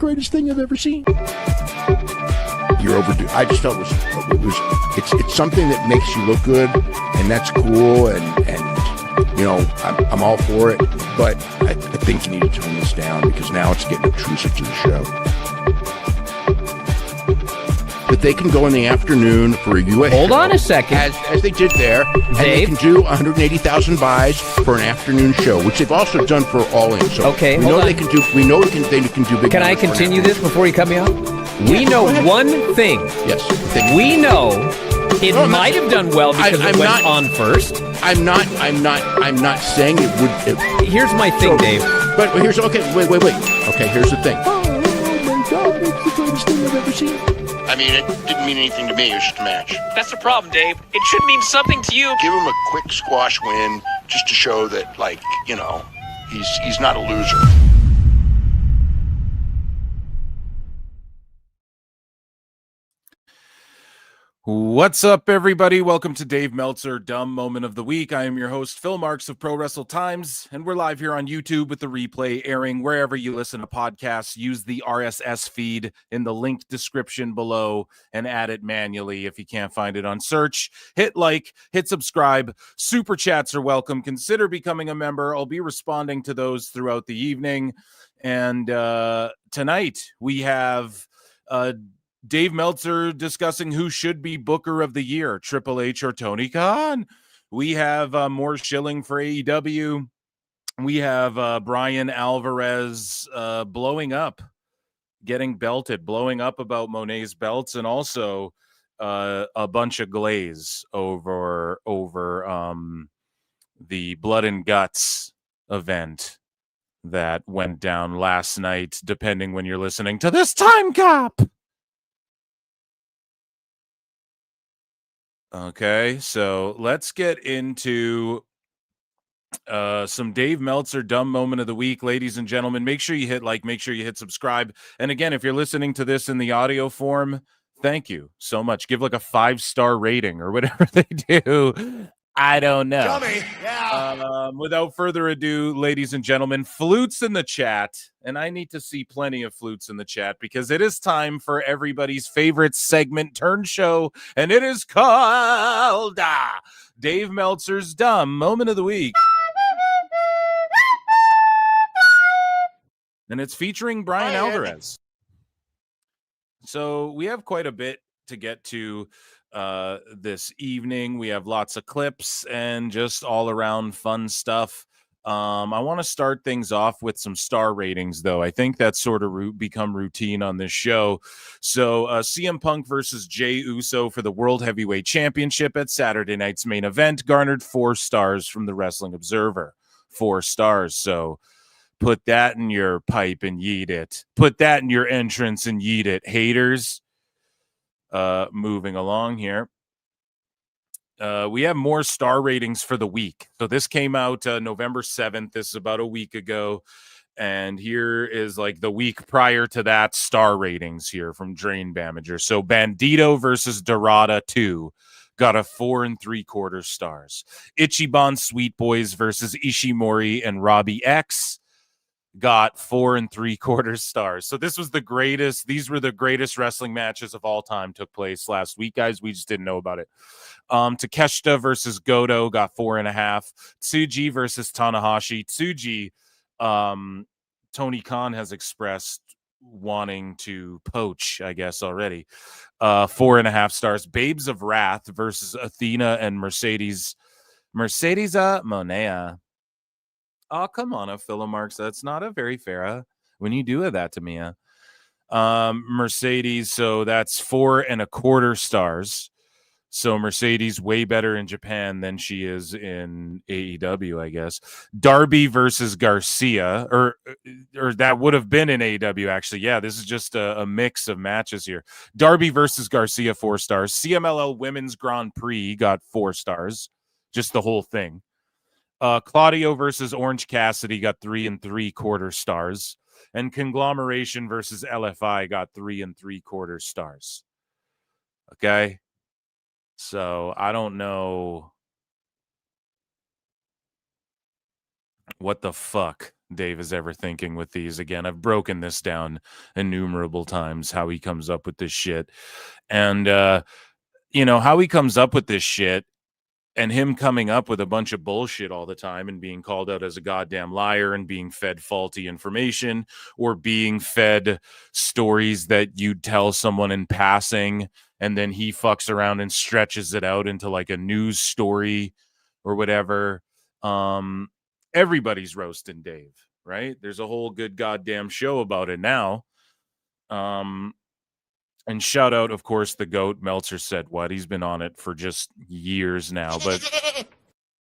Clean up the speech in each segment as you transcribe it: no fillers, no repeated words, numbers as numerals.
greatest thing I've ever seen. You're overdue. I just felt it's something that makes you look good, and that's cool, and you know, I'm all for it, but I think you need to tone this down because now it's getting obtrusive to the show. But they can go in the afternoon for a US Hold show, on a second. as they did there, and they can do 180,000 buys for an afternoon show, which they've also done for All In. So okay, we know they can do. We know they can do big. Can I continue this before you cut me off? We know one thing. Yes. We know it might have done well because it went on first. I'm not saying it would. Here's my thing, Dave. But here's okay. Wait. Okay, here's the thing. Oh my God, it's the greatest thing I've ever seen. I mean, it didn't mean anything to me. It was just a match. That's the problem, Dave. It should mean something to you. Give him a quick squash win just to show that, like, you know, he's not a loser. What's up, everybody? Welcome to Dave Meltzer Dumb Moment of the Week. I am your host, Phil Marks of Pro Wrestle Times, and we're live here on YouTube with the replay airing wherever you listen to podcasts. Use the RSS feed in the link description below and add it manually if you can't find it on search. Hit like, hit subscribe. Super chats are welcome. Consider becoming a member. I'll be responding to those throughout the evening. And tonight we have Dave Meltzer discussing who should be Booker of the Year, Triple H or Tony Khan. We have more Shilling for AEW. We have Bryan Alvarez blowing up, getting belted, blowing up about Monet's belts, and also a bunch of glaze over the Blood and Guts event that went down last night, depending when you're listening to this time cop. Okay, so let's get into some Dave Meltzer Dumb Moment of the Week. Ladies and gentlemen, make sure you hit like, make sure you hit subscribe. And again, if you're listening to this in the audio form, thank you so much. Give like a 5-star rating or whatever they do. I don't know. Tell me. Yeah. Without further ado, ladies and gentlemen, flutes in the chat. And I need to see plenty of flutes in the chat because it is time for everybody's favorite segment turn show. And it is called Dave Meltzer's Dumb Moment of the Week. And it's featuring Bryan Alvarez. So we have quite a bit to get to this evening. We have lots of clips and just all around fun stuff. I want to start things off with some star ratings, though. I think that's sort of become routine on this show. So CM Punk versus Jey Uso for the World Heavyweight Championship at Saturday night's main event garnered 4 stars from the Wrestling Observer. 4 stars. So put that in your pipe and yeet it. Put that in your entrance and yeet it, haters. Moving along here. We have more star ratings for the week. So this came out November 7th. This is about a week ago. And here is like the week prior to that star ratings here from Drain Bamager. So Bandito versus Dorada 2 got a 4 3/4 stars. Ichiban Sweet Boys versus Ishimori and Robbie X got 4 3/4 stars. So this was the greatest. These were the greatest wrestling matches of all time took place last week, guys. We just didn't know about it. Takeshita versus Goto got 4.5. Tsuji versus Tanahashi. Tsuji, Tony Khan has expressed wanting to poach, I guess, already. 4.5 stars. Babes of Wrath versus Athena and Mercedes Monea. Oh, come on, Philo Marks. That's not a very fair when you do that to me. Mercedes, so that's 4 1/4 stars. So Mercedes way better in Japan than she is in AEW, I guess. Darby versus Garcia, or that would have been in AEW, actually. Yeah, this is just a mix of matches here. Darby versus Garcia, 4 stars. CMLL Women's Grand Prix got 4 stars. Just the whole thing. Claudio versus Orange Cassidy got 3 3/4 stars. And Conglomeration versus LFI got 3 3/4 stars. Okay. So I don't know what the fuck Dave is ever thinking with these. Again, I've broken this down innumerable times, how he comes up with this shit. And, how he comes up with this shit and him coming up with a bunch of bullshit all the time and being called out as a goddamn liar and being fed faulty information or being fed stories that you'd tell someone in passing, and then he fucks around and stretches it out into like a news story or whatever. Everybody's roasting Dave, right? There's a whole good goddamn show about it now. And shout out, of course, the GOAT. Meltzer said what? He's been on it for just years now, but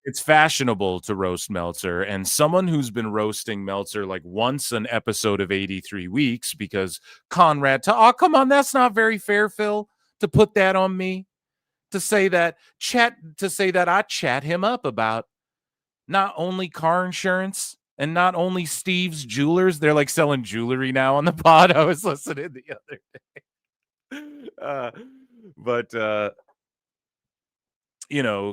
it's fashionable to roast Meltzer. And someone who's been roasting Meltzer like once an episode of 83 weeks because Conrad, oh, come on, that's not very fair, Phil, to put that on me, to say that I chat him up about not only car insurance and not only Steve's Jewelers. They're like selling jewelry now on the pod. I was listening the other day.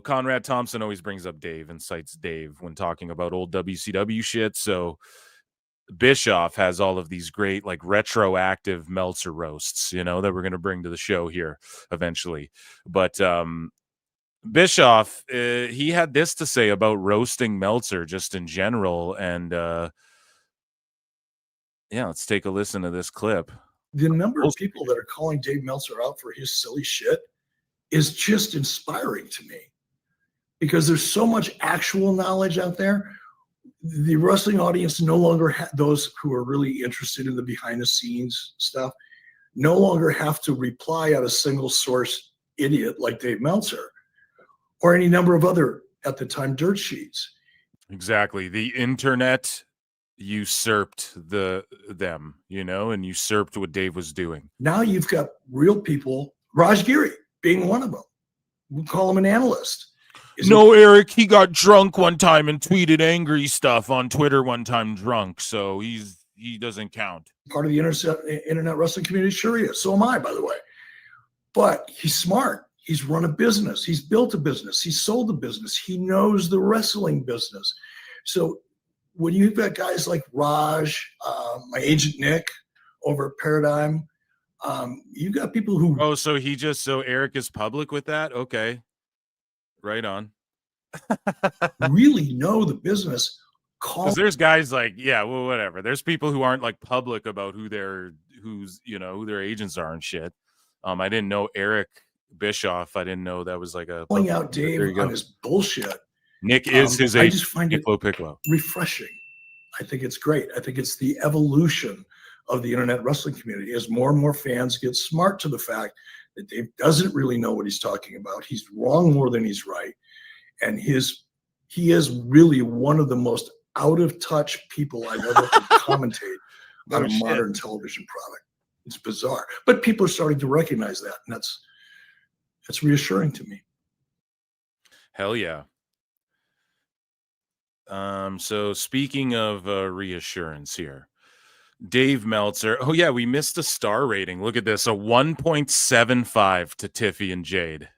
Conrad Thompson always brings up Dave and cites Dave when talking about old WCW shit. So Bischoff has all of these great, like, retroactive Meltzer roasts, that we're going to bring to the show here eventually. But Bischoff, he had this to say about roasting Meltzer just in general. And let's take a listen to this clip. The number of people that are calling Dave Meltzer out for his silly shit is just inspiring to me, because there's so much actual knowledge out there. The wrestling audience no longer those who are really interested in the behind the scenes stuff no longer have to reply at a single source idiot like Dave Meltzer or any number of other, at the time, dirt sheets. Exactly. The internet usurped them, and usurped what Dave was doing. Now you've got real people, Raj Giri being one of them. We call him an analyst. Eric, he got drunk one time and tweeted angry stuff on Twitter one time drunk, so he doesn't count. Part of the internet wrestling community, sure he is. So am I, by the way. But he's smart. He's run a business. He's built a business. He's sold a business. He knows the wrestling business. So when you've got guys like Raj, my agent Nick over at Paradigm, you've got people who... Oh, so Eric is public with that? Okay. Right on. really know the business. Because there's guys like, whatever. There's people who aren't like public about who their agents are and shit. I didn't know Eric Bischoff. I didn't know that was like a... Calling out Dave on his bullshit. Nick is his agent. I just find it refreshing. I think it's great. I think it's the evolution of the internet wrestling community as more and more fans get smart to the fact that Dave doesn't really know what he's talking about. He's wrong more than he's right. And he is really one of the most out of touch people I've ever heard commentate on a modern television product. It's bizarre. But people are starting to recognize that. And that's reassuring to me. Hell yeah. So speaking of reassurance here, Dave Meltzer. Oh yeah, we missed a star rating. Look at this, a 1.75 to Tiffy and Jade.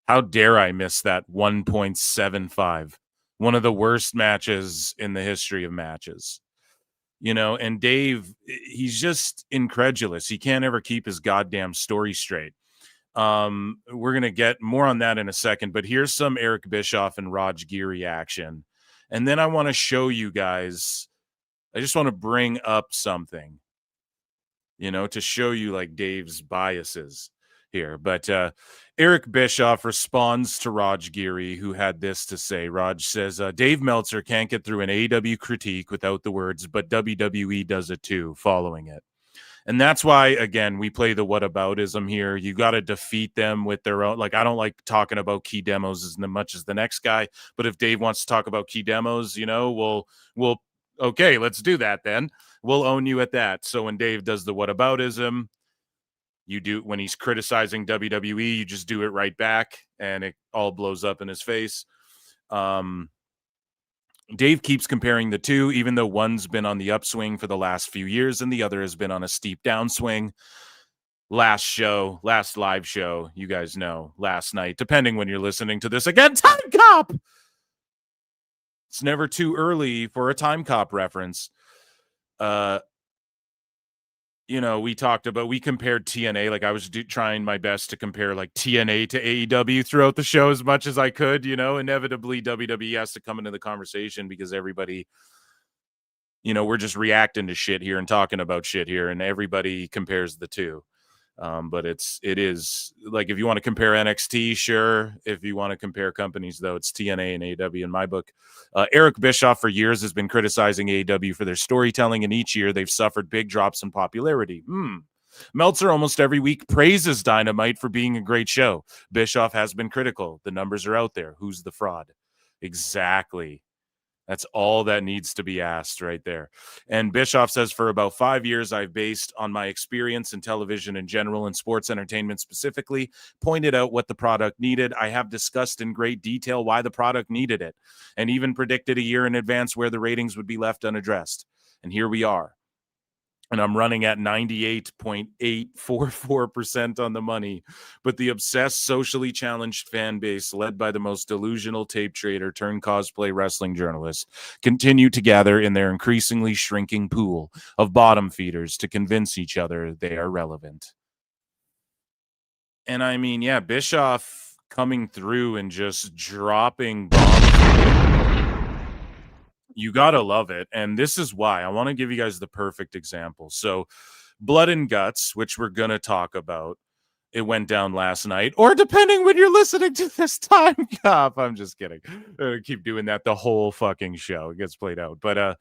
How dare I miss that 1.75? One of the worst matches in the history of matches. And Dave, he's just incredulous. He can't ever keep his goddamn story straight. We're going to get more on that in a second, but here's some Eric Bischoff and Raj Giri action. And then I want to show you guys, I just want to bring up something, to show you like Dave's biases here. But Eric Bischoff responds to Raj Giri, who had this to say. Raj says, Dave Meltzer can't get through an AEW critique without the words, but WWE does it too, following it. And that's why, again, we play the whataboutism here. You got to defeat them with their own. Like, I don't like talking about key demos as much as the next guy. But if Dave wants to talk about key demos, we'll okay, let's do that then. We'll own you at that. So when Dave does the whataboutism, you do, when he's criticizing WWE, you just do it right back and it all blows up in his face. Dave keeps comparing the two, even though one's been on the upswing for the last few years and the other has been on a steep downswing. Last live show, you guys know, last night, depending when you're listening to this. Again, Time Cop! It's never too early for a Time Cop reference. we compared TNA. Like I was trying my best to compare like TNA to AEW throughout the show as much as I could. Inevitably WWE has to come into the conversation because everybody, we're just reacting to shit here and talking about shit here, and everybody compares the two. But it is like, if you want to compare NXT, sure. If you want to compare companies, though, it's TNA and AEW in my book. Eric Bischoff for years has been criticizing AEW for their storytelling, and each year they've suffered big drops in popularity. Meltzer almost every week praises Dynamite for being a great show. Bischoff has been critical. The numbers are out there. Who's the fraud? Exactly. That's all that needs to be asked right there. And Bischoff says, for about 5 years, I've based on my experience in television in general and sports entertainment specifically, pointed out what the product needed. I have discussed in great detail why the product needed it, and even predicted a year in advance where the ratings would be left unaddressed. And here we are. And I'm running at 98.844% on the money. But the obsessed, socially challenged fan base, led by the most delusional tape trader turned cosplay wrestling journalist, continue to gather in their increasingly shrinking pool of bottom feeders to convince each other they are relevant. And I mean, yeah, Bischoff coming through and just dropping bombs. You gotta love it. And this is why I want to give you guys the perfect example. So Blood and Guts, which we're gonna talk about, it went down last night, or depending when you're listening to this time. I'm just kidding. Keep doing that the whole fucking show. It gets played out. But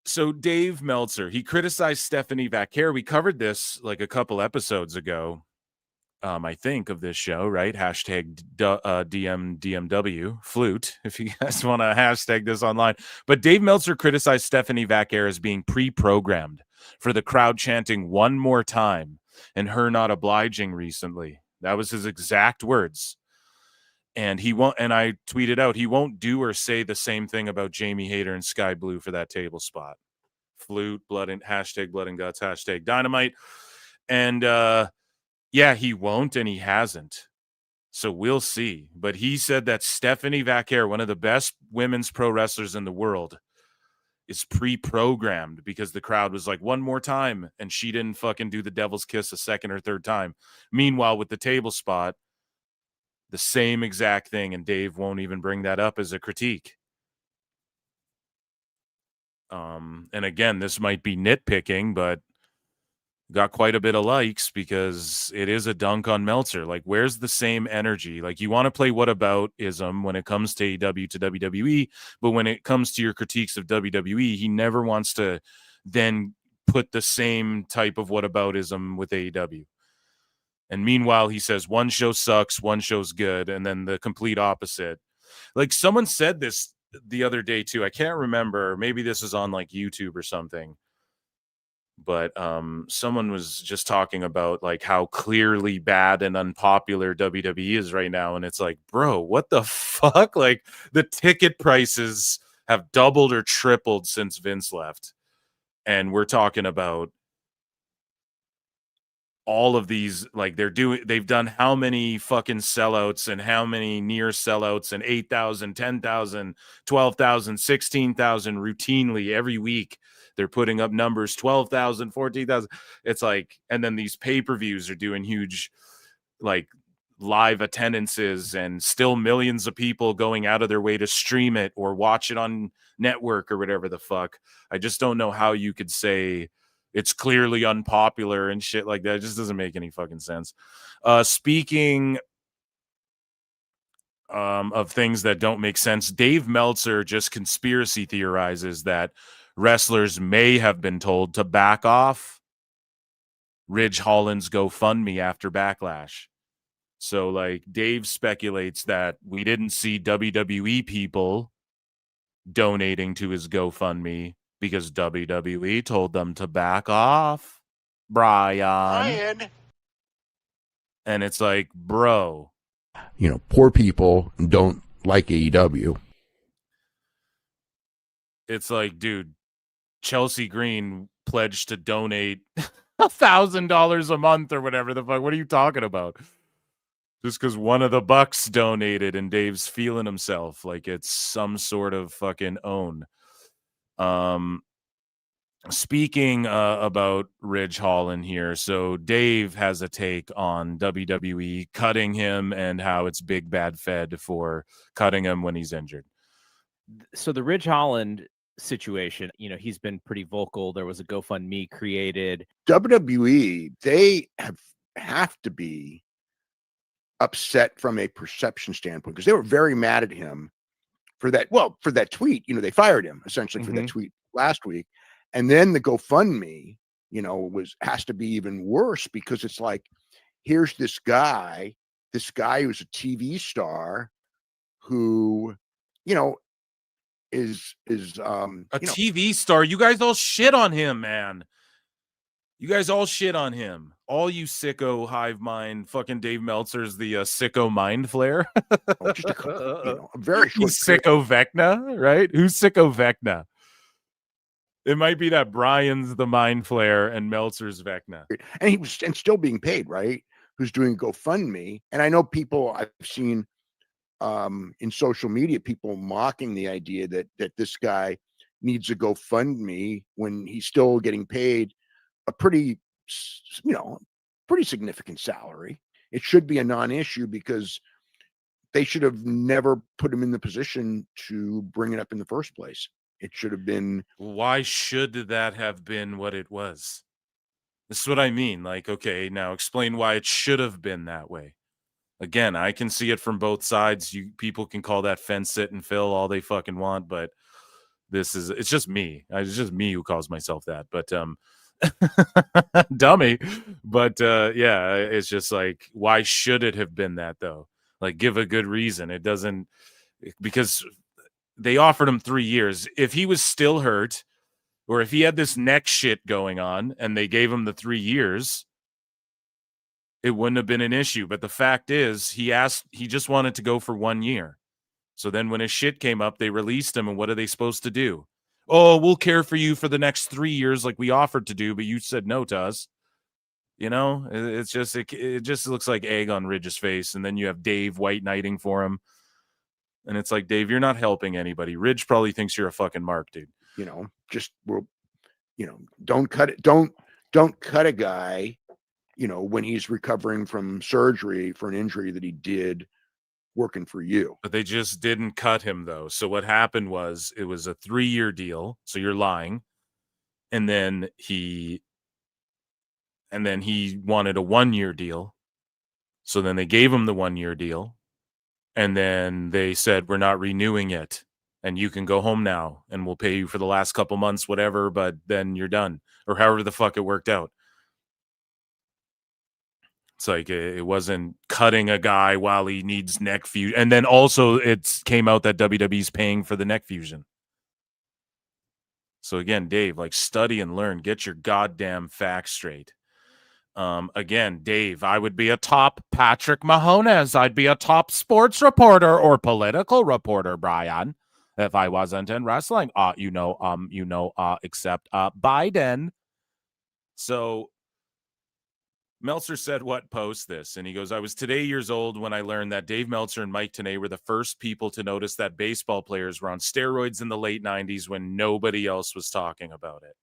so Dave Meltzer, he criticized Stephanie Vaquer. We covered this like a couple episodes ago. I think, of this show, right? Hashtag DMDMW flute, if you guys want to hashtag this online. But Dave Meltzer criticized Stephanie Vaquer as being pre-programmed for the crowd chanting "one more time" and her not obliging recently. That was his exact words. And he won't, and I tweeted out, he won't do or say the same thing about Jamie Hayter and Sky Blue for that table spot. Flute, blood and hashtag blood and guts, hashtag dynamite. And yeah, he won't, and he hasn't. So we'll see. But he said that Stephanie Vaquer, one of the best women's pro wrestlers in the world, is pre-programmed because the crowd was like, one more time, and she didn't fucking do the devil's kiss a second or third time. Meanwhile, with the table spot, the same exact thing, and Dave won't even bring that up as a critique. And again, this might be nitpicking, but got quite a bit of likes because it is a dunk on Meltzer. Like, where's the same energy? Like, you want to play whataboutism when it comes to AEW to WWE, but when it comes to your critiques of WWE, he never wants to then put the same type of whataboutism with AEW. And meanwhile, he says one show sucks, one show's good, and then the complete opposite. Like, someone said this the other day too. I can't remember. Maybe this is on like YouTube or something. But someone was just talking about like how clearly bad and unpopular WWE is right now. And it's like, bro, what the fuck? Like, the ticket prices have doubled or tripled since Vince left. And we're talking about all of these, like, they've done how many fucking sellouts and how many near sellouts, and 8,000, 10,000, 12,000, 16,000 routinely every week. They're putting up numbers 12,000, 14,000. It's like, and then these pay-per-views are doing huge, like, live attendances, and still millions of people going out of their way to stream it or watch it on network or whatever the fuck. I just don't know how you could say it's clearly unpopular and shit like that. It just doesn't make any fucking sense. Speaking of things that don't make sense, Dave Meltzer just conspiracy theorizes that wrestlers may have been told to back off Ridge Holland's GoFundMe after Backlash. So, like, Dave speculates that we didn't see WWE people donating to his GoFundMe because WWE told them to back off, Bryan. And it's like, bro. Poor people don't like AEW. It's like, dude, Chelsea Green pledged to donate $1,000 a month or whatever the fuck. What are you talking about? Just because one of the Bucks donated and Dave's feeling himself like it's some sort of fucking own. Speaking about Ridge Holland here, so Dave has a take on WWE cutting him and how it's big bad Fed for cutting him when he's injured. So the Ridge Holland situation, he's been pretty vocal. There was a GoFundMe created. WWE, they have to be upset from a perception standpoint because they were very mad at him for that tweet. They fired him essentially for that tweet last week. And then the GoFundMe, has to be even worse because it's like, here's this guy who's a TV star who, is TV star. You guys all shit on him, man. You guys all shit on him. All you sicko hive mind. Fucking Dave Meltzer's the sicko mind flare. Just a very short. He's sicko Vecna, right? Who's sicko Vecna? It might be that Bryan's the mind flare and Meltzer's Vecna. And he was still being paid, right? Who's doing GoFundMe. And I know people I've seen in social media, people mocking the idea that this guy needs a GoFundMe when he's still getting paid a pretty significant salary. It should be a non-issue because they should have never put him in the position to bring it up in the first place. It should have been. Why should that have been what it was? This is what I mean. Like, okay, now explain why it should have been that way. Again, I can see it from both sides. People can call that fence sit and fill all they fucking want, but it's just me. It's just me who calls myself that. But dummy. But yeah, it's just like, why should it have been that though? Like, give a good reason. It doesn't, because they offered him 3 years. If he was still hurt, or if he had this neck shit going on and they gave him the 3 years, it wouldn't have been an issue. But the fact is, he just wanted to go for 1 year. So then when his shit came up, they released him. And what are they supposed to do? Oh, we'll care for you for the next 3 years like we offered to do, but you said no to us. It just looks like egg on Ridge's face. And then you have Dave white knighting for him. And it's like, Dave, you're not helping anybody. Ridge probably thinks you're a fucking mark, dude. Don't cut it. Don't cut a guy, when he's recovering from surgery for an injury that he did working for you. But they just didn't cut him though. So what happened was it was a 3-year deal. So you're lying. And then he wanted a 1-year deal. So then they gave him the 1-year deal. And then they said, we're not renewing it. And you can go home now and we'll pay you for the last couple months, whatever, but then you're done. Or however the fuck it worked out. It's like it wasn't cutting a guy while he needs neck fusion. And then also it came out that WWE's paying for the neck fusion. So again, Dave, like, study and learn. Get your goddamn facts straight. Again, Dave, I would be a top Patrick Mahomes. I'd be a top sports reporter or political reporter, Bryan, if I wasn't in wrestling. Except Biden. So Meltzer said, post this? And he goes, I was today years old when I learned that Dave Meltzer and Mike Tenay were the first people to notice that baseball players were on steroids in the late 90s when nobody else was talking about it.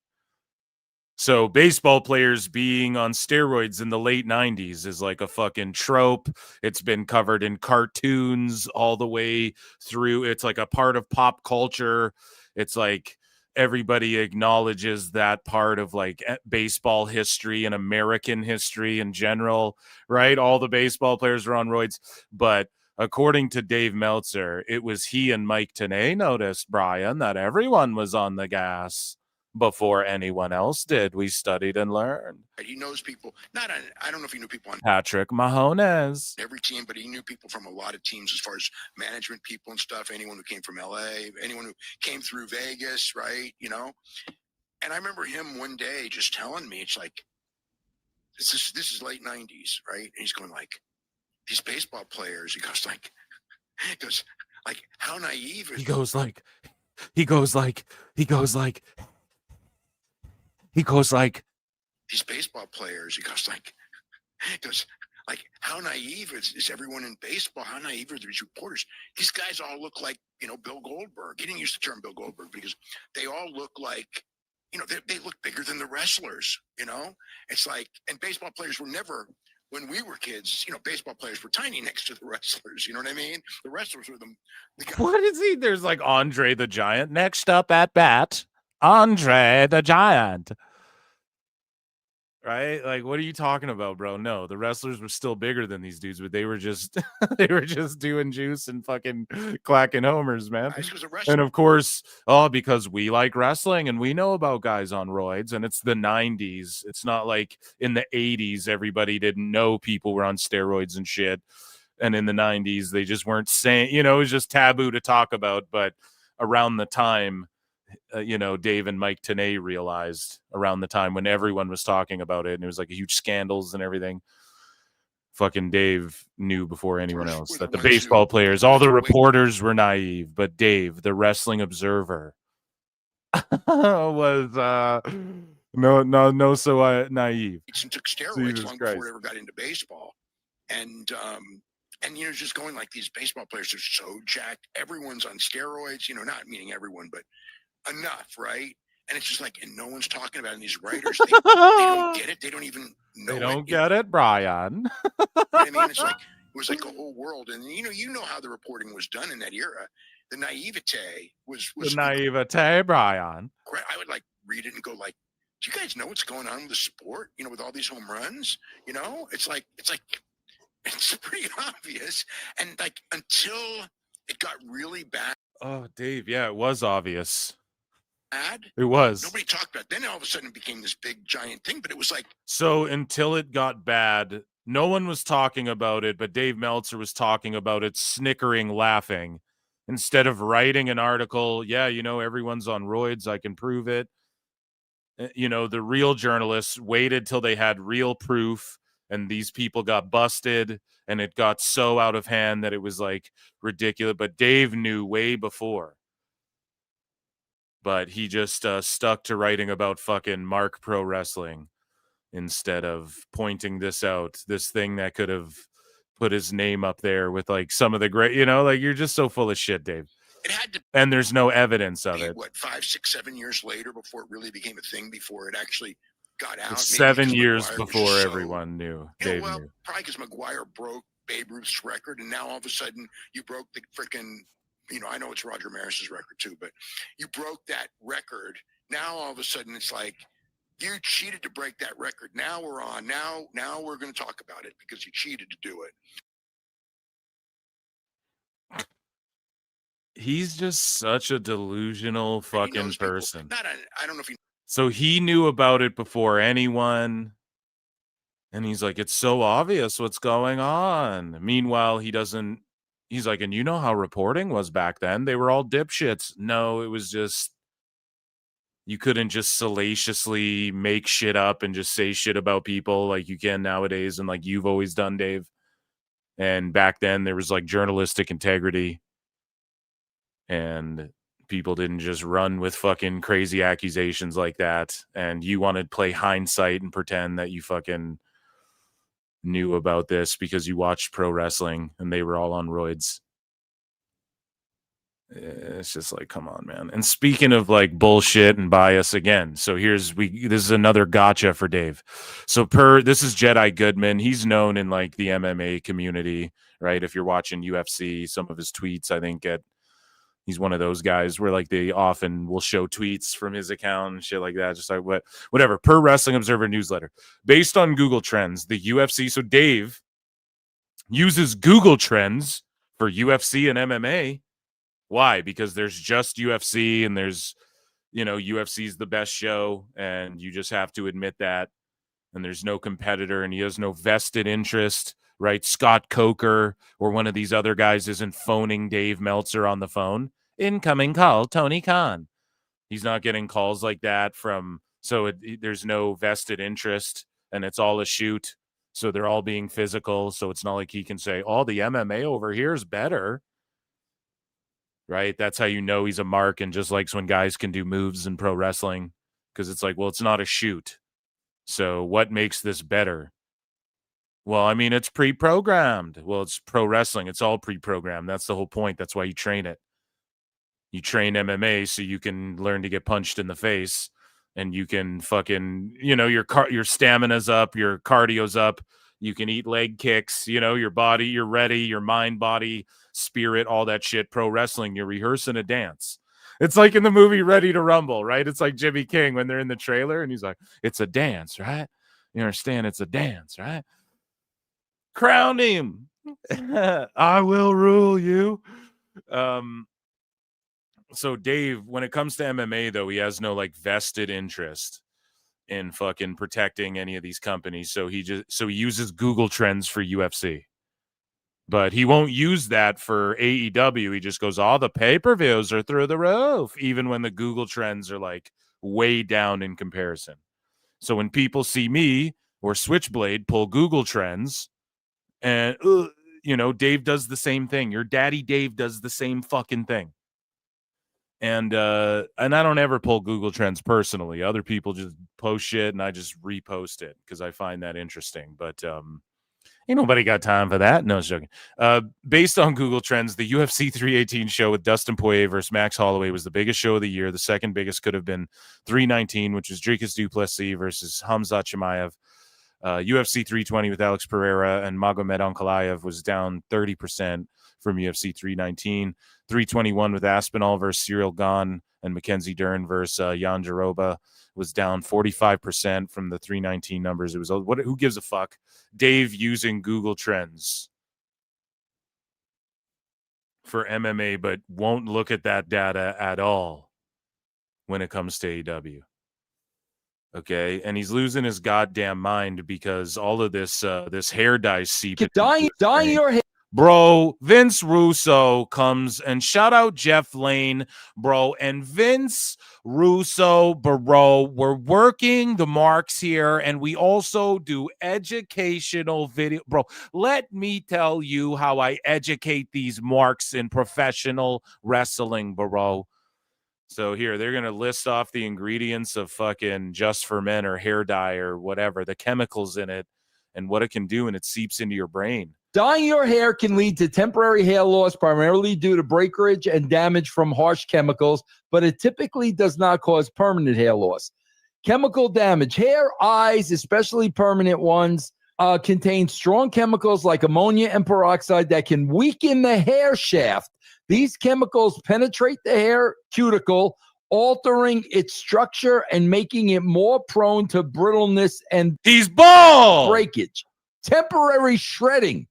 So baseball players being on steroids in the late 90s is like a fucking trope. It's been covered in cartoons all the way through. It's like a part of pop culture. It's like everybody acknowledges that part of like baseball history and American history in general, right? All the baseball players are on roids. But according to Dave Meltzer, it was he and Mike Tenay noticed, Bryan, that everyone was on the gas before anyone else did. We studied and learned. He knows people. I don't know if he knew people on Patrick Mahomes. Every team, but he knew people from a lot of teams as far as management people and stuff. Anyone who came from LA, anyone who came through Vegas, right? And I remember him one day just telling me, it's like, this is late 90s, right? And he's going like, these baseball players. He goes like, how naive is he goes like these baseball players. He goes like, Like, how naive is everyone in baseball? How naive are these reporters? These guys all look like, Bill Goldberg. He didn't use the term Bill Goldberg because they all look like, they look bigger than the wrestlers, It's like, and baseball players were never, when we were kids, baseball players were tiny next to the wrestlers. You know what I mean? The wrestlers were the guys. What is he? There's like Andre the Giant. Next up at bat, Andre the Giant. Right? Like, what are you talking about, bro? No, the wrestlers were still bigger than these dudes, but they were just doing juice and fucking clacking homers, man. And of course, because we like wrestling and we know about guys on roids, and it's the 90s. It's not like in the 80s everybody didn't know people were on steroids and shit. And in the 90s, they just weren't saying, it was just taboo to talk about. But around the time, Dave and Mike Tenay realized around the time when everyone was talking about it and it was like huge scandals and everything, fucking Dave knew before anyone else that the baseball players, all the reporters were naive, but Dave, the wrestling observer, was no so naive. And took steroids long before he ever got into baseball. And just going like these baseball players are so jacked. Everyone's on steroids, not meaning everyone, but enough, right? And it's just like, and no one's talking about it. And these writers, they don't get it. They don't even know. They don't get it, Bryan. You know what I mean? It's like, it was like a whole world. And you know how the reporting was done in that era. The naivete was the naivete, Bryan. I would like read it and go like, do you guys know what's going on with the sport? With all these home runs, it's like it's pretty obvious. And like, until it got really bad. Oh, Dave. Yeah, it was obvious. Bad. It was. Nobody talked about it. Then all of a sudden it became this big giant thing, but it was like. So until it got bad, no one was talking about it, but Dave Meltzer was talking about it, snickering, laughing. Instead of writing an article, everyone's on roids, I can prove it. The real journalists waited till they had real proof, and these people got busted, and it got so out of hand that it was like ridiculous. But Dave knew way before. But he just stuck to writing about fucking Mark Pro Wrestling instead of pointing this out, this thing that could have put his name up there with like some of the great, like you're just so full of shit, Dave. It had to, and there's no evidence of it. What, 5, 6, 7 years later before it really became a thing, before it actually got out? 7 years before everyone knew. Dave knew. Probably because McGuire broke Babe Ruth's record, and now all of a sudden you broke the freaking, I know it's Roger Maris's record too, but you broke that record. Now all of a sudden it's like, you cheated to break that record. Now we're on. Now we're going to talk about it because you cheated to do it. He's just such a delusional fucking person. I don't know if he. So he knew about it before anyone. And he's like, it's so obvious what's going on. Meanwhile, he doesn't. He's like, and you know how reporting was back then? They were all dipshits. No, it was just. You couldn't just salaciously make shit up and just say shit about people like you can nowadays and like you've always done, Dave. And back then there was like journalistic integrity and people didn't just run with fucking crazy accusations like that. And you wanted to play hindsight and pretend that you fucking knew about this because you watched pro wrestling and they were all on roids. It's just like, come on, man. And speaking of like bullshit and bias again, so this is another gotcha for Dave. So this is Jedi Goodman. He's known in like the MMA community, right? If you're watching UFC, some of his tweets, I think he's one of those guys where like they often will show tweets from his account and shit like that. Just like whatever. Per Wrestling Observer newsletter, based on Google Trends, the UFC. So Dave uses Google Trends for UFC and MMA. Why? Because there's just UFC and there's, UFC's the best show and you just have to admit that. And there's no competitor and he has no vested interest, right? Scott Coker or one of these other guys isn't phoning Dave Meltzer on the phone. Incoming call, Tony Khan. He's not getting calls like that there's no vested interest and it's all a shoot. So they're all being physical. So it's not like he can say, oh, the MMA over here is better. Right? That's how you know he's a mark and just likes when guys can do moves in pro wrestling because it's like, well, it's not a shoot. So what makes this better? Well, I mean, it's pre-programmed. Well, it's pro wrestling. It's all pre-programmed. That's the whole point. That's why you train it. You train MMA so you can learn to get punched in the face, and you can fucking, your stamina's up, your cardio's up. You can eat leg kicks, your body, you're ready, your mind, body, spirit, all that shit. Pro wrestling, you're rehearsing a dance. It's like in the movie Ready to Rumble, right? It's like Jimmy King when they're in the trailer and he's like, it's a dance, right? You understand? It's a dance, right? Crown him. I will rule you. So Dave, when it comes to MMA, though, he has no like vested interest in fucking protecting any of these companies. So he uses Google Trends for UFC. But he won't use that for AEW. He just goes, all the pay-per-views are through the roof, even when the Google Trends are like way down in comparison. So when people see me or Switchblade pull Google Trends, and Dave does the same thing. Your daddy Dave does the same fucking thing. And I don't ever pull Google Trends personally. Other people just post shit and I just repost it because I find that interesting. But ain't nobody got time for that. No, I was joking. Based on Google Trends, the UFC 318 show with Dustin Poirier versus Max Holloway was the biggest show of the year. The second biggest could have been 319, which is Dricus du Plessis versus Hamzat Chimaev. UFC 320 with Alex Pereira and Magomed Ankalaev was down 30% from UFC 319. 321 with Aspinall versus Cyril Gahn and Mackenzie Dern versus Jan Jaroba was down 45% from the 319 numbers. It was who gives a fuck? Dave using Google Trends for MMA, but won't look at that data at all when it comes to AEW. Okay, and he's losing his goddamn mind because all of this hair dye seeping. Dyeing your hair. Bro, Vince Russo comes and shout out Jeff Lane, bro. And Vince Russo, bro, we're working the marks here, and we also do educational video. Bro, let me tell you how I educate these marks in professional wrestling, bro. So here, they're going to list off the ingredients of fucking Just for Men or hair dye or whatever, the chemicals in it and what it can do, and it seeps into your brain. Dyeing your hair can lead to temporary hair loss, primarily due to breakage and damage from harsh chemicals, but it typically does not cause permanent hair loss. Chemical damage. Hair, eyes, especially permanent ones, contain strong chemicals like ammonia and peroxide that can weaken the hair shaft. These chemicals penetrate the hair cuticle, altering its structure and making it more prone to brittleness and he's bald breakage. Temporary shredding.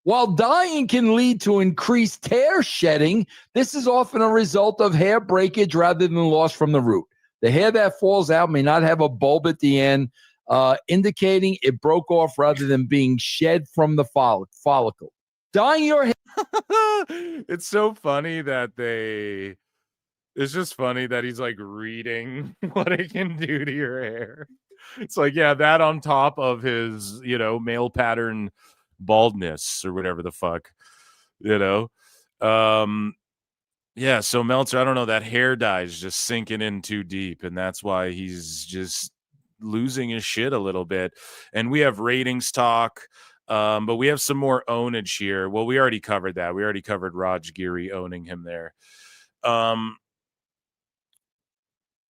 While dyeing can lead to increased hair shedding, this is often a result of hair breakage rather than loss from the root. The hair that falls out may not have a bulb at the end, indicating it broke off rather than being shed from the follicle. Dyeing your hair. It's so funny that it's just funny that he's like reading what it can do to your hair. It's like, yeah, that on top of his, male pattern baldness or whatever the fuck, yeah. So Meltzer, I don't know, that hair dye is just sinking in too deep, and that's why he's just losing his shit a little bit. And we have ratings talk, but we have some more ownage here. Well, we already covered that. We already covered Raj Giri owning him there.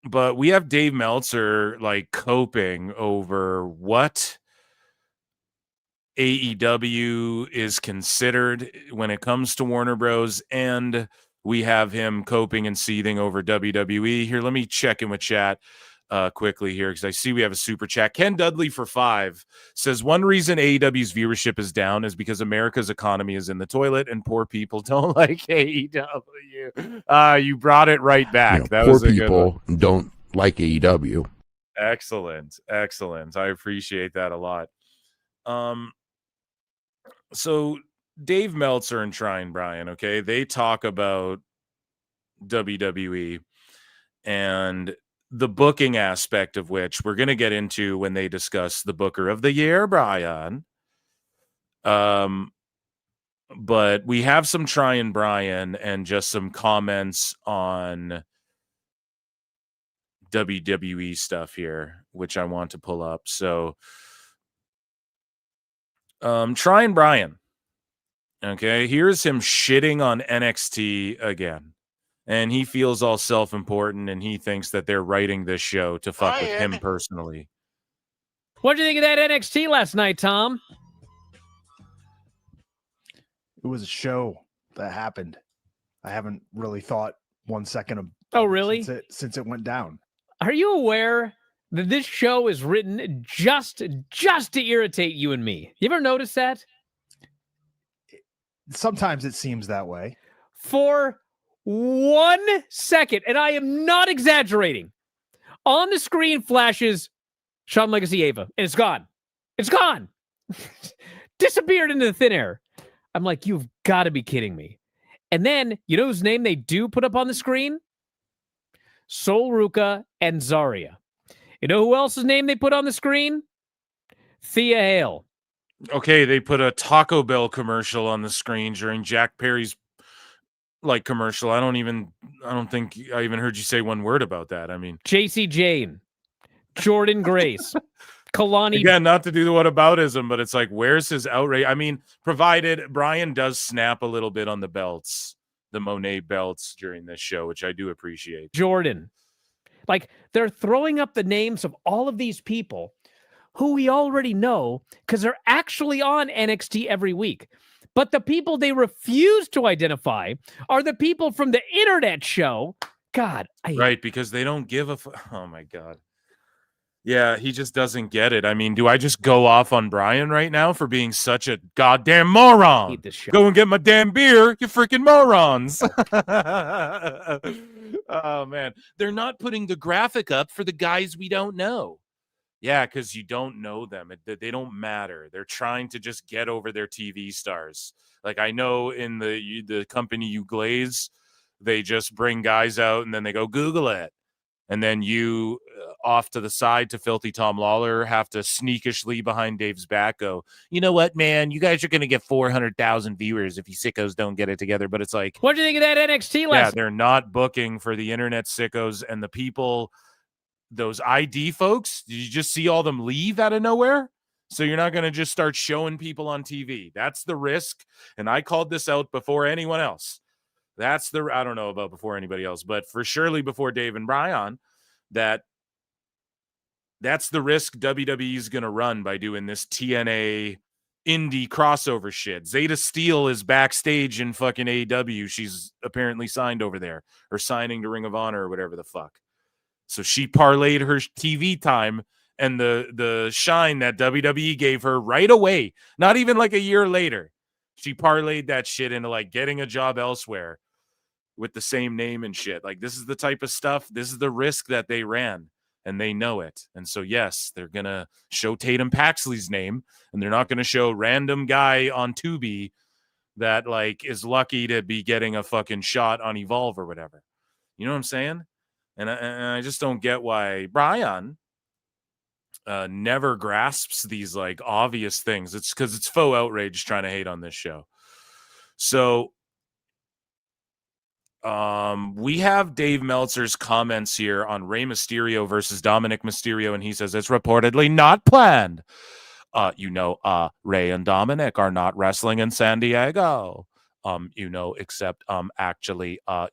But we have Dave Meltzer like coping over what AEW is considered when it comes to Warner Bros. And we have him coping and seething over WWE. Here, let me check in with chat quickly here because I see we have a super chat. Ken Dudley for 5 says one reason AEW's viewership is down is because America's economy is in the toilet and poor people don't like AEW. You brought it right back. That poor was a people good one. Don't like AEW. Excellent. I appreciate that a lot. So Dave Meltzer and Trine Bryan, okay, they talk about WWE and the booking aspect of which we're going to get into when they discuss the Booker of the Year, Brian. But we have some Trine Bryan and just some comments on WWE stuff here, which I want to pull up. So Trying Bryan. Okay, here's him shitting on NXT again. And he feels all self-important, and he thinks that they're writing this show to fuck with him personally. What did you think of that NXT last night, Tom? It was a show that happened. I haven't really thought 1 second of. Oh, really? Since it went down. Are you aware that this show is written just to irritate you and me? You ever notice that? Sometimes it seems that way. For 1 second, and I am not exaggerating, on the screen flashes Shawn Legacy Ava, and it's gone. It's gone. Disappeared into the thin air. I'm like, you've got to be kidding me. And then, you know whose name they do put up on the screen? Sol Ruca and Zarya. You know who else's name they put on the screen? Thea Hale. Okay, they put a Taco Bell commercial on the screen during Jack Perry's commercial. I don't think I even heard you say one word about that. I mean, JC Jane, Jordan Grace, Kalani. Again, not to do the whataboutism, but it's like, where's his outrage? I mean, provided Bryan does snap a little bit on the belts, the Monet belts during this show, which I do appreciate. Jordan. Like, they're throwing up the names of all of these people who we already know because they're actually on NXT every week. But the people they refuse to identify are the people from the internet show. God. Right, because they don't give a oh, my God. Yeah, he just doesn't get it. I mean, do I just go off on Bryan right now for being such a goddamn moron? Go and get my damn beer, you freaking morons. Oh, man. They're not putting the graphic up for the guys we don't know. Yeah, because you don't know them. They don't matter. They're trying to just get over their TV stars. Like, I know in the company you glaze, they just bring guys out and then they go, Google it. And then you, off to the side to Filthy Tom Lawler, have to sneakishly behind Dave's back go, you know what, man? You guys are going to get 400,000 viewers if you sickos don't get it together. But it's like, what do you think of that NXT last? Yeah, they're not booking for the internet sickos and the people, those ID folks. Did you just see all them leave out of nowhere? So you're not going to just start showing people on TV. That's the risk. And I called this out before anyone else. I don't know about before anybody else, but for surely before Dave and Bryan, that's the risk WWE is going to run by doing this TNA indie crossover shit. Zeta Steele is backstage in fucking AEW. She's apparently signed over there, or signing to Ring of Honor or whatever the fuck. So she parlayed her TV time and the shine that WWE gave her right away, not even like a year later. She parlayed that shit into like getting a job elsewhere with the same name and shit. Like, this is the type of stuff, this is the risk that they ran, and they know it. And so, yes, they're going to show Tatum Paxley's name, and they're not going to show random guy on Tubi that, like, is lucky to be getting a fucking shot on Evolve or whatever. You know what I'm saying? And I just don't get why Bryan never grasps these, like, obvious things. It's because it's faux outrage trying to hate on this show. So, we have Dave Meltzer's comments here on Rey Mysterio versus Dominic Mysterio, and he says it's reportedly not planned. Rey and Dominic are not wrestling in San Diego. Except actually, I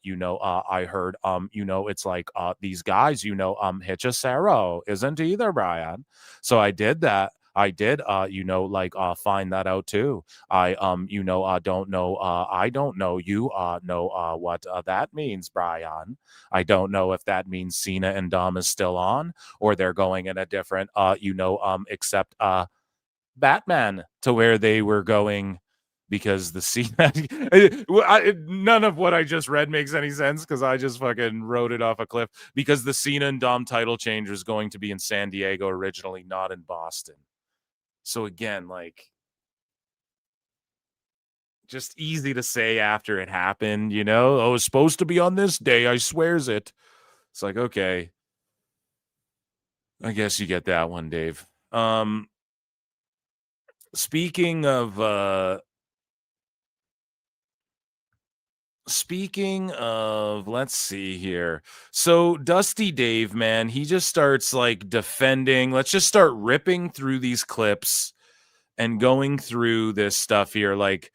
heard, it's like these guys, Hechicero isn't either, Bryan. So I did that. I did, find that out too. I don't know. I don't know. You know what that means, Bryan. I don't know if that means Cena and Dom is still on, or they're going in a different, except Batman to where they were going. Because the Cena, none of what I just read makes any sense because I just fucking wrote it off a cliff. Because the Cena and Dom title change was going to be in San Diego originally, not in Boston. So again, like, just easy to say after it happened, Oh, it's supposed to be on this day. I swears it. It's like, okay. I guess you get that one, Dave. Speaking of, let's see here. So Dusty Dave, man, he just starts like defending. Let's just start ripping through these clips and going through this stuff here, like,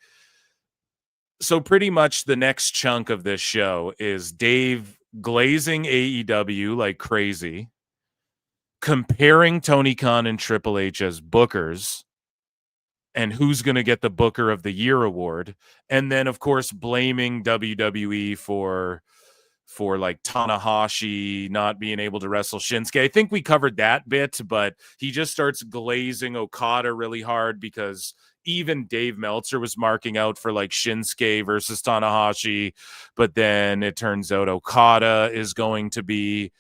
so pretty much the next chunk of this show is Dave glazing AEW like crazy, comparing Tony Khan and Triple H as bookers and who's going to get the Booker of the Year award. And then, of course, blaming WWE for like Tanahashi not being able to wrestle Shinsuke. I think we covered that bit, but he just starts glazing Okada really hard because even Dave Meltzer was marking out for like Shinsuke versus Tanahashi, but then it turns out Okada is going to be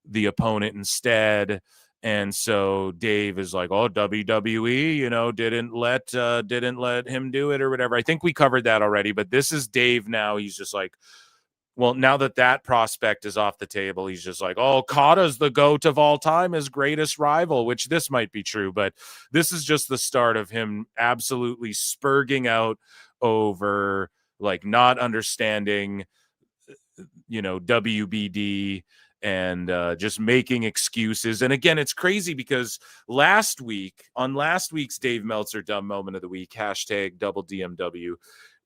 the opponent instead. And so Dave is like, oh, WWE, you know, didn't let him do it or whatever. I think we covered that already, but this is Dave now. He's just like, well, now that prospect is off the table, he's just like, oh, Okada's the GOAT of all time, his greatest rival, which this might be true, but this is just the start of him absolutely spurging out over like not understanding, you know, WBD and just making excuses. And again, it's crazy because on last week's Dave Meltzer Dumb Moment of the Week, hashtag double DMW,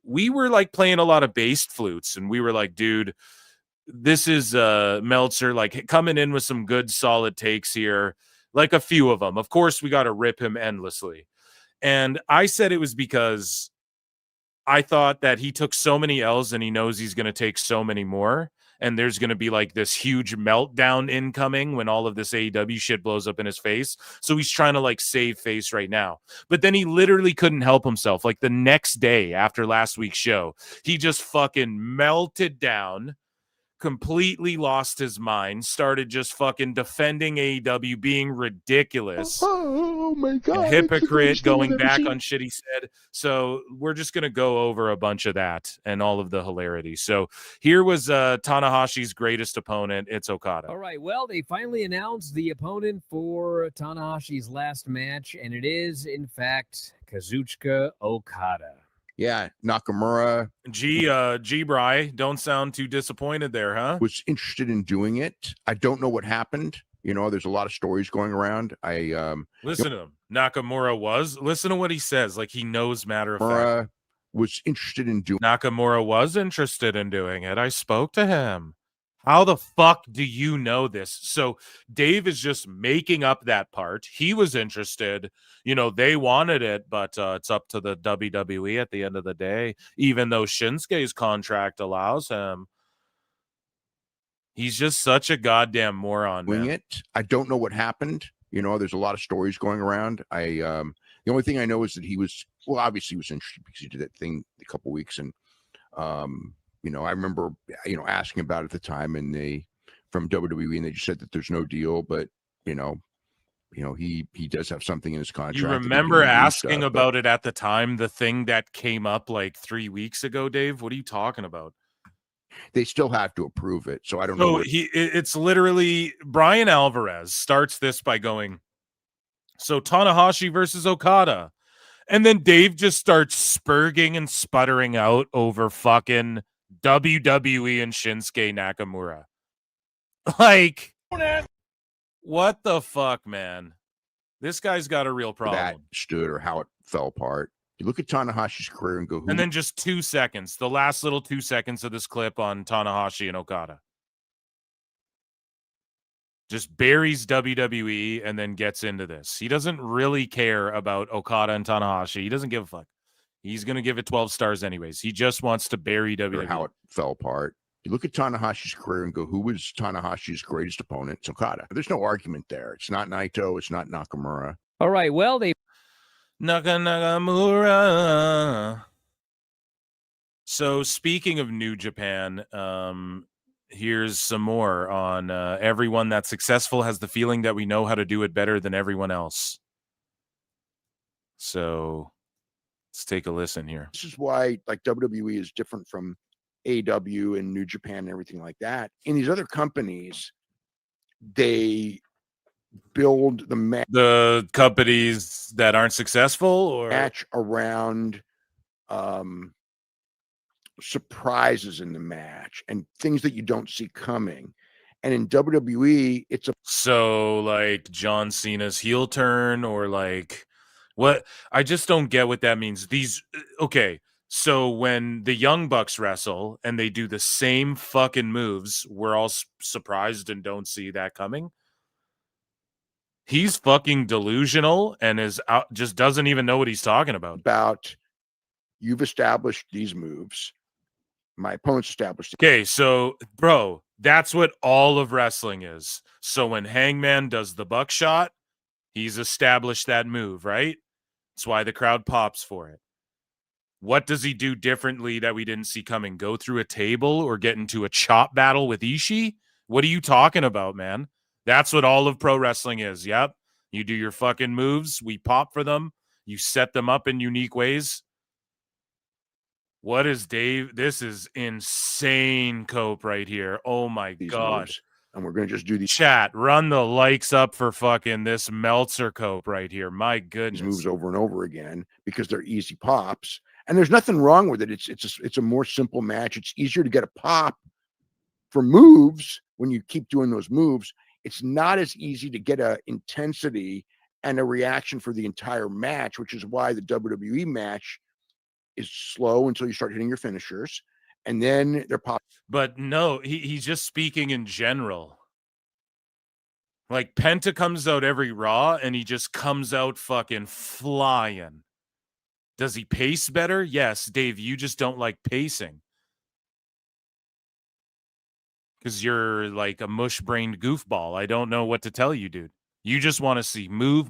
we were like playing a lot of bass flutes, and we were like, dude, this is Meltzer like coming in with some good solid takes here, like a few of them. Of course, we got to rip him endlessly. And I said it was because I thought that he took so many L's and he knows he's going to take so many more. And there's going to be like this huge meltdown incoming when all of this AEW shit blows up in his face. So he's trying to like save face right now. But then he literally couldn't help himself. Like the next day after last week's show, he just fucking melted down, completely lost his mind, started just fucking defending AEW, being ridiculous. Oh my God. A hypocrite, going back on shit he said. So we're just going to go over a bunch of that and all of the hilarity. So here was Tanahashi's greatest opponent. It's Okada. All right. Well, they finally announced the opponent for Tanahashi's last match, and it is, in fact, Kazuchika Okada. Yeah, Nakamura Bri, don't sound too disappointed there, huh? was interested in doing it. I don't know what happened. You know, there's a lot of stories going around. Listen to him. Nakamura was. Listen to what he says. Like he knows matter of fact. Was interested in doing. Nakamura was interested in doing it. I spoke to him. How the fuck do you know this? So Dave is just making up that part. He was interested. You know, they wanted it, but it's up to the WWE at the end of the day, even though Shinsuke's contract allows him. He's just such a goddamn moron, man. It. I don't know what happened. You know, there's a lot of stories going around. The only thing I know is that he was, well, obviously he was interested because he did that thing a couple weeks. And, you know, I remember, you know, asking about it at the time, and they, from WWE, and they just said that there's no deal, but, you know, he does have something in his contract. You remember asking about it at the time, the thing that came up like 3 weeks ago, Dave? What are you talking about? They still have to approve it, so I don't know. It's literally Bryan Alvarez starts this by going, so Tanahashi versus Okada. And then Dave just starts spurging and sputtering out over fucking WWE and Shinsuke Nakamura. Like, what the fuck, man? This guy's got a real problem. That stood or how it fell apart. You look at Tanahashi's career and go, and then just 2 seconds, the last little 2 seconds of this clip on Tanahashi and Okada. Just buries WWE and then gets into this. He doesn't really care about Okada and Tanahashi. He doesn't give a fuck. He's going to give it 12 stars anyways. He just wants to bury WWE. Or how it fell apart. You look at Tanahashi's career and go, who was Tanahashi's greatest opponent? It's Okada. There's no argument there. It's not Naito. It's not Nakamura. All right. Well, they Nakamura. So speaking of New Japan, here's some more on everyone that's successful has the feeling that we know how to do it better than everyone else. So let's take a listen here. This is why like WWE is different from AEW and New Japan and everything like that. In these other companies, they build the companies that aren't successful or match around surprises in the match and things that you don't see coming. And in WWE, it's so like John Cena's heel turn, or like What? I just don't get what that means. Okay, so when the Young Bucks wrestle and they do the same fucking moves, we're all surprised and don't see that coming. He's fucking delusional and just doesn't even know what he's talking about. You've established these moves. My opponent's established. Okay, so bro, that's what all of wrestling is. So when Hangman does the buckshot, he's established that move, right? That's why the crowd pops for it. What does he do differently that we didn't see coming? Go through a table or get into a chop battle with Ishii? What are you talking about, man? That's what all of pro wrestling is. Yep. You do your fucking moves. We pop for them. You set them up in unique ways. What is Dave? This is insane cope right here. Oh my God. Moves. And we're going to just do these. Chat, run the likes up for fucking this Meltzer cope right here. My goodness. These moves over and over again because they're easy pops. And there's nothing wrong with it. It's a more simple match. It's easier to get a pop for moves when you keep doing those moves. It's not as easy to get a intensity and a reaction for the entire match, which is why the WWE match is slow until you start hitting your finishers, and then they're pop. But no, he's just speaking in general. Like Penta comes out every Raw and he just comes out fucking flying. Does he pace better? Yes, Dave, you just don't like pacing. Because you're like a mush-brained goofball. I don't know what to tell you, dude. You just want to see move,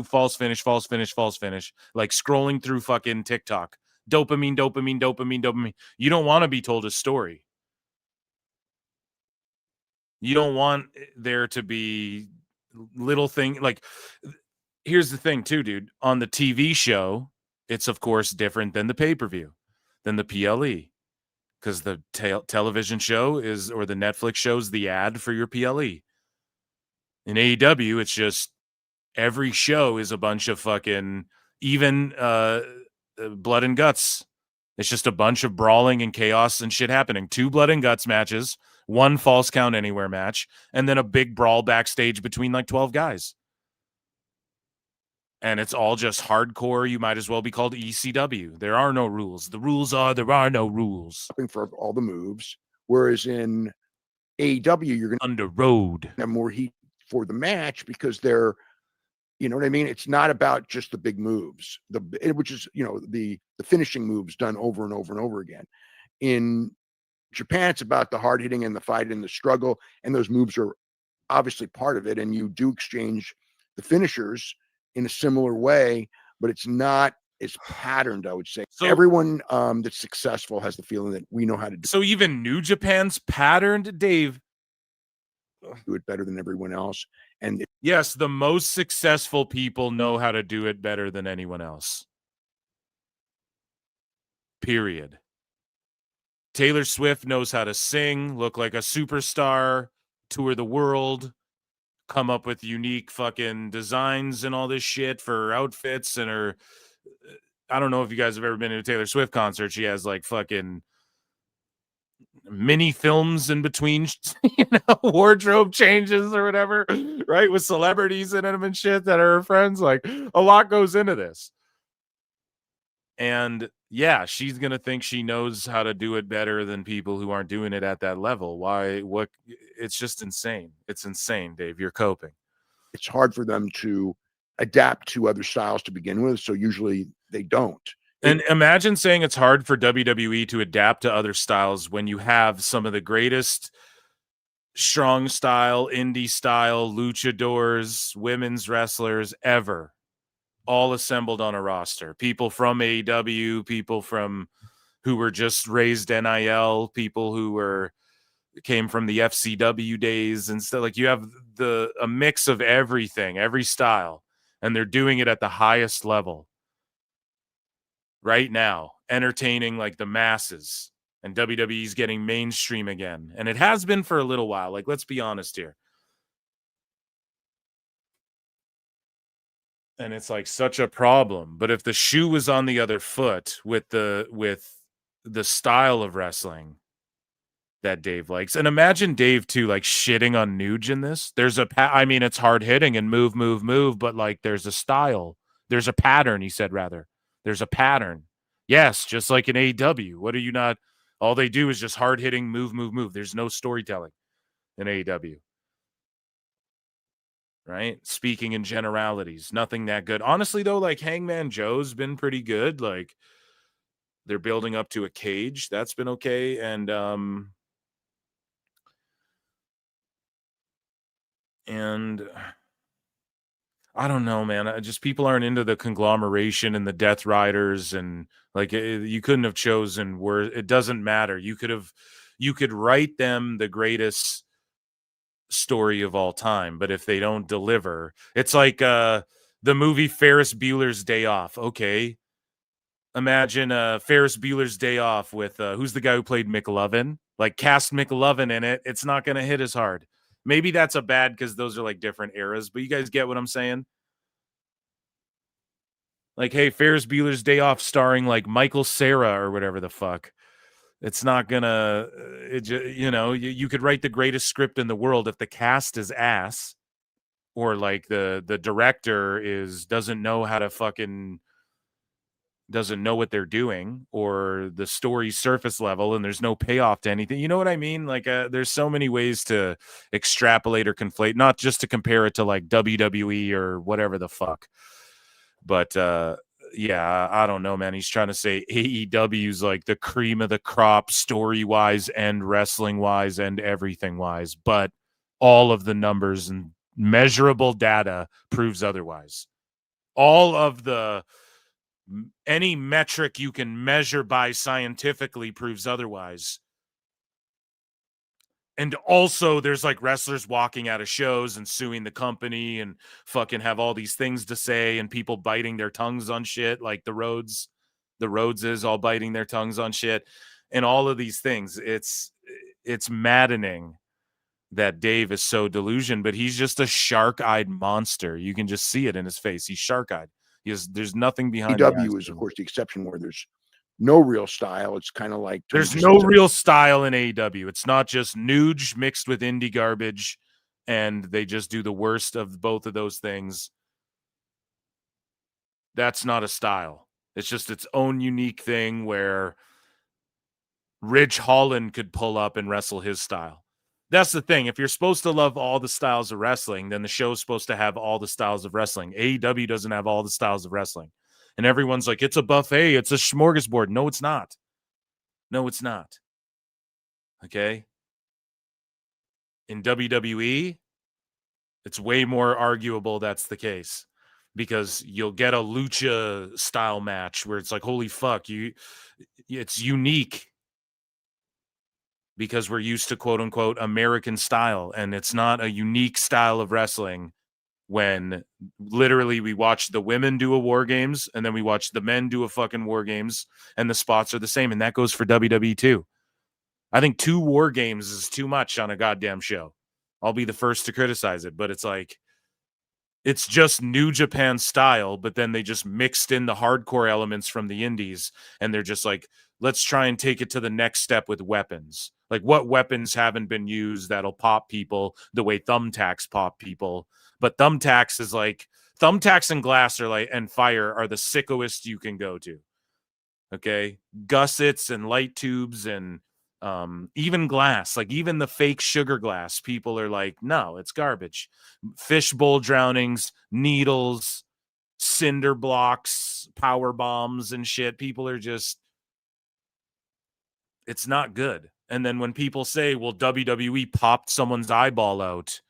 false finish, like scrolling through fucking TikTok. Dopamine. You don't want to be told a story. You don't want there to be little thing like... Here's the thing too, dude. On the TV show, it's of course different than the pay-per-view, than the PLE, because the television show is, or the Netflix show's the ad for your PLE. In AEW, it's just every show is a bunch of fucking, even blood and guts. It's just a bunch of brawling and chaos and shit happening. 2 blood and guts matches, 1 false count anywhere match, and then a big brawl backstage between like 12 guys. And it's all just hardcore. You might as well be called ECW. There are no rules. The rules are there are no rules. For all the moves. Whereas in AEW, you're going to under road have more heat for the match because they're, you know what I mean? It's not about just the big moves, which is, you know, the finishing moves done over and over and over again. In Japan, it's about the hard hitting and the fight and the struggle. And those moves are obviously part of it. And you do exchange the finishers in a similar way, but it's not as patterned, I would say. So everyone that's successful has the feeling that we know how to do. So even New Japan's patterned, Dave, do it better than everyone else. And yes, the most successful people know how to do it better than anyone else. Period. Taylor Swift knows how to sing, look like a superstar, tour the world, come up with unique fucking designs and all this shit for her outfits and her... I don't know if you guys have ever been to a Taylor Swift concert. She has like fucking mini films in between, you know, wardrobe changes or whatever, right? With celebrities in them and shit that are her friends. Like, a lot goes into this. And yeah, she's going to think she knows how to do it better than people who aren't doing it at that level. Why? What? It's just insane. It's insane, Dave. You're coping. It's hard for them to adapt to other styles to begin with. So usually they don't. And imagine saying it's hard for WWE to adapt to other styles when you have some of the greatest strong style, indie style, luchadors, women's wrestlers ever, all assembled on a roster. People from AEW, people from who were just raised NIL, people who came from the FCW days and stuff. Like, you have a mix of everything, every style, and they're doing it at the highest level right now, entertaining like the masses, and WWE's getting mainstream again. And it has been for a little while. Like, let's be honest here. And it's like such a problem. But if the shoe was on the other foot with the style of wrestling, that Dave likes. And imagine Dave too, like shitting on Nuge in this. There's I mean, it's hard hitting and move, but like there's a style. There's a pattern, he said, rather. There's a pattern. Yes, just like in AEW. What are you not? All they do is just hard hitting, move. There's no storytelling in AEW. Right? Speaking in generalities, nothing that good. Honestly, though, like Hangman Joe's been pretty good. Like they're building up to a cage. That's been okay. And I don't know, man. Just people aren't into the conglomeration and the Death Riders, and like you couldn't have chosen where it doesn't matter. You could write them the greatest story of all time, but if they don't deliver, it's like the movie Ferris Bueller's Day Off. Okay, imagine Ferris Bueller's Day Off with who's the guy who played McLovin? Like cast McLovin in it. It's not going to hit as hard. Maybe that's a bad because those are like different eras, but you guys get what I'm saying? Like, hey, Ferris Bueller's Day Off starring like Michael Cera or whatever the fuck. It's not gonna, you could write the greatest script in the world if the cast is ass, or like the director doesn't know what they're doing, or the story surface level and there's no payoff to anything. You know what I mean? Like there's so many ways to extrapolate or conflate, not just to compare it to like WWE or whatever the fuck. But yeah, I don't know, man. He's trying to say AEW's like the cream of the crop story-wise and wrestling-wise and everything-wise, but all of the numbers and measurable data proves otherwise. All of any metric you can measure by scientifically proves otherwise. And also there's like wrestlers walking out of shows and suing the company and fucking have all these things to say, and people biting their tongues on shit, like the Rhodes is all biting their tongues on shit, and all of these things. It's maddening that Dave is so delusioned, but he's just a shark-eyed monster. You can just see it in his face. He's shark-eyed. There's nothing behind AEW is, of course, the exception where there's no real style. It's kind of like there's no real style in AEW. It's not just Nuge mixed with indie garbage, and they just do the worst of both of those things. That's not a style. It's just its own unique thing where Ridge Holland could pull up and wrestle his style. That's the thing. If you're supposed to love all the styles of wrestling, then the show's supposed to have all the styles of wrestling. AEW doesn't have all the styles of wrestling. And everyone's like, it's a buffet, it's a smorgasbord. No, it's not. No, it's not. Okay? In WWE, it's way more arguable that's the case, because you'll get a lucha style match where it's like, holy fuck, it's unique because we're used to quote unquote American style, and it's not a unique style of wrestling. When literally we watch the women do a War Games and then we watch the men do a fucking War Games, and the spots are the same. And that goes for WWE too. I think 2 War Games is too much on a goddamn show. I'll be the first to criticize it, but it's like, it's just New Japan style, but then they just mixed in the hardcore elements from the indies, and they're just like, let's try and take it to the next step with weapons. Like, what weapons haven't been used that'll pop people the way thumbtacks pop people? But thumbtacks and glass are like, and fire are the sickoest you can go to. Okay. Gussets and light tubes and even glass, like even the fake sugar glass, people are like, no, it's garbage. Fishbowl drownings, needles, cinder blocks, power bombs and shit. People are just, it's not good. And then when people say, well, WWE popped someone's eyeball out,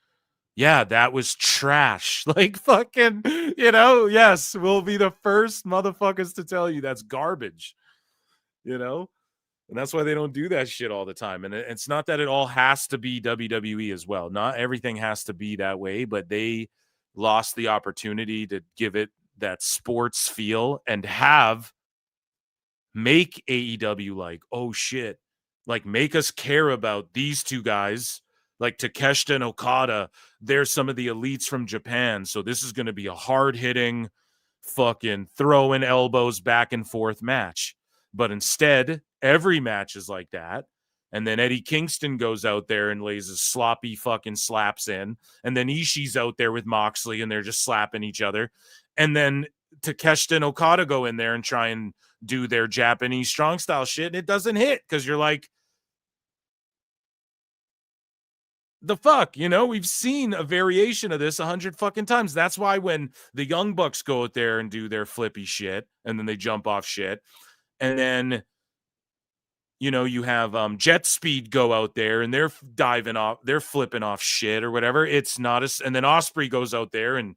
yeah, that was trash. Like, fucking, yes, we'll be the first motherfuckers to tell you that's garbage, And that's why they don't do that shit all the time. And it's not that it all has to be WWE as well. Not everything has to be that way, but they lost the opportunity to give it that sports feel and make AEW like, oh shit, like make us care about these 2 guys. Like Takeshita and Okada, they're some of the elites from Japan. So this is going to be a hard-hitting, fucking throwing elbows back and forth match. But instead, every match is like that. And then Eddie Kingston goes out there and lays his sloppy fucking slaps in. And then Ishii's out there with Moxley and they're just slapping each other. And then Takeshita and Okada go in there and try and do their Japanese strong style shit. And it doesn't hit because you're like, the fuck, we've seen a variation of this 100 fucking times. That's why when the Young Bucks go out there and do their flippy shit and then they jump off shit. And then you have Jet Speed go out there and they're diving off, they're flipping off shit or whatever. It's not as, and then Osprey goes out there and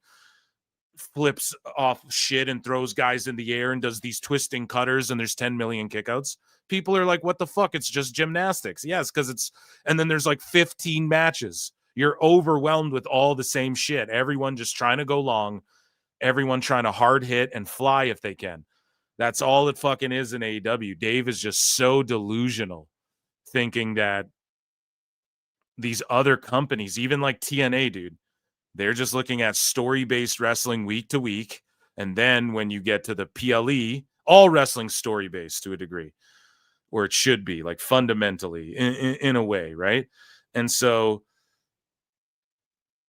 flips off shit and throws guys in the air and does these twisting cutters and there's 10 million kickouts. People are like, what the fuck? It's just gymnastics. Yes, because it's, and then there's like 15 matches. You're overwhelmed with all the same shit. Everyone just trying to go long, everyone trying to hard hit and fly if they can. That's all it fucking is in AEW. Dave is just so delusional, thinking that these other companies, even like TNA, dude, they're just looking at story-based wrestling week to week. And then when you get to the PLE, all wrestling story-based to a degree, or it should be, like fundamentally in a way, right? And so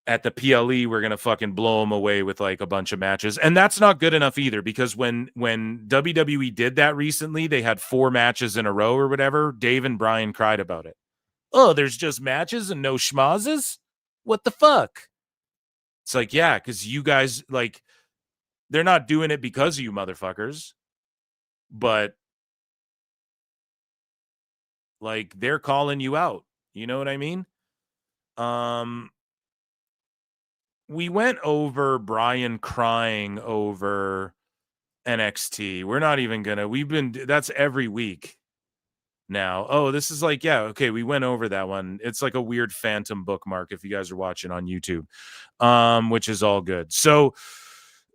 at the PLE, we're going to fucking blow them away with like a bunch of matches. And that's not good enough either, because when WWE did that recently, they had 4 matches in a row or whatever. Dave and Bryan cried about it. Oh, there's just matches and no schmazzes? What the fuck? It's like, yeah, because you guys, like, they're not doing it because of you motherfuckers, but like they're calling you out. You know what I mean? We went over Bryan crying over NXT. We're not even gonna, that's every week now. Oh, this is like, yeah, okay, we went over that one. It's like a weird phantom bookmark if you guys are watching on YouTube, which is all good. So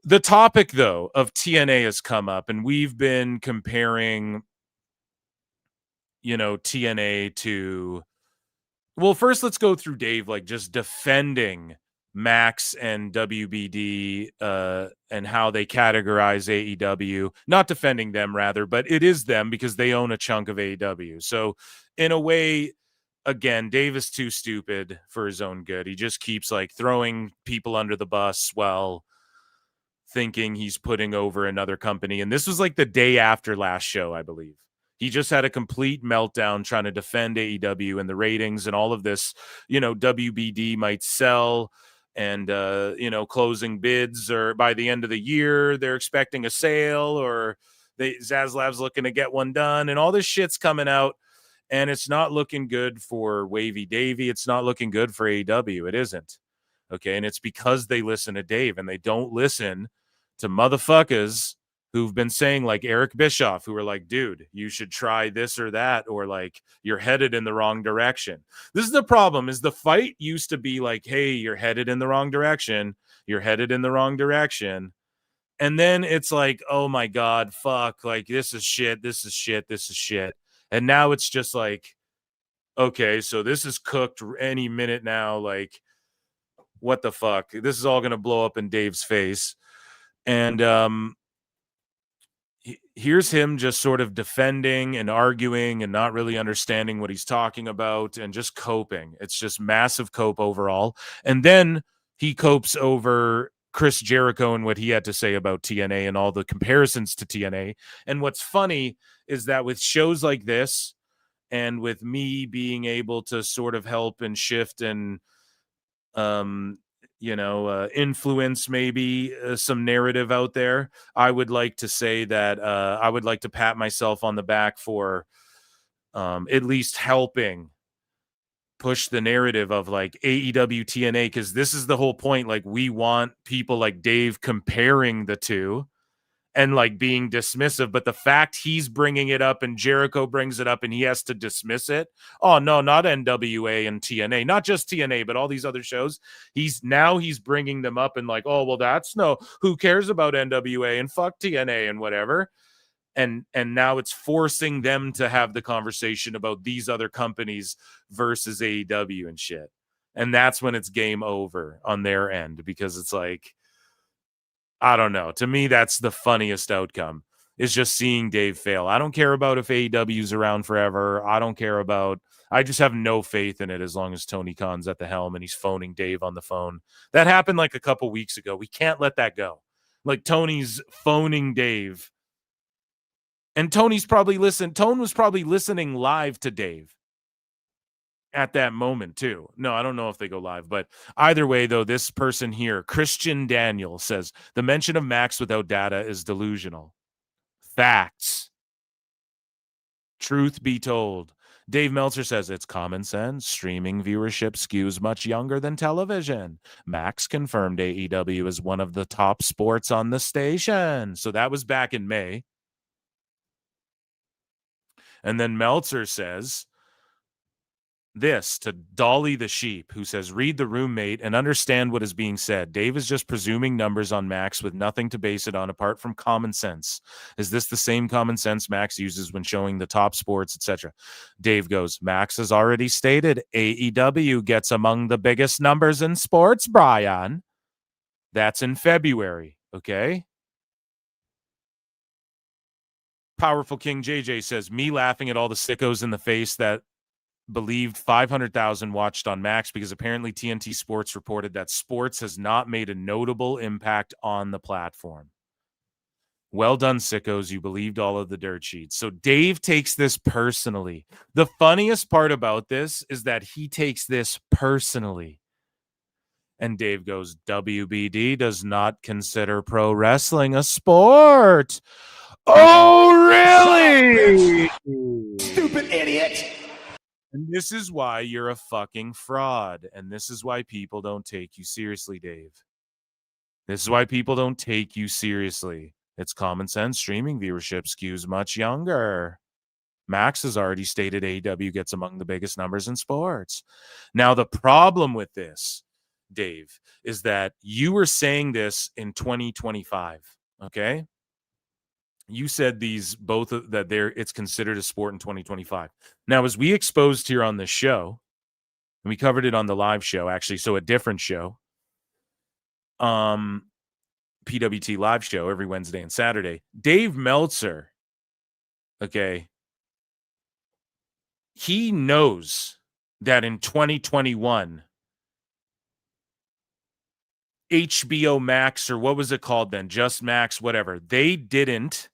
the topic, though, of TNA has come up, and we've been comparing, TNA to, well, first let's go through Dave, like just defending Max and WBD and how they categorize AEW, not defending them rather, but it is them because they own a chunk of AEW. So in a way, again, Dave is too stupid for his own good. He just keeps like throwing people under the bus while thinking he's putting over another company. And this was like the day after last show, I believe. He just had a complete meltdown trying to defend AEW and the ratings and all of this. WBD might sell and, closing bids, or by the end of the year, they're expecting a sale, or Zaslav's looking to get one done, and all this shit's coming out, and it's not looking good for Wavy Davy. It's not looking good for AEW. It isn't. Okay. And it's because they listen to Dave and they don't listen to motherfuckers who've been saying, like Eric Bischoff, who are like, dude, you should try this or that, or like, you're headed in the wrong direction. This is the problem, is the fight used to be like, hey, you're headed in the wrong direction. You're headed in the wrong direction. And then it's like, oh my God, fuck, like this is shit. This is shit. This is shit. And now it's just like, okay, so this is cooked any minute now. Like, what the fuck? This is all going to blow up in Dave's face. And, here's him just sort of defending and arguing and not really understanding what he's talking about and just coping. It's just massive cope overall. And then he copes over Chris Jericho and what he had to say about TNA and all the comparisons to TNA. And what's funny is that with shows like this, and with me being able to sort of help and shift and influence maybe some narrative out there, I would like to say that I would like to pat myself on the back for at least helping push the narrative of like AEW TNA, because this is the whole point. Like, we want people like Dave comparing the two and like being dismissive, but the fact he's bringing it up and Jericho brings it up and he has to dismiss it. Oh no, not NWA and TNA, not just TNA, but all these other shows. He's bringing them up and like, oh, well, who cares about NWA and fuck TNA and whatever. And now it's forcing them to have the conversation about these other companies versus AEW and shit. And that's when it's game over on their end, because it's like, I don't know. To me, that's the funniest outcome, is just seeing Dave fail. I don't care about if AEW's around forever. I don't care about I just have no faith in it as long as Tony Khan's at the helm and he's phoning Dave on the phone. That happened like a couple weeks ago. We can't let that go. Like Tony's phoning Dave. And Tone was probably listening live to Dave at that moment too. No, I don't know if they go live, but either way though, this person here, Christian Daniel, says the mention of Max without data is delusional. Facts. Truth be told. Dave Meltzer says it's common sense. Streaming viewership skews much younger than television. Max confirmed AEW is one of the top sports on the station. So that was back in May. And then Meltzer says this to Dolly the Sheep, who says, read the roommate and understand what is being said. Dave is just presuming numbers on Max with nothing to base it on apart from common sense. Is this the same common sense Max uses when showing the top sports, etc.? Dave goes, Max has already stated AEW gets among the biggest numbers in sports, Bryan. That's in February, okay? Powerful King JJ says, me laughing at all the sickos in the face that believed 500,000 watched on Max because apparently TNT Sports reported that sports has not made a notable impact on the platform. Well done, sickos. You believed all of the dirt sheets. So Dave takes this personally. The funniest part about this is that he takes this personally. And Dave goes, WBD does not consider pro wrestling a sport. Oh, really? Stupid idiot. And this is why you're a fucking fraud. And this is why people don't take you seriously, Dave. This is why people don't take you seriously. It's common sense. Streaming viewership skews much younger. Max has already stated AEW gets among the biggest numbers in sports. Now, the problem with this, Dave, is that you were saying this in 2025, okay? You said these both that it's considered a sport in 2025. Now, as we exposed here on this show, and we covered it on the live show, actually, so a different show, PWT live show every Wednesday and Saturday. Dave Meltzer, okay, he knows that in 2021, HBO Max, or what was it called then? Just Max, whatever. They didn't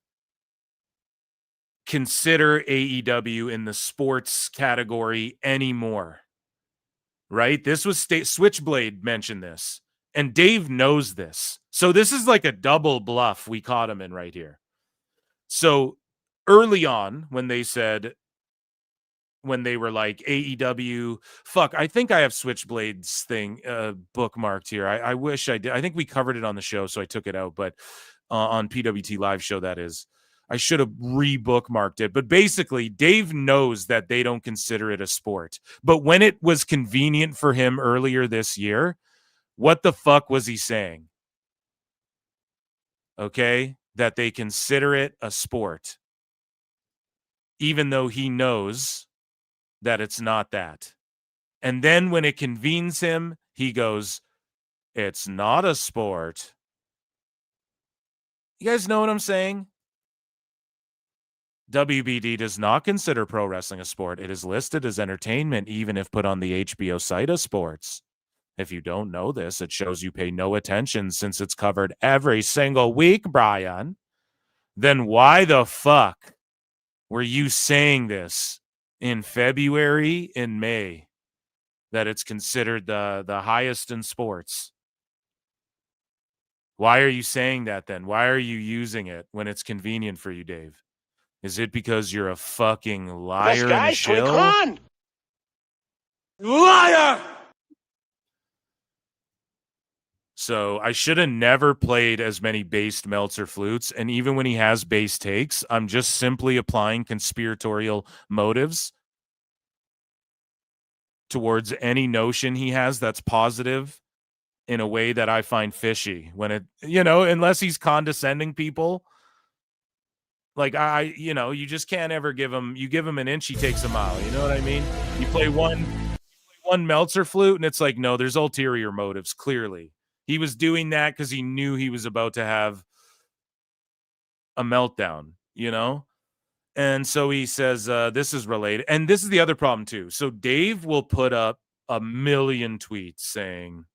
consider AEW in the sports category anymore, right? This was Switchblade mentioned this, and Dave knows this. So this is like a double bluff we caught him in right here. So early on, when they were like AEW, I think I have Switchblade's thing bookmarked here. I wish I did. I think we covered it on the show, so I took it out, but on PWT live show, that is. I should have re-bookmarked it. But basically, Dave knows that they don't consider it a sport. But when it was convenient for him earlier this year, what the fuck was he saying? Okay? That they consider it a sport. Even though he knows that it's not that. And then when it convenes him, he goes, it's not a sport. You guys know what I'm saying? WBD does not consider pro wrestling a sport. It is listed as entertainment, even if put on the HBO site of sports. If you don't know this, it shows you pay no attention since it's covered every single week, Bryan. Then why the fuck were you saying this in February, in May, that it's considered the highest in sports? Why are you saying that then? Why are you using it when it's convenient for you, Dave? Is it because you're a fucking liar and a shill? Liar! So I should have never played as many based Meltzer flutes. And even when he has base takes, I'm just simply applying conspiratorial motives towards any notion he has that's positive in a way that I find fishy. When it, unless he's condescending people. Like, you just can't ever give him an inch, he takes a mile. You know what I mean? You play one Meltzer flute, and it's like, no, there's ulterior motives, clearly. He was doing that because he knew he was about to have a meltdown, And so he says, this is related. And this is the other problem too. So Dave will put up a million tweets saying,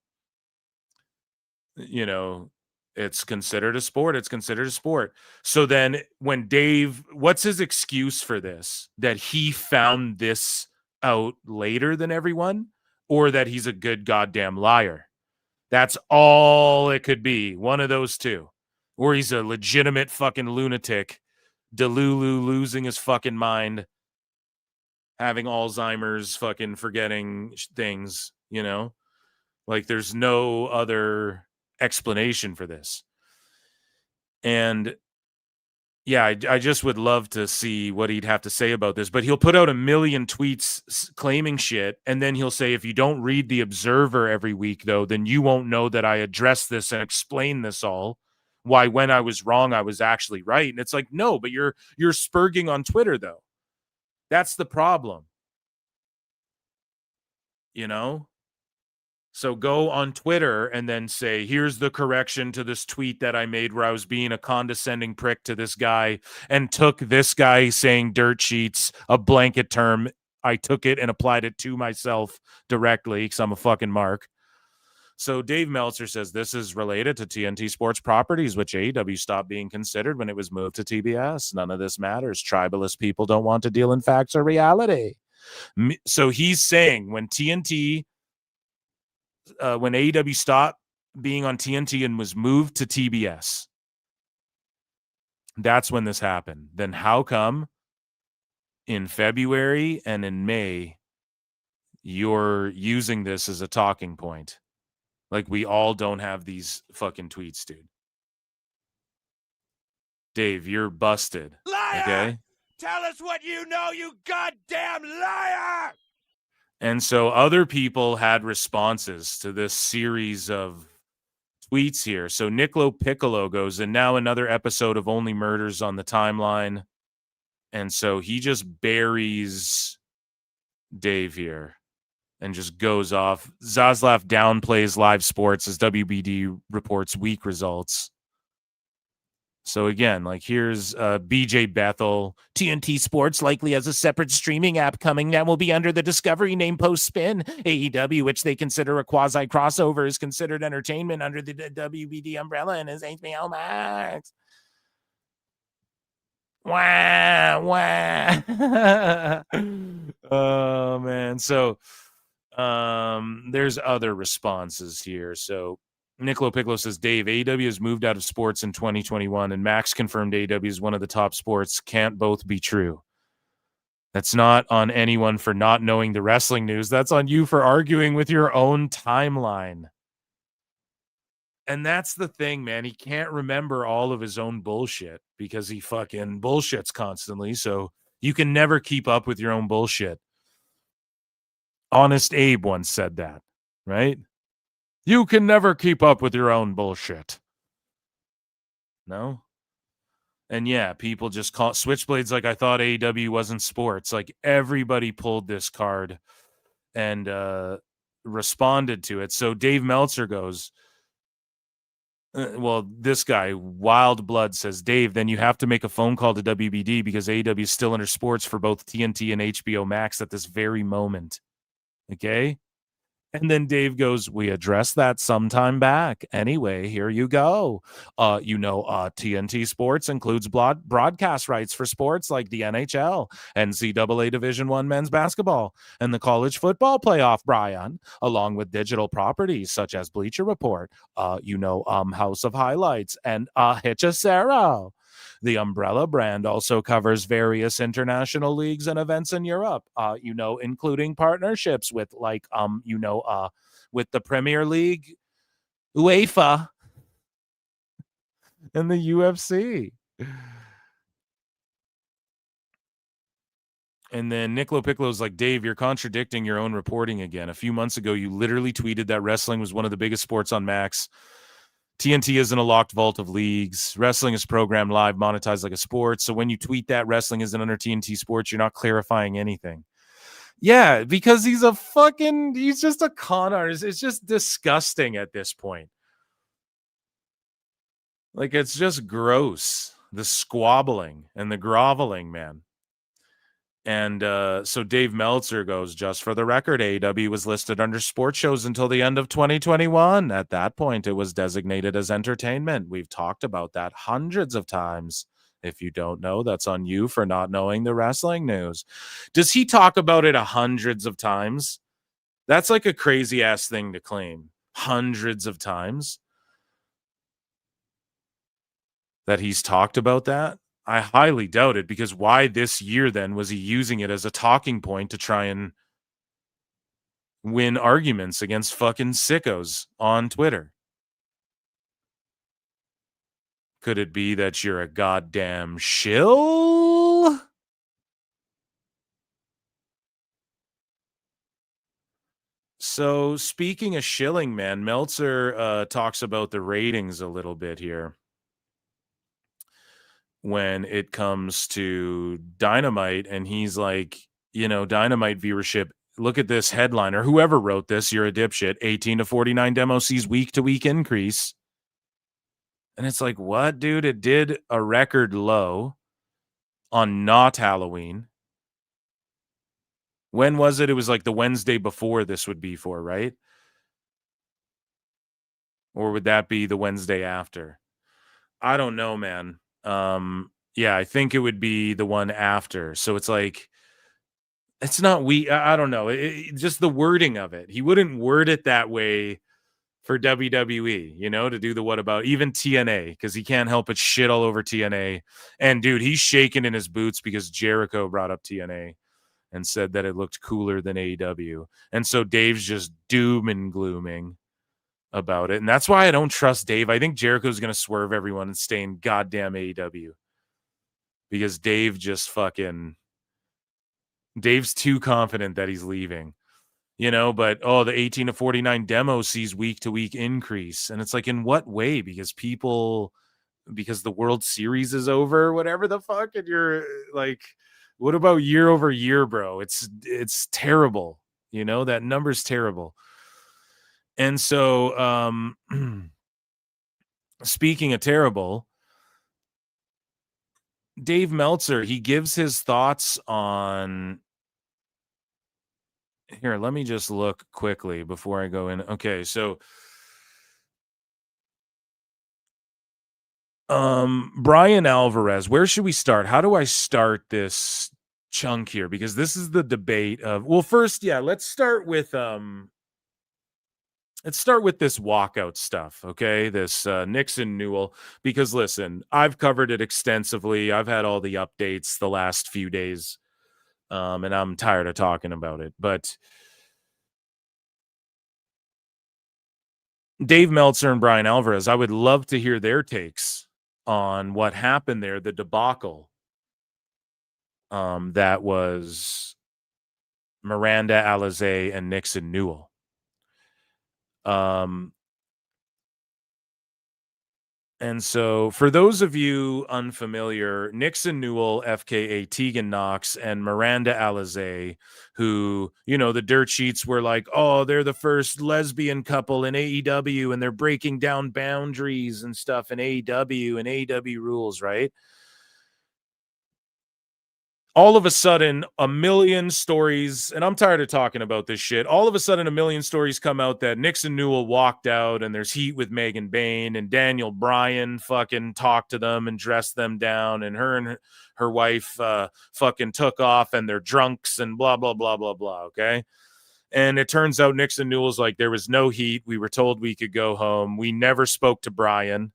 you know, it's considered a sport. It's considered a sport. So then when Dave, what's his excuse for this? That he found this out later than everyone, or that he's a good goddamn liar? That's all it could be. One of those two. Or he's a legitimate fucking lunatic, Delulu, losing his fucking mind, having Alzheimer's, fucking forgetting things, you know? Like there's no other explanation for this. And yeah, I just would love to see what he'd have to say about this, but he'll put out a million tweets claiming shit, and then he'll say, if you don't read the Observer every week, though, then you won't know that I addressed this and explained this all. Why, when I was wrong, I was actually right. And it's like, no, but you're spurging on Twitter, though. That's the problem. You know? So go on Twitter and then say, here's the correction to this tweet that I made where I was being a condescending prick to this guy and took this guy saying dirt sheets, a blanket term. I took it and applied it to myself directly because I'm a fucking mark. So Dave Meltzer says this is related to TNT Sports Properties, which AEW stopped being considered when it was moved to TBS. None of this matters. Tribalist people don't want to deal in facts or reality. So he's saying when AEW stopped being on TNT and was moved to TBS, that's when this happened. Then how come in February and in May you're using this as a talking point? Like we all don't have these fucking tweets, dude. Dave, you're busted. Liar! Okay? Tell us what you know, you goddamn liar! And so other people had responses to this series of tweets here. So Nicolo Piccolo goes, and now another episode of Only Murders on the timeline. And so he just buries Dave here and just goes off. Zaslav downplays live sports as WBD reports weak results. So again, like here's BJ Bethel. TNT Sports likely has a separate streaming app coming that will be under the Discovery name post-spin. AEW, which they consider a quasi-crossover, is considered entertainment under the WBD umbrella and is HBO Max. Wah, wah. Oh, man. So there's other responses here. So Nicolo Piccolo says, Dave, AEW has moved out of sports in 2021, and Max confirmed AEW is one of the top sports. Can't both be true. That's not on anyone for not knowing the wrestling news. That's on you for arguing with your own timeline. And that's the thing, man. He can't remember all of his own bullshit because he fucking bullshits constantly. So you can never keep up with your own bullshit. Honest Abe once said that, right? You can never keep up with your own bullshit. No? And yeah, people just call Switchblades like I thought AEW wasn't sports. Like everybody pulled this card and responded to it. So Dave Meltzer goes, well, this guy, Wild Blood, says, Dave, then you have to make a phone call to WBD because AEW is still under sports for both TNT and HBO Max at this very moment. Okay? And then Dave goes, we addressed that sometime back. Anyway, here you go. TNT Sports includes broadcast rights for sports like the NHL, NCAA Division I men's basketball, and the college football playoff, Bryan, along with digital properties such as Bleacher Report, House of Highlights, and Hitchacero. The Umbrella brand also covers various international leagues and events in Europe, including partnerships with with the Premier League, UEFA, and the UFC. And then Nicolo Piccolo's like, Dave, you're contradicting your own reporting again. A few months ago, you literally tweeted that wrestling was one of the biggest sports on Max. TNT isn't a locked vault of leagues. Wrestling is programmed live, monetized like a sport. So when you tweet that wrestling isn't under TNT Sports, you're not clarifying anything. Yeah, because he's just a con artist. It's just disgusting at this point. Like, it's just gross. The squabbling and the groveling, man. And so Dave Meltzer goes, just for the record, AEW was listed under sports shows until the end of 2021. At that point, it was designated as entertainment. We've talked about that hundreds of times. If you don't know, that's on you for not knowing the wrestling news. Does he talk about it hundreds of times? That's like a crazy ass thing to claim. Hundreds of times that he's talked about that? I highly doubt it, because why this year then was he using it as a talking point to try and win arguments against fucking sickos on Twitter? Could it be that you're a goddamn shill? So speaking of shilling, man, Meltzer talks about the ratings a little bit here when it comes to Dynamite, and he's like, Dynamite viewership, look at this headline, or whoever wrote this, you're a dipshit, 18 to 49 demo sees week-to-week increase. And it's like, what, dude? It did a record low on not Halloween. When was it? It was like the Wednesday before this would be for, right? Or would that be the Wednesday after? I don't know, man. Yeah, I think it would be the one after. So it's like, it's not I don't know. Just the wording of it. He wouldn't word it that way for WWE, to do the what about even TNA, because he can't help but shit all over TNA. And dude, he's shaking in his boots because Jericho brought up TNA and said that it looked cooler than AEW. And so Dave's just doom and glooming about it. And that's why I don't trust Dave. I think Jericho's going to swerve everyone and stay in goddamn AEW, because Dave's too confident that he's leaving, but the 18 to 49 demo sees week to week increase. And it's like, in what way? Because the World Series is over, whatever the fuck. And you're like, what about year over year, bro? It's terrible. That number's terrible. And so, speaking of terrible, Dave Meltzer, he gives his thoughts on. Here, let me just look quickly before I go in. Okay, so Bryan Alvarez, where should we start? How do I start this chunk here? Because this is the debate of, well, first, yeah, let's start with this walkout stuff, okay? This Nixon Newell, because listen, I've covered it extensively. I've had all the updates the last few days. And I'm tired of talking about it, but Dave Meltzer and Bryan Alvarez, I would love to hear their takes on what happened there, the debacle that was Miranda Alizé and Nixon Newell. And so for those of you unfamiliar, Nixon Newell, FKA Tegan Knox, and Miranda Alizé, who, the dirt sheets were like, oh, they're the first lesbian couple in AEW, and they're breaking down boundaries and stuff in AEW and AEW rules, right? All of a sudden, a million stories, and I'm tired of talking about this shit. All of a sudden, a million stories come out that Nixon Newell walked out, and there's heat with Megan Bain, and Daniel Bryan fucking talked to them and dressed them down, and her wife fucking took off, and they're drunks, and blah, blah, blah, blah, blah, okay? And it turns out Nixon Newell's like, there was no heat. We were told we could go home. We never spoke to Bryan.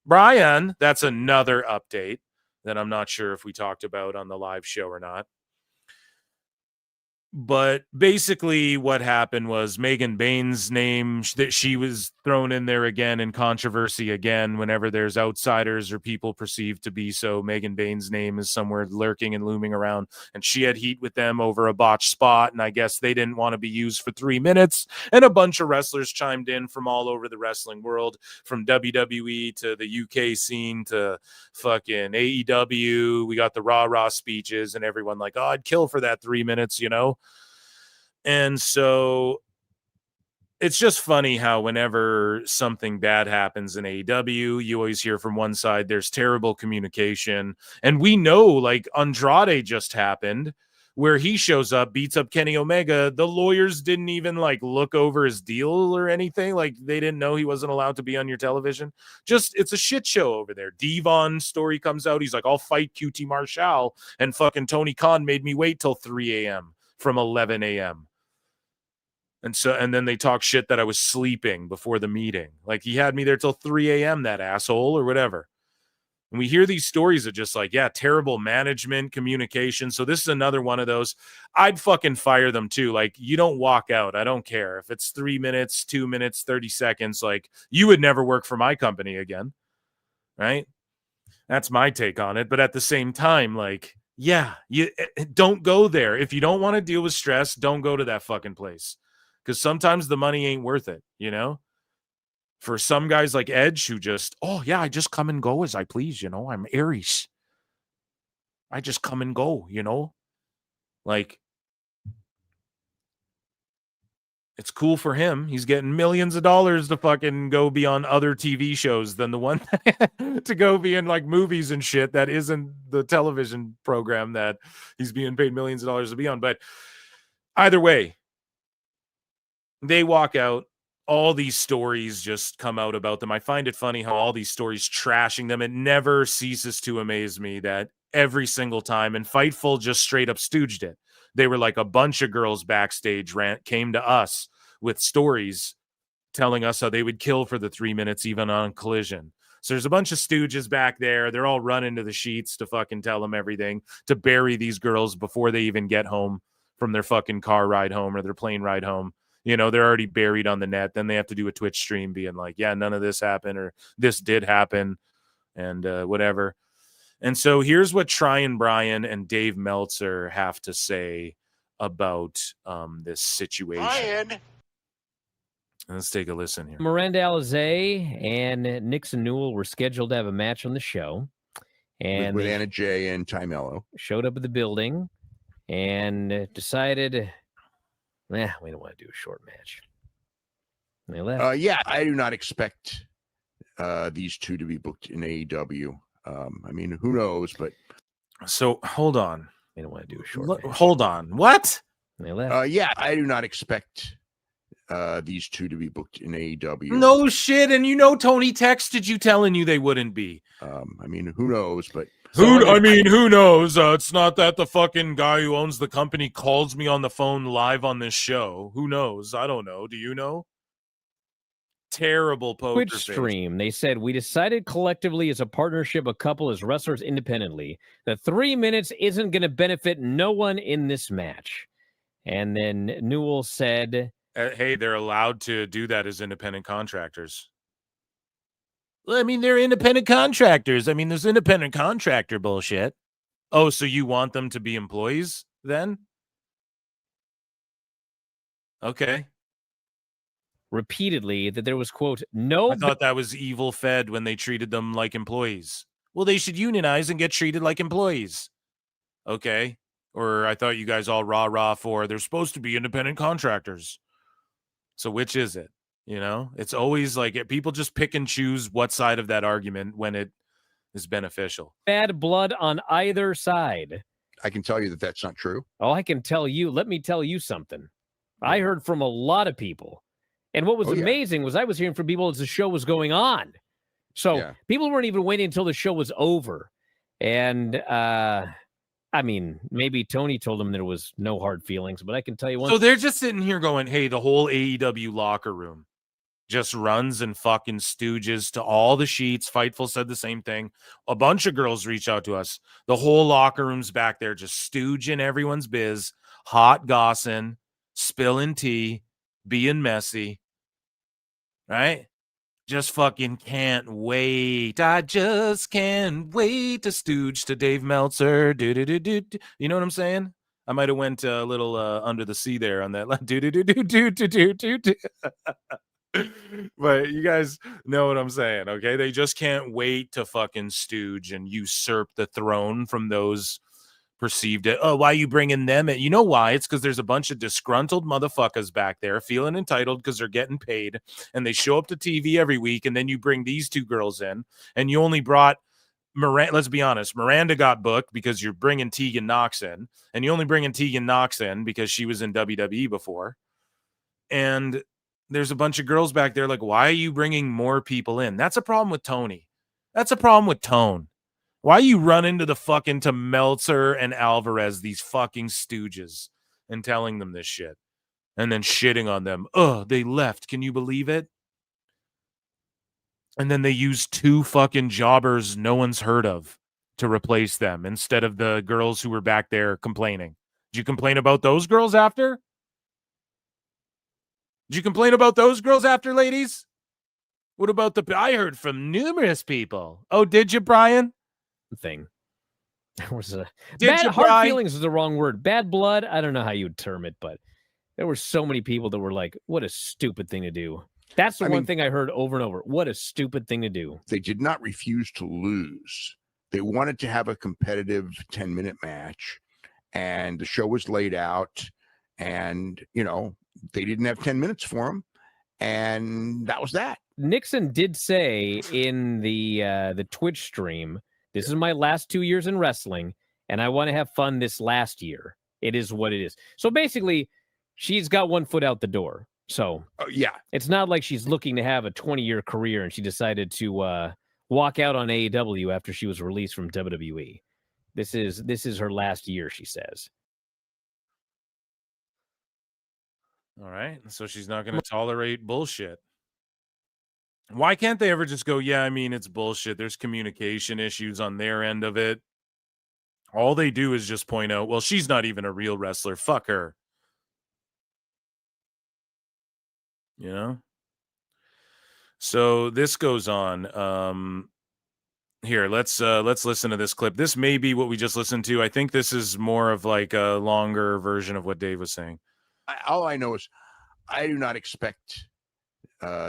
Bryan, that's another update that I'm not sure if we talked about on the live show or not. But basically what happened was Megan Bain's name, that she was thrown in there again in controversy again whenever there's outsiders or people perceived to be so. Megan Bain's name is somewhere lurking and looming around, and she had heat with them over a botched spot, and I guess they didn't want to be used for 3 minutes, and a bunch of wrestlers chimed in from all over the wrestling world, from WWE to the UK scene to fucking AEW. We got the rah-rah speeches and everyone like, oh, I'd kill for that 3 minutes, And so it's just funny how whenever something bad happens in AEW, you always hear from one side, there's terrible communication. And we know, like, Andrade just happened, where he shows up, beats up Kenny Omega. The lawyers didn't even like look over his deal or anything. Like they didn't know he wasn't allowed to be on your television. Just it's a shit show over there. Devon's story comes out. He's like, I'll fight QT Marshall, and fucking Tony Khan made me wait till 3 a.m. from 11 a.m. And then they talk shit that I was sleeping before the meeting. Like he had me there till 3 a.m. that asshole or whatever. And we hear these stories of just like, yeah, terrible management, communication. So this is another one of those. I'd fucking fire them too. Like, you don't walk out. I don't care. If it's 3 minutes, 2 minutes, 30 seconds, like you would never work for my company again. Right? That's my take on it. But at the same time, like, yeah, you don't go there. If you don't want to deal with stress, don't go to that fucking place. Because sometimes the money ain't worth it, you know? For some guys like Edge who just, oh, yeah, I just come and go as I please, you know? I'm Aries. I just come and go, you know? Like, it's cool for him. He's getting millions of dollars to fucking go be on other TV shows than the one to go be in, like, movies and shit that isn't the television program that he's being paid millions of dollars to be on. But either way, they walk out. All these stories just come out about them. I find it funny how all these stories trashing them. It never ceases to amaze me that every single time, and Fightful just straight up stooged it. They were like a bunch of girls backstage came to us with stories telling us how they would kill for the 3 minutes even on Collision. So there's a bunch of stooges back there. They're all running to the sheets to fucking tell them everything, to bury these girls before they even get home from their fucking car ride home or their plane ride home. You know, they're already buried on the net. Then they have to do a Twitch stream being like, yeah, none of this happened or this did happen and whatever. And so here's what Bryan and Dave Meltzer have to say about this situation. Bryan. Let's take a listen here. Miranda Alizé and Nixon Newell were scheduled to have a match on the show. And with Anna Jay and Ty Mello. Showed up at the building and decided... we don't want to do a short match. And they left. Yeah, I do not expect these two to be booked in AEW. I mean, who knows? But so hold on. They don't want to do a short match. Hold on. What? And they left. Yeah, I do not expect these two to be booked in AEW. No shit. And you know, Tony texted you telling you they wouldn't be. I mean, who knows? But who knows? It's not that the fucking guy who owns the company calls me on the phone live on this show. Who knows? I don't know. Do you know? Terrible poker Twitch stream. They said, we decided collectively as a partnership, a couple as wrestlers independently, that 3 minutes isn't going to benefit no one in this match. And then Newell said, hey, they're allowed to do that as independent contractors. Well, I mean, they're independent contractors. I mean, there's independent contractor bullshit. Oh, so you want them to be employees then? Okay. Repeatedly that there was, quote, no... I thought that was evil fed when they treated them like employees. Well, they should unionize and get treated like employees. Okay. Or I thought you guys all rah-rah for they're supposed to be independent contractors. So which is it? You know, it's always like people just pick and choose what side of that argument when it is beneficial. Bad blood on either side. I can tell you that that's not true. Oh, I can tell you. Let me tell you something. I heard from a lot of people. And what was amazing was I was hearing from people as the show was going on. So people weren't even waiting until the show was over. And, I mean, maybe Tony told them there was no hard feelings, but I can tell you one. So they're just sitting here going, hey, the whole AEW locker room just runs and fucking stooges to all the sheets. Fightful said the same thing. A bunch of girls reach out to us. The whole locker room's back there just stooging everyone's biz, hot gossing, spilling tea, being messy, right? Just fucking can't wait. I just can't wait to stooge to Dave Meltzer. You know what I'm saying? I might have went a little under the sea there on that. But you guys know what I'm saying, okay? They just can't wait to fucking stooge and usurp the throne from those perceived it. Oh, why are you bringing them in? You know why? It's because there's a bunch of disgruntled motherfuckers back there feeling entitled because they're getting paid, and they show up to TV every week, and then you bring these two girls in, and you only brought Miranda, let's be honest, Miranda got booked because you're bringing Tegan Nox in, and you only bringing Tegan Nox in because she was in WWE before. And there's a bunch of girls back there like, why are you bringing more people in? That's a problem with Tony. That's a problem with Tone. Why you run into the fucking to Meltzer and Alvarez, these fucking stooges, and telling them this shit and then shitting on them? Oh, they left. Can you believe it? And then they use 2 fucking jobbers no one's heard of to replace them instead of the girls who were back there complaining. Did you complain about those girls after? Did you complain about those girls after, ladies? What about I heard from numerous people. Oh, did you, Bryan? Thing. There was a Did you, hard Bryan? feelings is the wrong word. Bad blood. I don't know how you would term it, but there were so many people that were like, what a stupid thing to do. That's the one thing I heard over and over. What a stupid thing to do. They did not refuse to lose. They wanted to have a competitive 10-minute match, and the show was laid out, and, you know, they didn't have 10 minutes for them, and that was that. Nixon did say in the Twitch stream, this is my last 2 years in wrestling, and I want to have fun this last year. It is what it is. So basically, she's got one foot out the door. So yeah, it's not like she's looking to have a 20-year career and she decided to walk out on AEW after she was released from WWE. This is her last year, she says. All right. So she's not going to tolerate bullshit. Why can't they ever just go, yeah, I mean, it's bullshit. There's communication issues on their end of it. All they do is just point out, well, she's not even a real wrestler. Fuck her. You know? So this goes on. Here, let's listen to this clip. This may be what we just listened to. I think this is more of like a longer version of what Dave was saying. All I know is I do not expect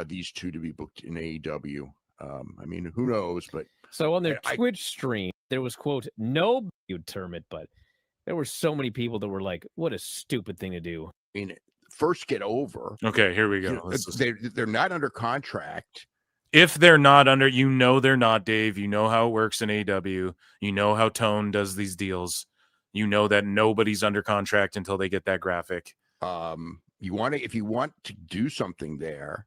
these two to be booked in AEW. I mean, who knows? But so on their Twitch stream, there was, quote, no, you'd term it, but there were so many people that were like, what a stupid thing to do. I mean, first get over. Okay, here we go. You know, they're not under contract. If they're not under, you know they're not, Dave. You know how it works in AEW. You know how Tone does these deals. You know that nobody's under contract until they get that graphic. If you want to do something there,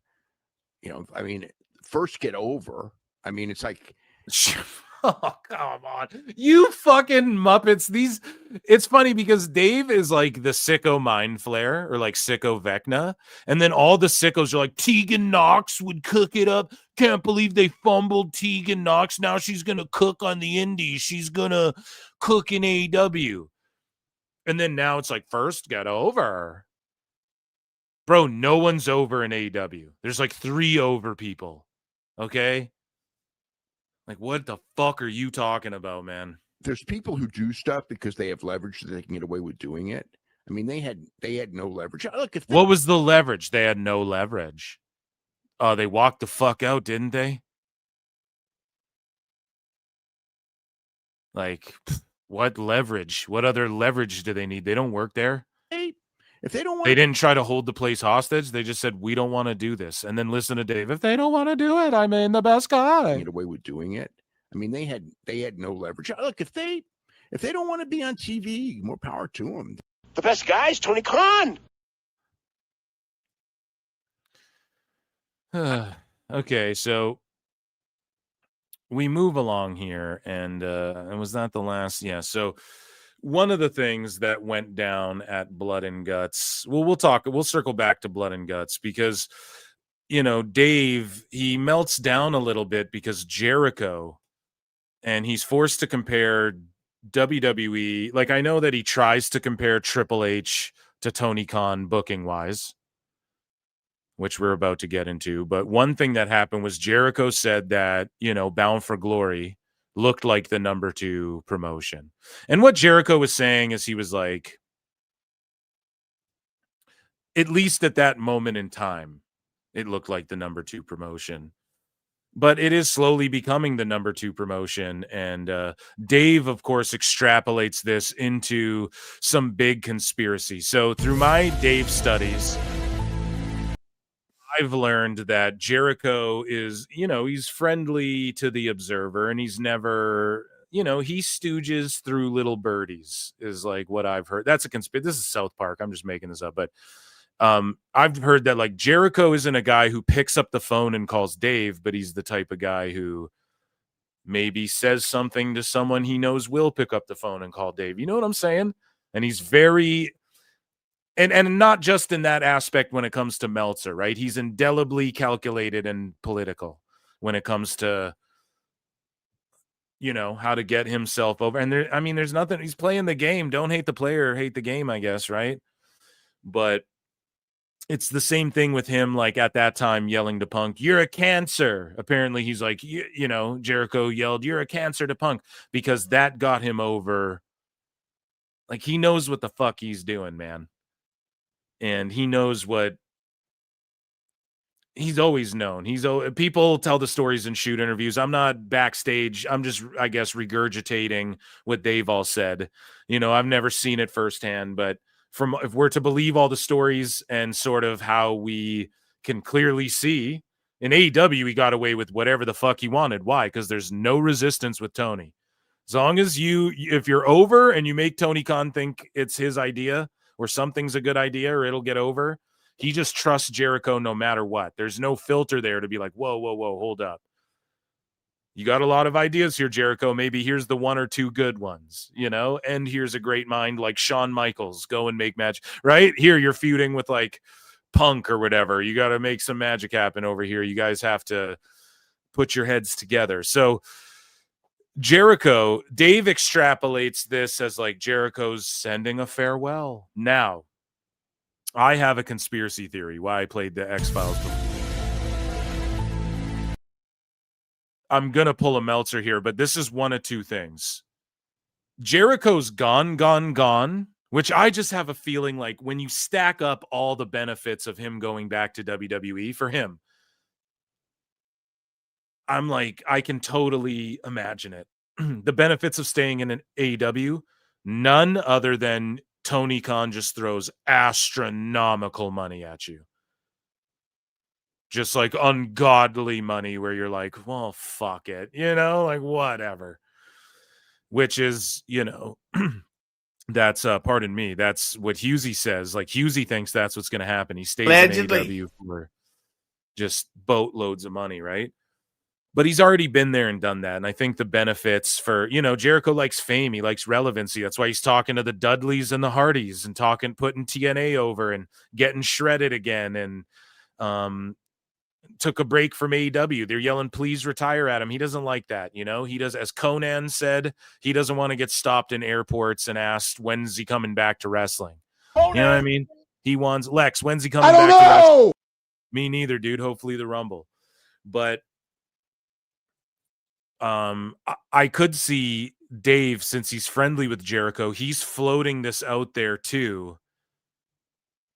you know, I mean, first get over. I mean, it's like, oh, come on, you fucking Muppets. It's funny because Dave is like the sicko Mind Flare or like sicko Vecna, and then all the sickos are like, Tegan Nox would cook it up. Can't believe they fumbled Tegan Nox. Now she's gonna cook on the indies. She's gonna cook in AEW. And then now it's like, first get over. Bro, no one's over in AEW. There's like 3 over people. Okay? Like, what the fuck are you talking about, man? There's people who do stuff because they have leverage so they can get away with doing it. I mean, they had no leverage. Look, what was the leverage? They had no leverage. They walked the fuck out, didn't they? Like, what leverage? What other leverage do they need? They don't work there. If they don't want, they didn't try to hold the place hostage. They just said, we don't want to do this. And then listen to Dave. If they don't want to do it, I mean, the best guy. Get away with doing it. I mean, they had no leverage. Look, if they don't want to be on TV, more power to them. The best guy is Tony Khan. Okay, so we move along here, and was that the last? Yeah. So one of the things that went down at Blood and Guts, well, we'll circle back to Blood and Guts because, you know, Dave, he melts down a little bit because Jericho, and he's forced to compare WWE. Like, I know that he tries to compare Triple H to Tony Khan booking wise, which we're about to get into. But one thing that happened was Jericho said that, you know, Bound for Glory looked like the number 2 promotion. And what Jericho was saying is he was like, at least at that moment in time, it looked like the number 2 promotion. But it is slowly becoming the number 2 promotion. And Dave, of course, extrapolates this into some big conspiracy. So through my Dave studies, I've learned that Jericho is, he's friendly to the observer, and he's never, he stooges through little birdies is like what I've heard. That's a conspiracy. This is South Park. I'm just making this up, but I've heard that like Jericho isn't a guy who picks up the phone and calls Dave, but he's the type of guy who maybe says something to someone he knows will pick up the phone and call Dave. You know what I'm saying? And he's very, and not just in that aspect when it comes to Meltzer, right? He's indelibly calculated and political when it comes to, how to get himself over. And there's nothing, he's playing the game. Don't hate the player, hate the game, I guess, right? But it's the same thing with him, like at that time yelling to Punk, "You're a cancer." Apparently he's like, Jericho yelled, "You're a cancer" to Punk because that got him over. Like he knows what the fuck he's doing, man. And he knows what he's always known. People tell the stories in shoot interviews. I'm not backstage. I'm just, I guess, regurgitating what they've all said. I've never seen it firsthand, but if we're to believe all the stories and sort of how we can clearly see in AEW, he got away with whatever the fuck he wanted. Why? Because there's no resistance with Tony. As long as if you're over and you make Tony Khan think it's his idea or something's a good idea or it'll get over, he just trusts Jericho no matter what. There's no filter there to be like, whoa, hold up. You got a lot of ideas here, Jericho. Maybe here's the one or two good ones, and here's a great mind like Shawn Michaels. Go and make magic, right? Here you're feuding with like Punk or whatever. You got to make some magic happen over here. You guys have to put your heads together. So Jericho, Dave extrapolates this as like Jericho's sending a farewell. Now, I have a conspiracy theory why I played the X-Files before. I'm going to pull a Meltzer here, but this is one of two things. Jericho's gone, which I just have a feeling like when you stack up all the benefits of him going back to WWE for him, I'm like, I can totally imagine it. The benefits of staying in an AEW, none other than Tony Khan just throws astronomical money at you. Just like ungodly money where you're like, well, fuck it, like whatever. Which is, that's pardon me, that's what Husey says. Like Husey thinks that's what's going to happen. He stays Allegedly. In AEW for just boatloads of money, right? But he's already been there and done that. And I think the benefits for, Jericho likes fame. He likes relevancy. That's why he's talking to the Dudleys and the Hardys and putting TNA over and getting shredded again. And took a break from AEW. They're yelling, "Please retire" at him. He doesn't like that. He does, as Conan said, he doesn't want to get stopped in airports and asked, when's he coming back to wrestling? Conan. You know what I mean? He wants Lex, when's he coming back to wrestling? Me neither, dude. Hopefully the Rumble. But I could see Dave, since he's friendly with Jericho, he's floating this out there too,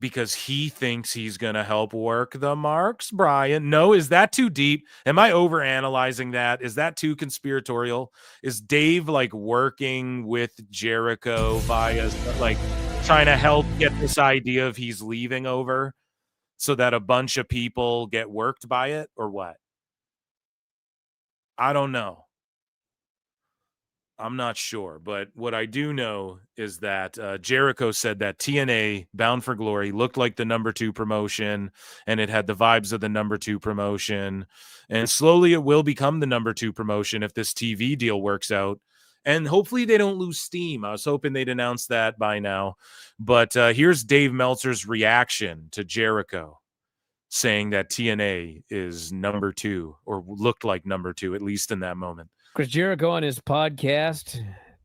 because he thinks he's going to help work the marks, Brian. No, is that too deep? Am I overanalyzing that? Is that too conspiratorial? Is Dave like working with Jericho via like trying to help get this idea of he's leaving over so that a bunch of people get worked by it, or what? I don't know. I'm not sure, but what I do know is that Jericho said that TNA Bound for Glory looked like the number 2 promotion, and it had the vibes of the number 2 promotion, and slowly it will become the number 2 promotion if this TV deal works out, and hopefully they don't lose steam. I was hoping they'd announce that by now, but here's Dave Meltzer's reaction to Jericho saying that TNA is number 2, or looked like number 2, at least in that moment. Chris Jericho on his podcast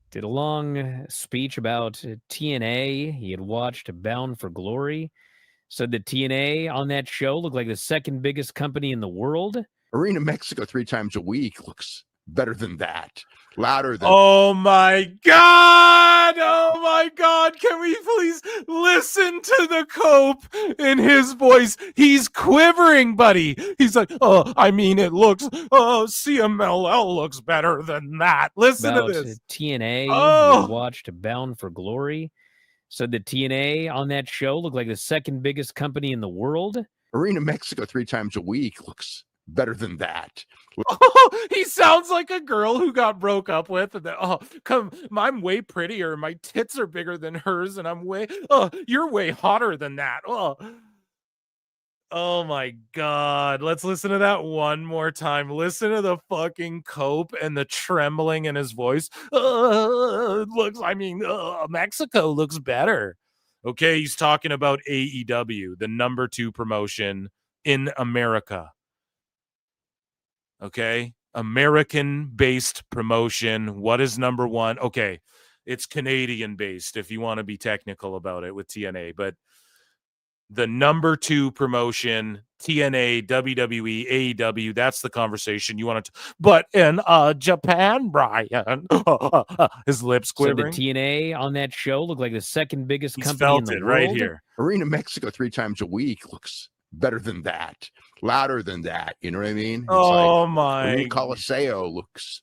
did a long speech about TNA. He had watched Bound for Glory. Said that TNA on that show looked like the second biggest company in the world. Arena Mexico 3 times a week looks better than that. Louder than. Oh my God! Oh my God! Can we please listen to the cope in his voice? He's quivering, buddy. He's like, "Oh, I mean, it looks. Oh, CMLL looks better than that." Listen about to this. TNA. Oh. He watched Bound for Glory. Said that TNA on that show looked like the second biggest company in the world. Arena Mexico 3 times a week looks better than that. Oh, he sounds like a girl who got broke up with. And I'm way prettier. My tits are bigger than hers, and you're way hotter than that. Oh my God. Let's listen to that one more time. Listen to the fucking cope and the trembling in his voice. Mexico looks better. Okay, he's talking about AEW, the number 2 promotion in America. Okay, American-based promotion. What is number 1? Okay, it's Canadian-based if you want to be technical about it with TNA, but the number 2 promotion, TNA, WWE, AEW, that's the conversation you want to. But in Japan, Brian, his lips quivering. So the TNA on that show looked like the second biggest He's company in felt the it world. right here. Arena Mexico 3 times a week looks better than that, louder than that. You know what I mean? Oh like my! Arena Coliseo looks,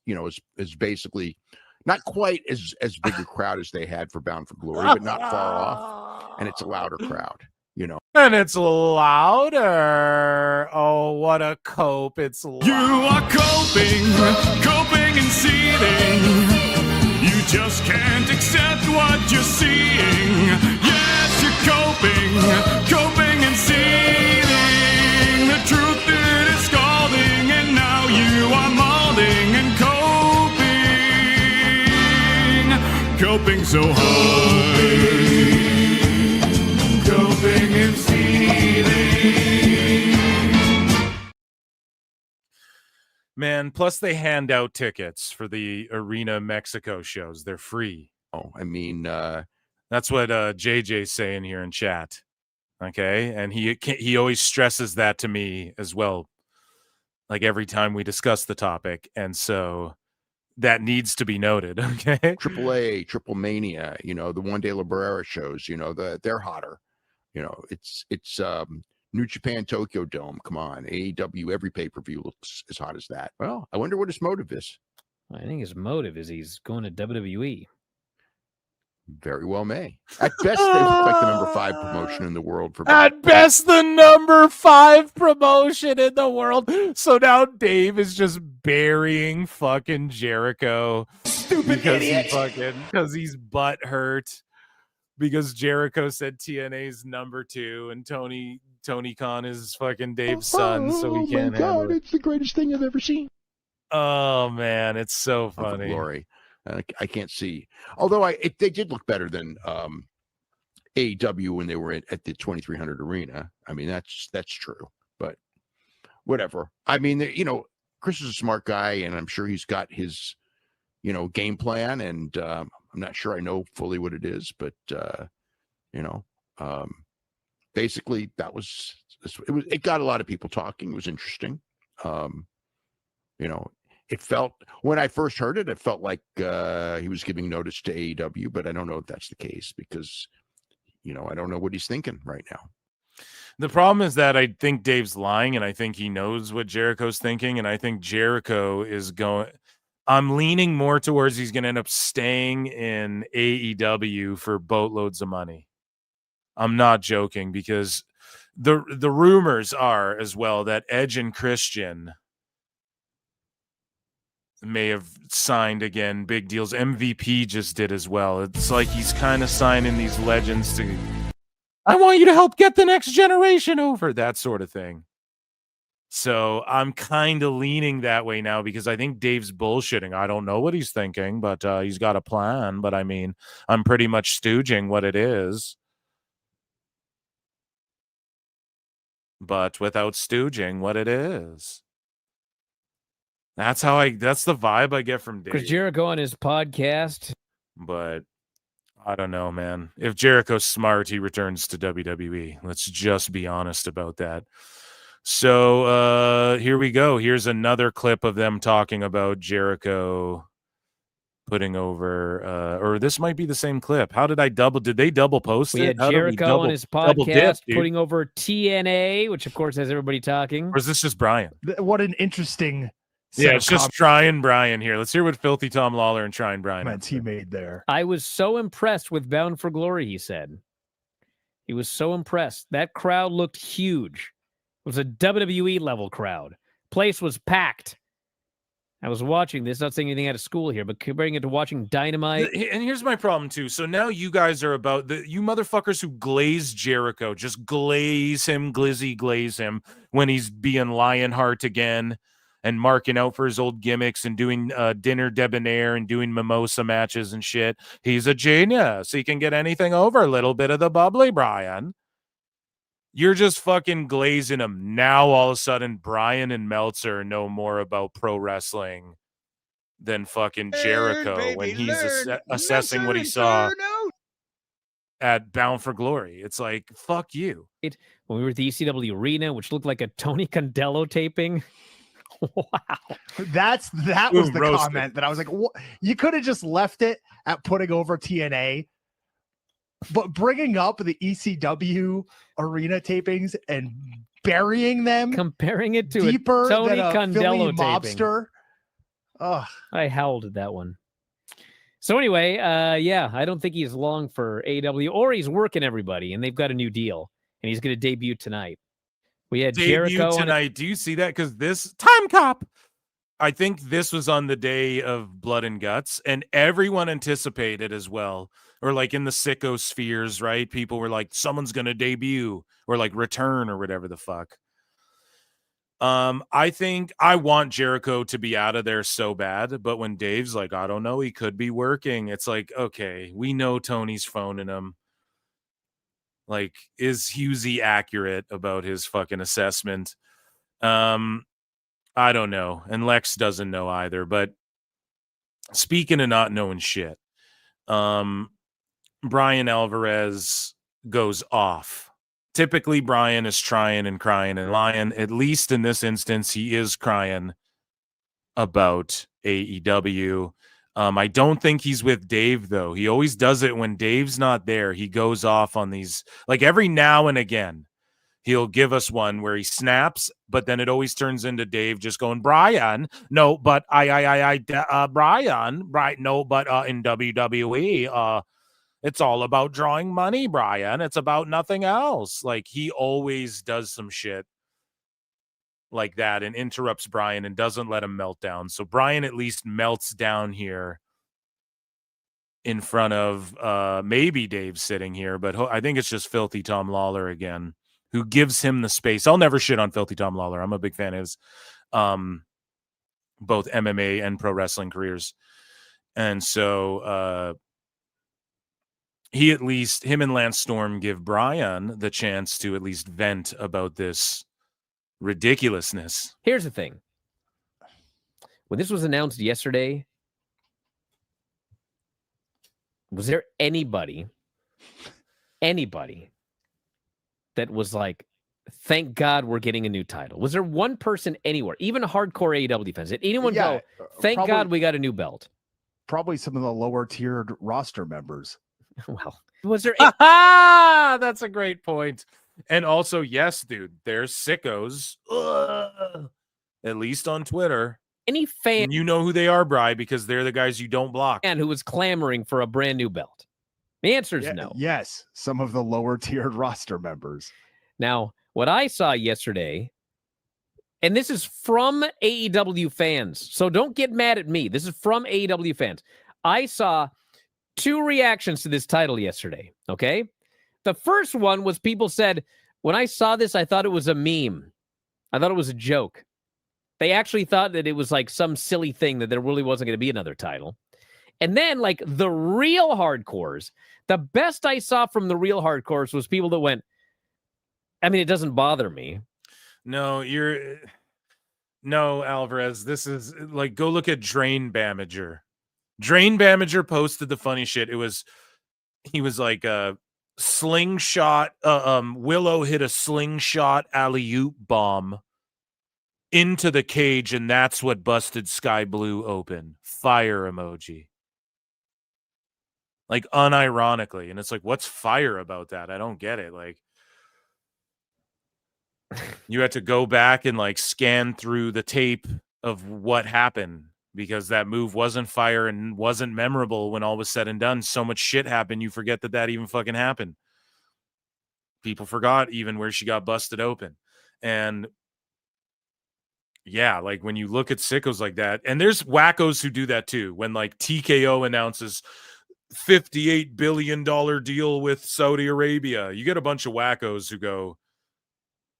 is basically not quite as big a crowd as they had for Bound for Glory, but not far off. And it's a louder crowd. And it's louder. Oh, what a cope. It's loud. You are coping and seething. You just can't accept what you're seeing. Yes, you're coping and seething. The truth it is scalding, and now you are molding and coping so hard. Coping and seething. Man, plus they hand out tickets for the Arena Mexico shows. They're free. Oh, I mean, that's what JJ's saying here in chat. Okay, and he always stresses that to me as well, like every time we discuss the topic, and so that needs to be noted. Okay, AAA, Triple Mania, the One Day Librera shows, they're hotter. It's New Japan Tokyo Dome. Come on, AEW, every pay-per-view looks as hot as that. Well, I wonder what his motive is. I think his motive is he's going to WWE. Very well may. At best, they look like the number 5 promotion in the world. At best, the number 5 promotion in the world. So now Dave is just burying fucking Jericho. Stupid idiot. Because he's butt hurt. Because Jericho said TNA's number 2 and Tony Khan is fucking Dave's son, so he can't handle it. It's the greatest thing I've ever seen. Oh man, it's so funny. Glory. I can't see. Although they did look better than AEW when they were at the 2300 arena. I mean, that's true. But whatever. I mean, Chris is a smart guy, and I'm sure he's got his game plan, and I'm not sure I know fully what it is, but basically it got a lot of people talking. It was interesting. It felt, when I first heard it, it felt like he was giving notice to AEW, but I don't know if that's the case because I don't know what he's thinking right now. The problem is that I think Dave's lying, and I think he knows what Jericho's thinking, and I think Jericho is going. I'm leaning more towards he's going to end up staying in AEW for boatloads of money. I'm not joking, because the rumors are as well that Edge and Christian may have signed again big deals. MVP just did as well. It's like he's kind of signing these legends to, I want you to help get the next generation over, that sort of thing. So I'm kind of leaning that way now because I think Dave's bullshitting. I don't know what he's thinking, but he's got a plan. But I mean, I'm pretty much stooging what it is. But without stooging what it is. That's the vibe I get from Dave. Chris Jericho on his podcast. But I don't know, man. If Jericho's smart, he returns to WWE. Let's just be honest about that. So here we go. Here's another clip of them talking about Jericho putting over, or this might be the same clip. Did they double post it? We had Jericho on his podcast putting over TNA, which of course has everybody talking. Or is this just Brian? What an interesting. Yeah, it's just Trying Brian here. Let's hear what Filthy Tom Lawler and Trying Brian he made there. I was so impressed with Bound for Glory, he said. He was so impressed. That crowd looked huge. was a WWE level crowd. Place was packed. I was watching this, not saying anything out of school here, but comparing it to watching Dynamite. And here's my problem too. So now you guys are about you motherfuckers who glaze Jericho, just glaze him when he's being Lionheart again and marking out for his old gimmicks and doing dinner debonair and doing mimosa matches and shit. He's a genius. He can get anything over. A little bit of the bubbly, Bryan. You're just fucking glazing him. Now all of a sudden, Bryan and Meltzer know more about pro wrestling than fucking Jericho when he's assessing what he saw at Bound for Glory. It's like, fuck you. When we were at the ECW arena, which looked like a Tony Condello taping. Wow. That was the comment that I was like, what? You could have just left it at putting over TNA, but bringing up the ECW arena tapings and burying them, comparing it to deeper a Tony than a Condello Philly taping. mobster. Ugh. I howled at that one. So anyway, yeah, I don't think he's long for AEW, or he's working everybody, and they've got a new deal, and he's going to debut tonight. We had Jericho tonight. Do you see that? Because this Time Cop, I think this was on the day of Blood and Guts, and everyone anticipated as well, or like in the sicko spheres, right? People were like, someone's going to debut or like return or whatever the fuck. I think I want Jericho to be out of there so bad, but when Dave's like, I don't know, he could be working. It's like, okay, we know Tony's phoning him. Like, is Husey accurate about his fucking assessment? I don't know. And Lex doesn't know either. But speaking of not knowing shit, Bryan Alvarez goes off. Typically, Bryan is trying and crying and lying. At least in this instance, he is crying about AEW. I don't think he's with Dave, though. He always does it when Dave's not there. He goes off on these, like every now and again, he'll give us one where he snaps, but then it always turns into Dave just going, Bryan, no, but Bryan, right? No, but in WWE, it's all about drawing money, Bryan. It's about nothing else. Like he always does some shit like that and interrupts Bryan and doesn't let him melt down. So Bryan at least melts down here in front of maybe Dave sitting here, but I think it's just Filthy Tom Lawler again, who gives him the space. I'll never shit on Filthy Tom Lawler. I'm a big fan of his both MMA and pro wrestling careers. And so him and Lance Storm give Bryan the chance to at least vent about this ridiculousness. Here's the thing. When this was announced yesterday, was there anybody that was like, thank God we're getting a new title? Was there one person anywhere, even hardcore AEW fans, did anyone go, thank God we got a new belt? Probably some of the lower tiered roster members. Well, was there? That's a great point. And also, yes, dude, there's sickos, at least on Twitter. Any fan, and you know who they are, Bri, because they're the guys you don't block. And who was clamoring for a brand new belt? The answer is no. Yes, some of the lower tiered roster members. Now, what I saw yesterday, and this is from AEW fans, so don't get mad at me. This is from AEW fans. I saw two reactions to this title yesterday, okay? The first one was people said, when I saw this, I thought it was a meme. I thought it was a joke. They actually thought that it was like some silly thing, that there really wasn't going to be another title. And then like the real hardcores, the best I saw from the real hardcores was people that went, I mean, it doesn't bother me. No, Alvarez, this is like, go look at Drain Bamager. Drain Bamager posted the funny shit. He was like a slingshot. Willow hit a slingshot alley-oop bomb into the cage, and that's what busted Sky Blue open. Fire emoji. Like unironically. And it's like, what's fire about that? I don't get it. Like, you had to go back and like scan through the tape of what happened, because that move wasn't fire and wasn't memorable when all was said and done. So much shit happened, you forget that even fucking happened. People forgot even where she got busted open. And yeah, like when you look at sickos like that, and there's wackos who do that too. When like TKO announces $58 billion deal with Saudi Arabia, you get a bunch of wackos who go,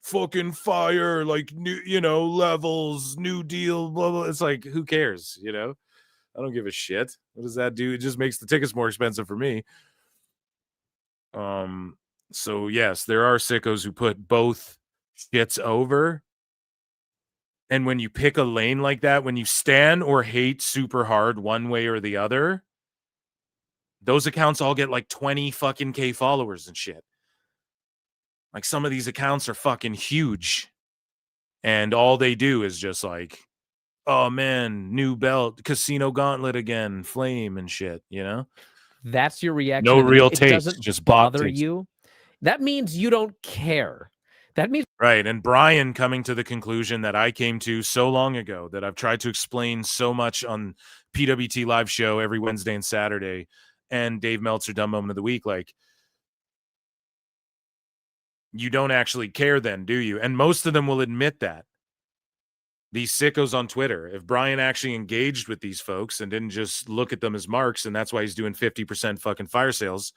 fucking fire, like new, levels, new deal, blah, blah. It's like, who cares? I don't give a shit. What does that do? It just makes the tickets more expensive for me. So yes, there are sickos who put both shits over. And when you pick a lane like that, when you stan or hate super hard one way or the other, those accounts all get like 20 fucking K followers and shit. Like some of these accounts are fucking huge. And all they do is just like, oh man, new belt, casino gauntlet again, flame and shit, That's your reaction. No real It taste, doesn't just bot bother taste. you. That means you don't care. That means right. And Bryan coming to the conclusion that I came to so long ago, that I've tried to explain so much on PWT live show every Wednesday and Saturday, and Dave Meltzer Dumb Moment of the Week, like, you don't actually care then, do you? And most of them will admit that. These sickos on Twitter, if Bryan actually engaged with these folks and didn't just look at them as marks, and that's why he's doing 50% fucking fire sales,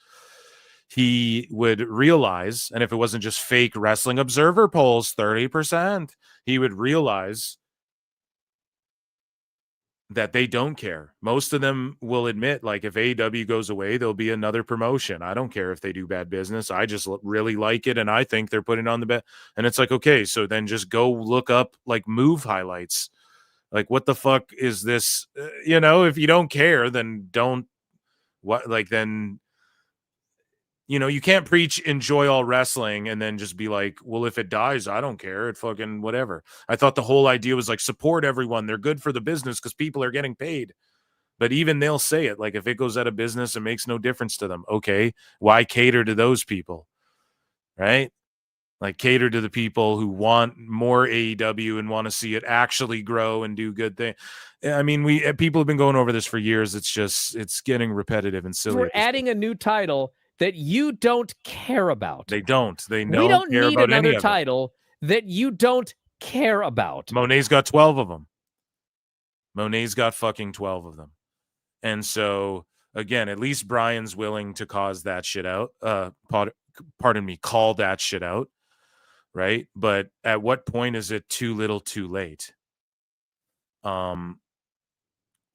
he would realize, and if it wasn't just fake Wrestling Observer polls, 30%, he would realize that they don't care. Most of them will admit, like, if AEW goes away, there'll be another promotion. I don't care if they do bad business. I just really like it, and I think they're putting on the bet. And it's like, okay, so then just go look up, like, move highlights. Like, what the fuck is this? If you don't care, then don't. What? Like, then, you can't preach enjoy all wrestling and then just be like, well, if it dies, I don't care. It fucking whatever. I thought the whole idea was like, support everyone. They're good for the business because people are getting paid. But even they'll say it, like, if it goes out of business, it makes no difference to them. Okay, why cater to those people? Right? Like, cater to the people who want more AEW and want to see it actually grow and do good things. I mean, people have been going over this for years. It's getting repetitive and silly. we're adding a new title that you don't care about. They don't. They We don't care need about any another of title that you don't care about. Monet's got 12 of them. Monet's got fucking 12 of them. And so, again, at least Bryan's willing to cause that shit out. Call that shit out. Right? But at what point is it too little too late?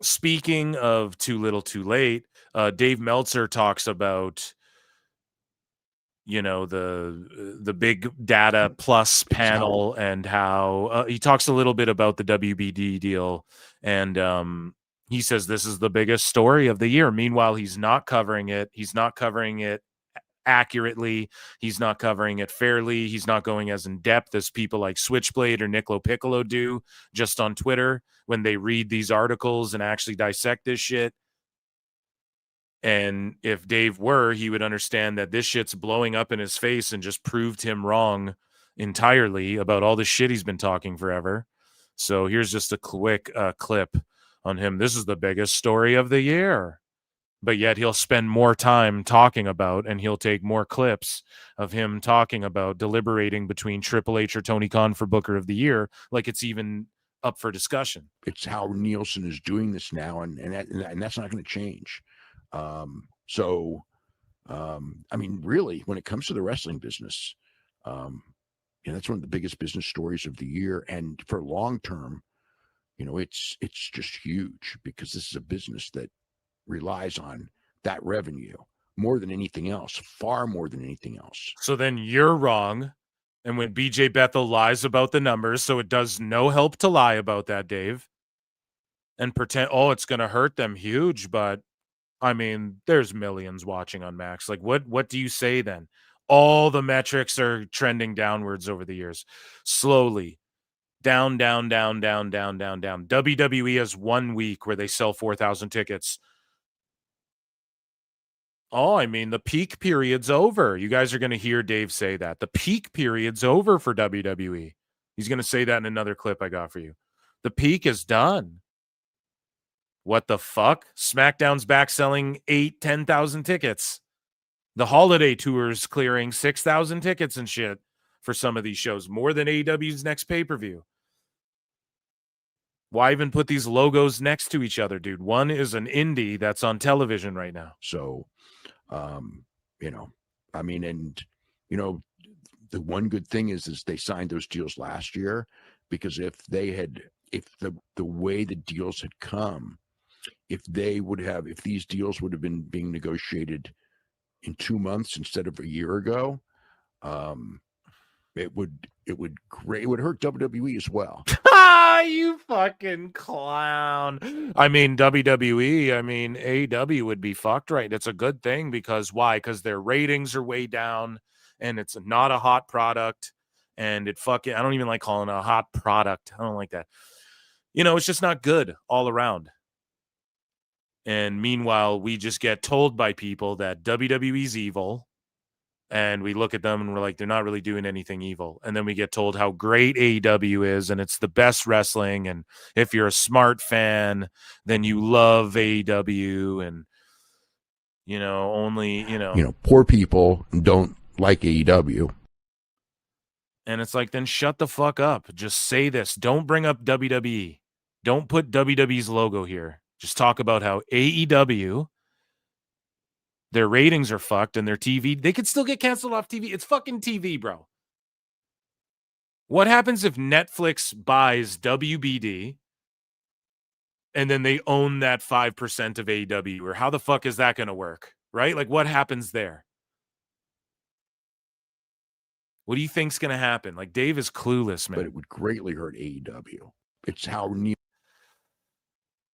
Speaking of too little too late, Dave Meltzer talks about, the big data plus panel, and how he talks a little bit about the WBD deal, and he says this is the biggest story of the year. Meanwhile, he's not covering it. He's not covering it accurately. He's not covering it fairly. He's not going as in depth as people like Switchblade or Nicolo Piccolo do just on Twitter when they read these articles and actually dissect this shit. And if Dave were, he would understand that this shit's blowing up in his face and just proved him wrong entirely about all the shit he's been talking forever. So here's just a quick clip on him. This is the biggest story of the year. But yet he'll spend more time talking about, and he'll take more clips of him talking about deliberating between Triple H or Tony Khan for Booker of the Year, like it's even up for discussion. It's how Nielsen is doing this now, and that's not going to change. I mean, really, when it comes to the wrestling business, that's one of the biggest business stories of the year. And for long term, it's just huge, because this is a business that relies on that revenue more than anything else, far more than anything else. So then you're wrong. And when BJ Bethel lies about the numbers, so it does no help to lie about that, Dave, and pretend, it's going to hurt them huge, but I mean, there's millions watching on Max. Like, what do you say then? All the metrics are trending downwards over the years. Slowly. Down. WWE has 1 week where they sell 4,000 tickets. I mean, the peak period's over. You guys are going to hear Dave say that. The peak period's over for WWE. He's going to say that in another clip I got for you. The peak is done. What the fuck? SmackDown's back selling 10,000 tickets. The holiday tour's clearing 6,000 tickets and shit for some of these shows, more than AEW's next pay-per-view. Why even put these logos next to each other, dude? One is an indie that's on television right now. So, you know, I mean, and, you know, the one good thing is they signed those deals last year, because if the way the deals had come, if these deals would have been being negotiated in 2 months instead of a year ago, it would hurt WWE as well. You fucking clown. I mean, WWE, AEW would be fucked, right? It's a good thing because why? Because their ratings are way down and it's not a hot product. And I don't even like calling it a hot product. I don't like that. You know, it's just not good all around. And meanwhile, we just get told by people that WWE's evil. And we look at them and we're like, they're not really doing anything evil. And then we get told how great AEW is and it's the best wrestling. And if you're a smart fan, then you love AEW. And, Poor people don't like AEW. And it's like, then shut the fuck up. Just say this. Don't bring up WWE. Don't put WWE's logo here. Just talk about how AEW, their ratings are fucked and their TV, they could still get canceled off TV. It's fucking TV, bro. What happens if Netflix buys WBD and then they own that 5% of AEW? Or how the fuck is that going to work? Right? Like, what happens there? What do you think's going to happen? Like, Dave is clueless, man. But it would greatly hurt AEW. It's how Neil.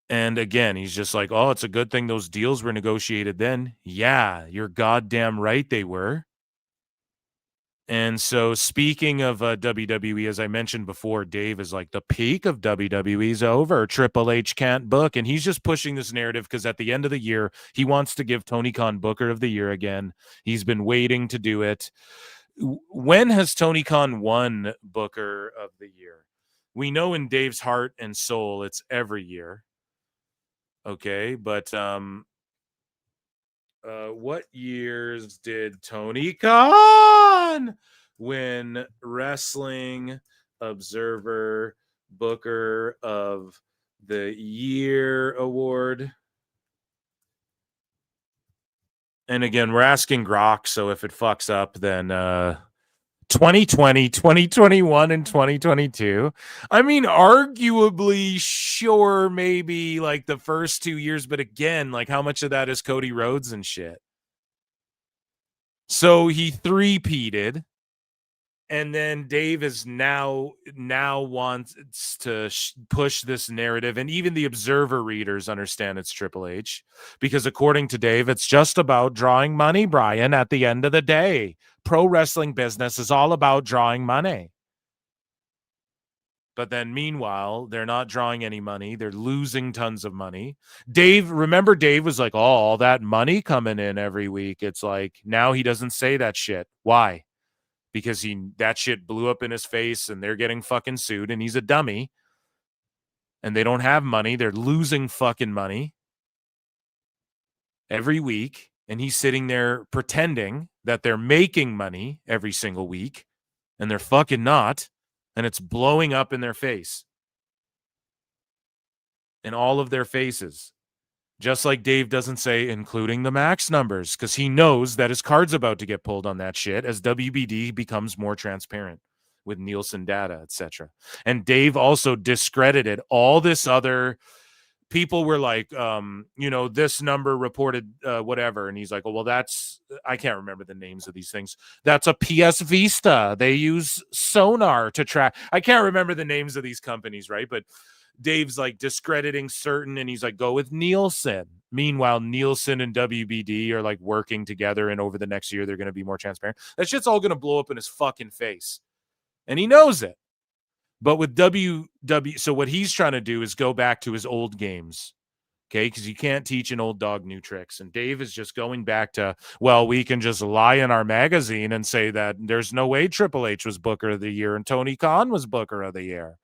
And again, he's just like, oh, it's a good thing those deals were negotiated then. Yeah, you're goddamn right they were. And so speaking of WWE, as I mentioned before, Dave is like, the peak of WWE's over. Triple H can't book. And he's just pushing this narrative because at the end of the year, he wants to give Tony Khan Booker of the Year again. He's been waiting to do it. When has Tony Khan won Booker of the Year? We know in Dave's heart and soul it's every year. Okay, but what years did Tony Khan win Wrestling Observer Booker of the Year award? And again, we're asking Grok, so if it fucks up, then 2020, 2021, and 2022. I mean, arguably, sure, maybe like the first 2 years, but again, like how much of that is Cody Rhodes and shit? So he three-peated, and then Dave is now wants to push this narrative, and even the Observer readers understand it's Triple H, because according to Dave, it's just about drawing money, Brian, at the end of the day. Pro wrestling business is all about drawing money. But then meanwhile, they're not drawing any money. They're losing tons of money. Remember Dave was like, oh, all that money coming in every week. It's like, now he doesn't say that shit. Why? Because that shit blew up in his face and they're getting fucking sued and he's a dummy. And they don't have money. They're losing fucking money every week. And he's sitting there pretending that they're making money every single week. And they're fucking not. And it's blowing up in their face. In all of their faces. Just like Dave doesn't say, including the max numbers, because he knows that his card's about to get pulled on that shit as WBD becomes more transparent with Nielsen data, etc. And Dave also discredited all this other... People were like, this number reported whatever. And he's like, well, I can't remember the names of these things. That's a PS Vista. They use sonar to track. I can't remember the names of these companies, right? But Dave's like discrediting certain, and he's like, go with Nielsen. Meanwhile, Nielsen and WBD are like working together, and over the next year, they're going to be more transparent. That shit's all going to blow up in his fucking face. And he knows it. But with so what he's trying to do is go back to his old games, okay? Because you can't teach an old dog new tricks. And Dave is just going back to, well, we can just lie in our magazine and say that there's no way Triple H was Booker of the Year and Tony Khan was Booker of the Year.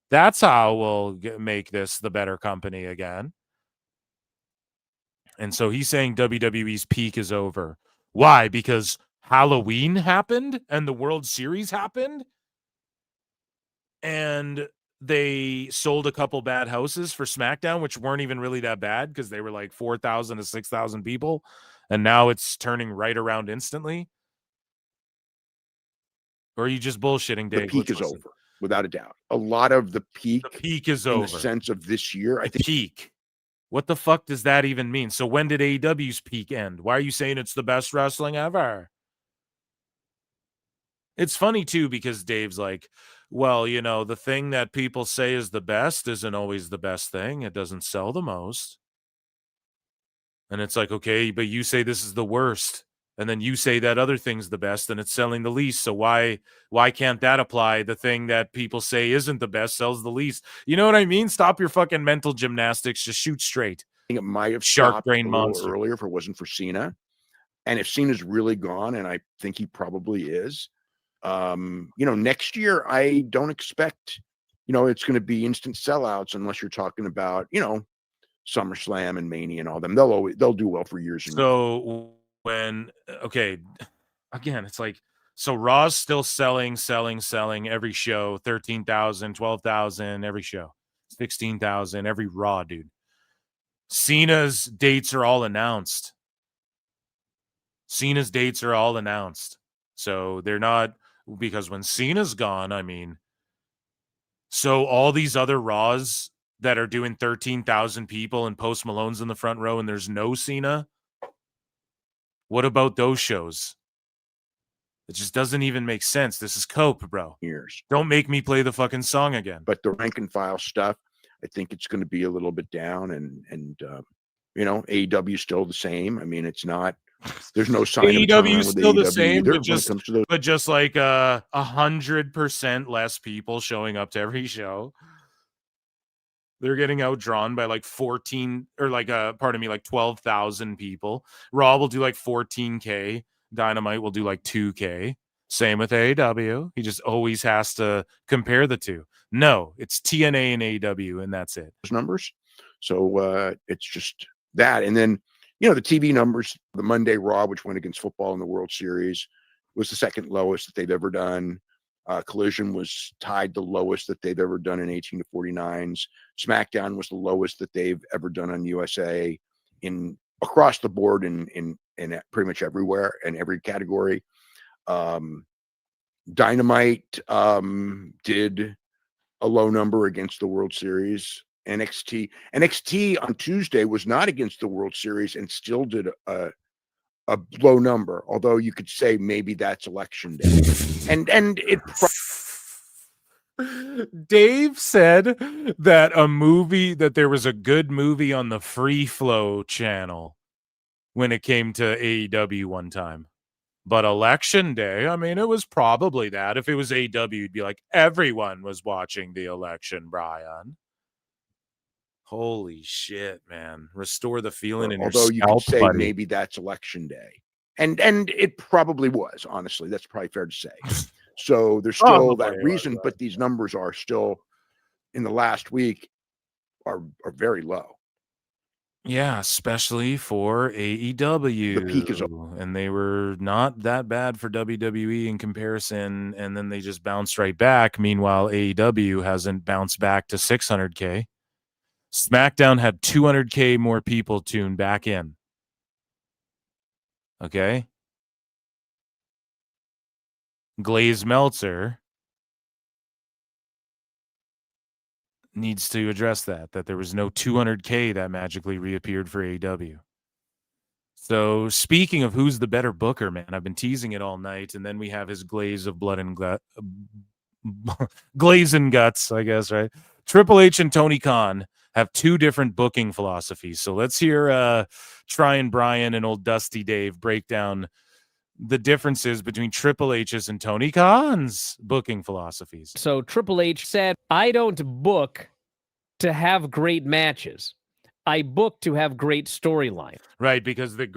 That's how we'll make this the better company again. And so he's saying WWE's peak is over. Why? Because Halloween happened and the World Series happened, and they sold a couple bad houses for SmackDown, which weren't even really that bad because they were like 4,000 to 6,000 people, and now it's turning right around instantly? Or are you just bullshitting, Dave? The peak is over, without a doubt. A lot of the peak is in over. the sense of this year, I think. Peak. What the fuck does that even mean? So when did AEW's peak end? Why are you saying it's the best wrestling ever? It's funny, too, because Dave's like, well, the thing that people say is the best isn't always the best thing. It doesn't sell the most. And it's like, okay, but you say this is the worst. And then you say that other thing's the best and it's selling the least. So why can't that apply? The thing that people say isn't the best sells the least. You know what I mean? Stop your fucking mental gymnastics. Just shoot straight. I think it might have Shark stopped brain a little monster. earlier if it wasn't for Cena. And if Cena's really gone, and I think he probably is, next year I don't expect, it's going to be instant sellouts unless you're talking about, SummerSlam and Mania and all them. They'll do well for years. So again, it's like, so Raw's still selling every show, 13,000, 12,000 every show, 16,000 every Raw, dude. Cena's dates are all announced. So they're not, because when Cena's gone, so all these other Raws that are doing 13,000 people and Post Malone's in the front row and there's no Cena, what about those shows? It just doesn't even make sense. This is cope, bro. Years. Don't make me play the fucking song again. But the rank and file stuff, I think it's going to be a little bit down, and AEW is still the same. It's not. There's no sign AEW is still the AEW same, either, but just like 100% less people showing up to every show. They're getting outdrawn by like 12,000 people. Raw will do like 14K. Dynamite will do like 2K. Same with AEW. He just always has to compare the two. No, it's TNA and AEW, and that's it. Numbers. So it's just that. And then, the TV numbers, the Monday Raw, which went against football in the World Series, was the second lowest that they've ever done. Collision was tied the lowest that they've ever done in 18 to 49s. SmackDown was the lowest that they've ever done on USA across the board in pretty much everywhere in every category. Dynamite did a low number against the World Series. NXT on Tuesday was not against the World Series and still did a low number, although you could say maybe that's election day. And it Dave said that there was a good movie on the Free Flow channel when it came to AEW one time. But election day, it was probably that. If it was AEW, you'd be like, everyone was watching the election, Brian. Holy shit, man. Restore the feeling in your scalp, although you could say buddy. Maybe that's election day. And it probably was, honestly. That's probably fair to say. So there's still that reason, but these numbers are still, in the last week, are very low. Yeah, especially for AEW. The peak is over. And they were not that bad for WWE in comparison, and then they just bounced right back. Meanwhile, AEW hasn't bounced back to 600K. SmackDown had 200K more people tuned back in. Okay? Glaze Meltzer needs to address that there was no 200K that magically reappeared for AEW. So speaking of who's the better booker, man, I've been teasing it all night, and then we have his glaze of blood and glaze and guts, I guess, right? Triple H and Tony Khan have two different booking philosophies. So let's hear Tryon Bryan and old Dusty Dave break down the differences between Triple H's and Tony Khan's booking philosophies. So Triple H said, I don't book to have great matches. I book to have great storyline. Right, because I'm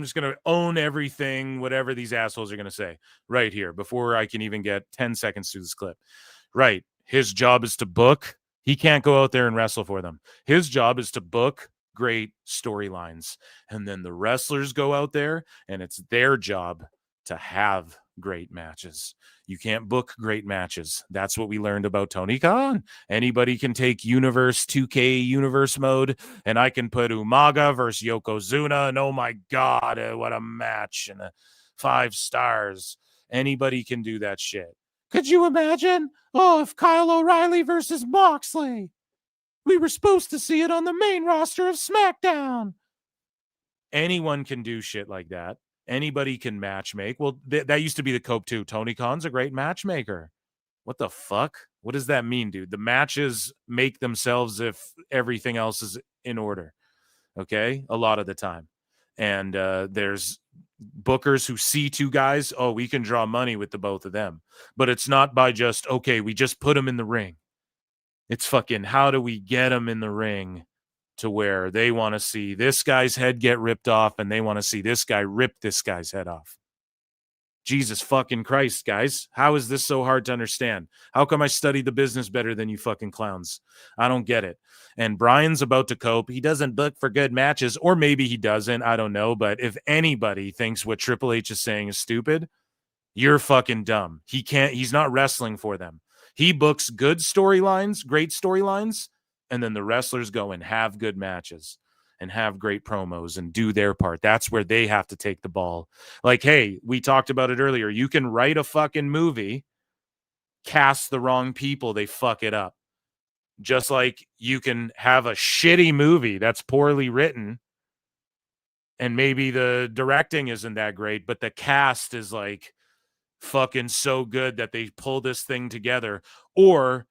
just going to own everything, whatever these assholes are going to say right here before I can even get 10 seconds through this clip. Right. His job is to book. He can't go out there and wrestle for them. His job is to book great storylines. And then the wrestlers go out there and it's their job to have great matches. You can't book great matches. That's what we learned about Tony Khan. Anybody can take Universe 2K Universe mode, and I can put Umaga versus Yokozuna, and oh my God, what a match, and 5 stars. Anybody can do that shit. Could you imagine? Oh, if Kyle O'Reilly versus Moxley. We were supposed to see it on the main roster of SmackDown. Anyone can do shit like that. Anybody can match make. Well, that used to be the cope too. Tony Khan's a great matchmaker. What the fuck? What does that mean, dude? The matches make themselves if everything else is in order. Okay? A lot of the time. And there's bookers who see 2 guys. Oh, we can draw money with the both of them. But it's not by just, okay, we just put them in the ring. It's fucking, how do we get them in the ring to where they want to see this guy's head get ripped off and they want to see this guy rip this guy's head off. Jesus fucking Christ, guys. How is this so hard to understand? How come I study the business better than you fucking clowns? I don't get it. And Bryan's about to cope. He doesn't book for good matches, or maybe he doesn't. I don't know. But if anybody thinks what Triple H is saying is stupid, you're fucking dumb. He's not wrestling for them. He books good storylines, great storylines, and then the wrestlers go and have good matches and have great promos and do their part. That's where they have to take the ball. Like, hey, we talked about it earlier. You can write a fucking movie, cast the wrong people, they fuck it up. Just like you can have a shitty movie that's poorly written and maybe the directing isn't that great, but the cast is like fucking so good that they pull this thing together, or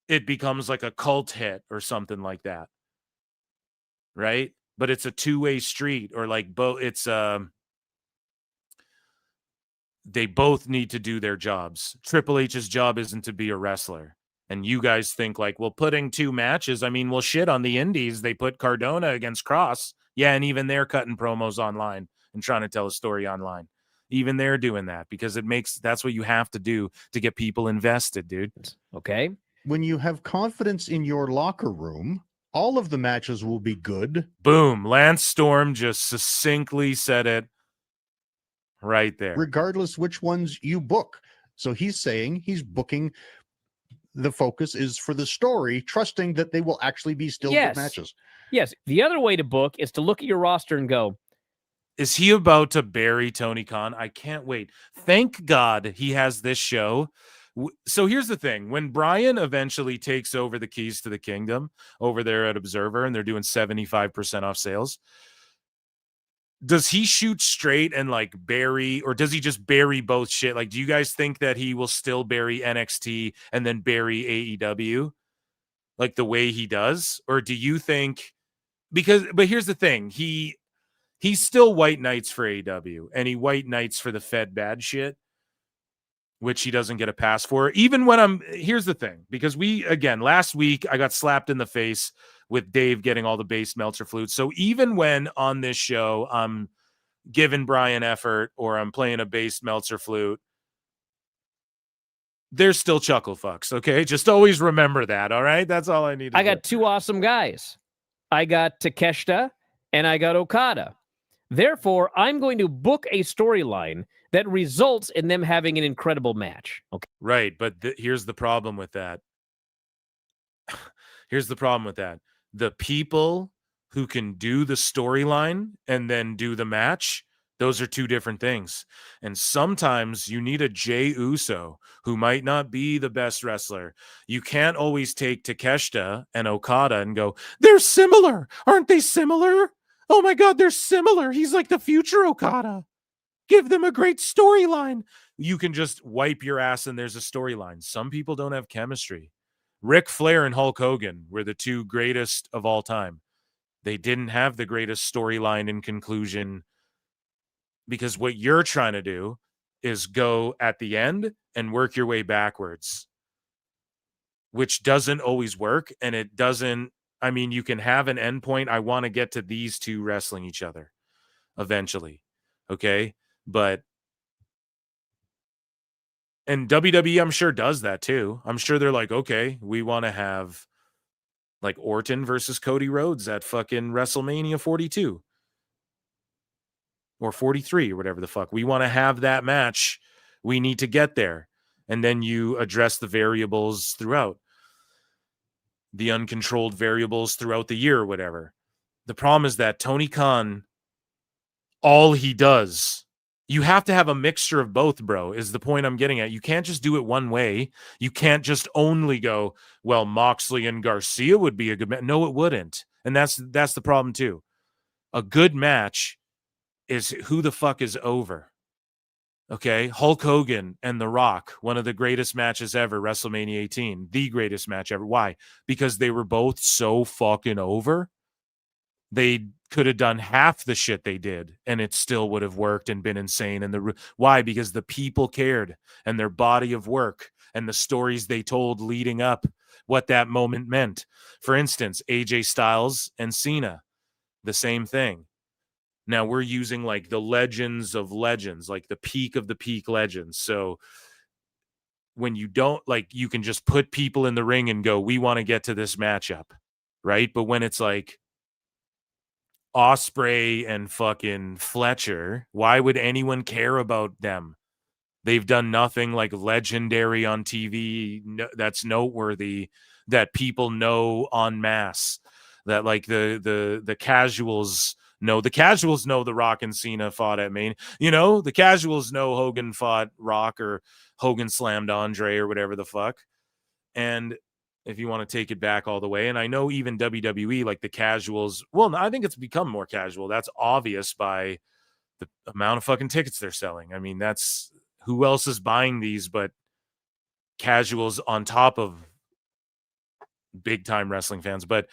it becomes like a cult hit or something like that. Right? But it's a two-way street, or like both. It's they both need to do their jobs. Triple H's job isn't to be a wrestler. And you guys think like, well, putting 2 matches, I mean, well, shit, on the indies, they put Cardona against Cross. Yeah, and even they're cutting promos online and trying to tell a story online. Even they're doing that because that's what you have to do to get people invested, dude. Okay. When you have confidence in your locker room, all of the matches will be good. Boom. Lance Storm just succinctly said it right there. Regardless which ones you book. So he's saying he's booking. The focus is for the story, trusting that they will actually be still good matches. Yes. The other way to book is to look at your roster and go, is he about to bury Tony Khan? I can't wait. Thank God he has this show. So here's the thing. When Bryan eventually takes over the keys to the kingdom over there at Observer and they're doing 75% off sales, does he shoot straight and like bury, or does he just bury both shit? Like, do you guys think that he will still bury NXT and then bury AEW like the way he does? Or do you think, but here's the thing. He's still white knights for AEW and he white knights for the Fed bad shit, which he doesn't get a pass for. Even when here's the thing, because last week I got slapped in the face with Dave getting all the bass Meltzer flutes. So even when on this show, I'm giving Bryan effort or I'm playing a bass Meltzer flute, there's still chuckle fucks. Okay. Just always remember that. All right. That's all I need. I got 2 awesome guys. I got Takeshita and I got Okada. Therefore, I'm going to book a storyline that results in them having an incredible match. Okay. Right. But here's the problem with that. The people who can do the storyline and then do the match, those are 2 different things. And sometimes you need a Jey Uso who might not be the best wrestler. You can't always take Takeshita and Okada and go, they're similar. Aren't they similar? Oh my God, they're similar. He's like the future Okada. Give them a great storyline. You can just wipe your ass and there's a storyline. Some people don't have chemistry. Ric Flair and Hulk Hogan were the 2 greatest of all time. They didn't have the greatest storyline in conclusion because what you're trying to do is go at the end and work your way backwards, which doesn't always work. And it doesn't, I mean, you can have an endpoint. I want to get to these 2 wrestling each other eventually. Okay. And WWE, I'm sure, does that too. I'm sure they're like, okay, we want to have Like Orton versus Cody Rhodes at fucking WrestleMania 42 or 43 or whatever the fuck. We want to have that match. We need to get there. And then you address the variables throughout, the uncontrolled variables throughout the year or whatever. The problem is that Tony Khan, all he does, you have to have a mixture of both, bro, is the point I'm getting at. You can't just do it one way. You can't just only go, well, Moxley and Garcia would be a good match. No, it wouldn't. And that's the problem too. A good match is who the fuck is over. Okay, Hulk Hogan and The Rock, one of the greatest matches ever, WrestleMania 18, the greatest match ever. Why? Because they were both so fucking over. They could have done half the shit they did, and it still would have worked and been insane. And why? Because the people cared, and their body of work and the stories they told leading up, what that moment meant. For instance, AJ Styles and Cena, the same thing. Now we're using like the legends of legends, like the peak of the peak legends. So when you don't, like, you can just put people in the ring and go, we want to get to this matchup, right? But when it's like Osprey and fucking Fletcher, why would anyone care about them? They've done nothing like legendary on TV that's noteworthy, that people know en masse, that like the casuals know. The casuals know The Rock and Cena fought at Main. You know, the casuals know Hogan fought Rock, or Hogan slammed Andre, or whatever the fuck. And if you want to take it back all the way, and I know even WWE, like the casuals, well, I think it's become more casual. That's obvious by the amount of fucking tickets they're selling. I mean, that's, who else is buying these but casuals on top of big time wrestling fans? But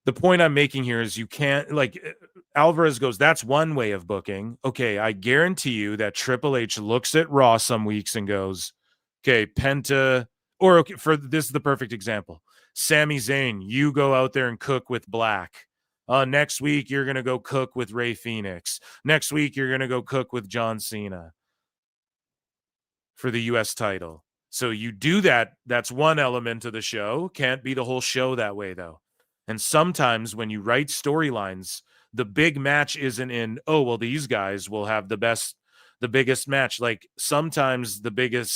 the point I'm making here is you can't, like, Alvarez goes, that's one way of booking. Okay, I guarantee you that Triple H looks at Raw some weeks and goes, okay, Penta, or okay, for this is the perfect example. Sami Zayn, you go out there and cook with Black. Next week, you're going to go cook with Rey Fenix. Next week, you're going to go cook with John Cena for the U.S. title. So you do that. That's one element of the show. Can't be the whole show that way, though. And sometimes when you write storylines, the big match isn't in, oh, well, these guys will have the biggest match. Like sometimes the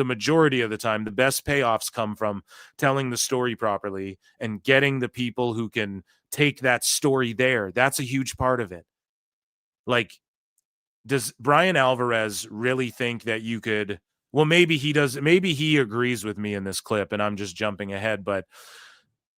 majority of the time, the best payoffs come from telling the story properly and getting the people who can take that story there. That's a huge part of it. Like, does Bryan Alvarez really think that you could, well, maybe he does. Maybe he agrees with me in this clip and I'm just jumping ahead, but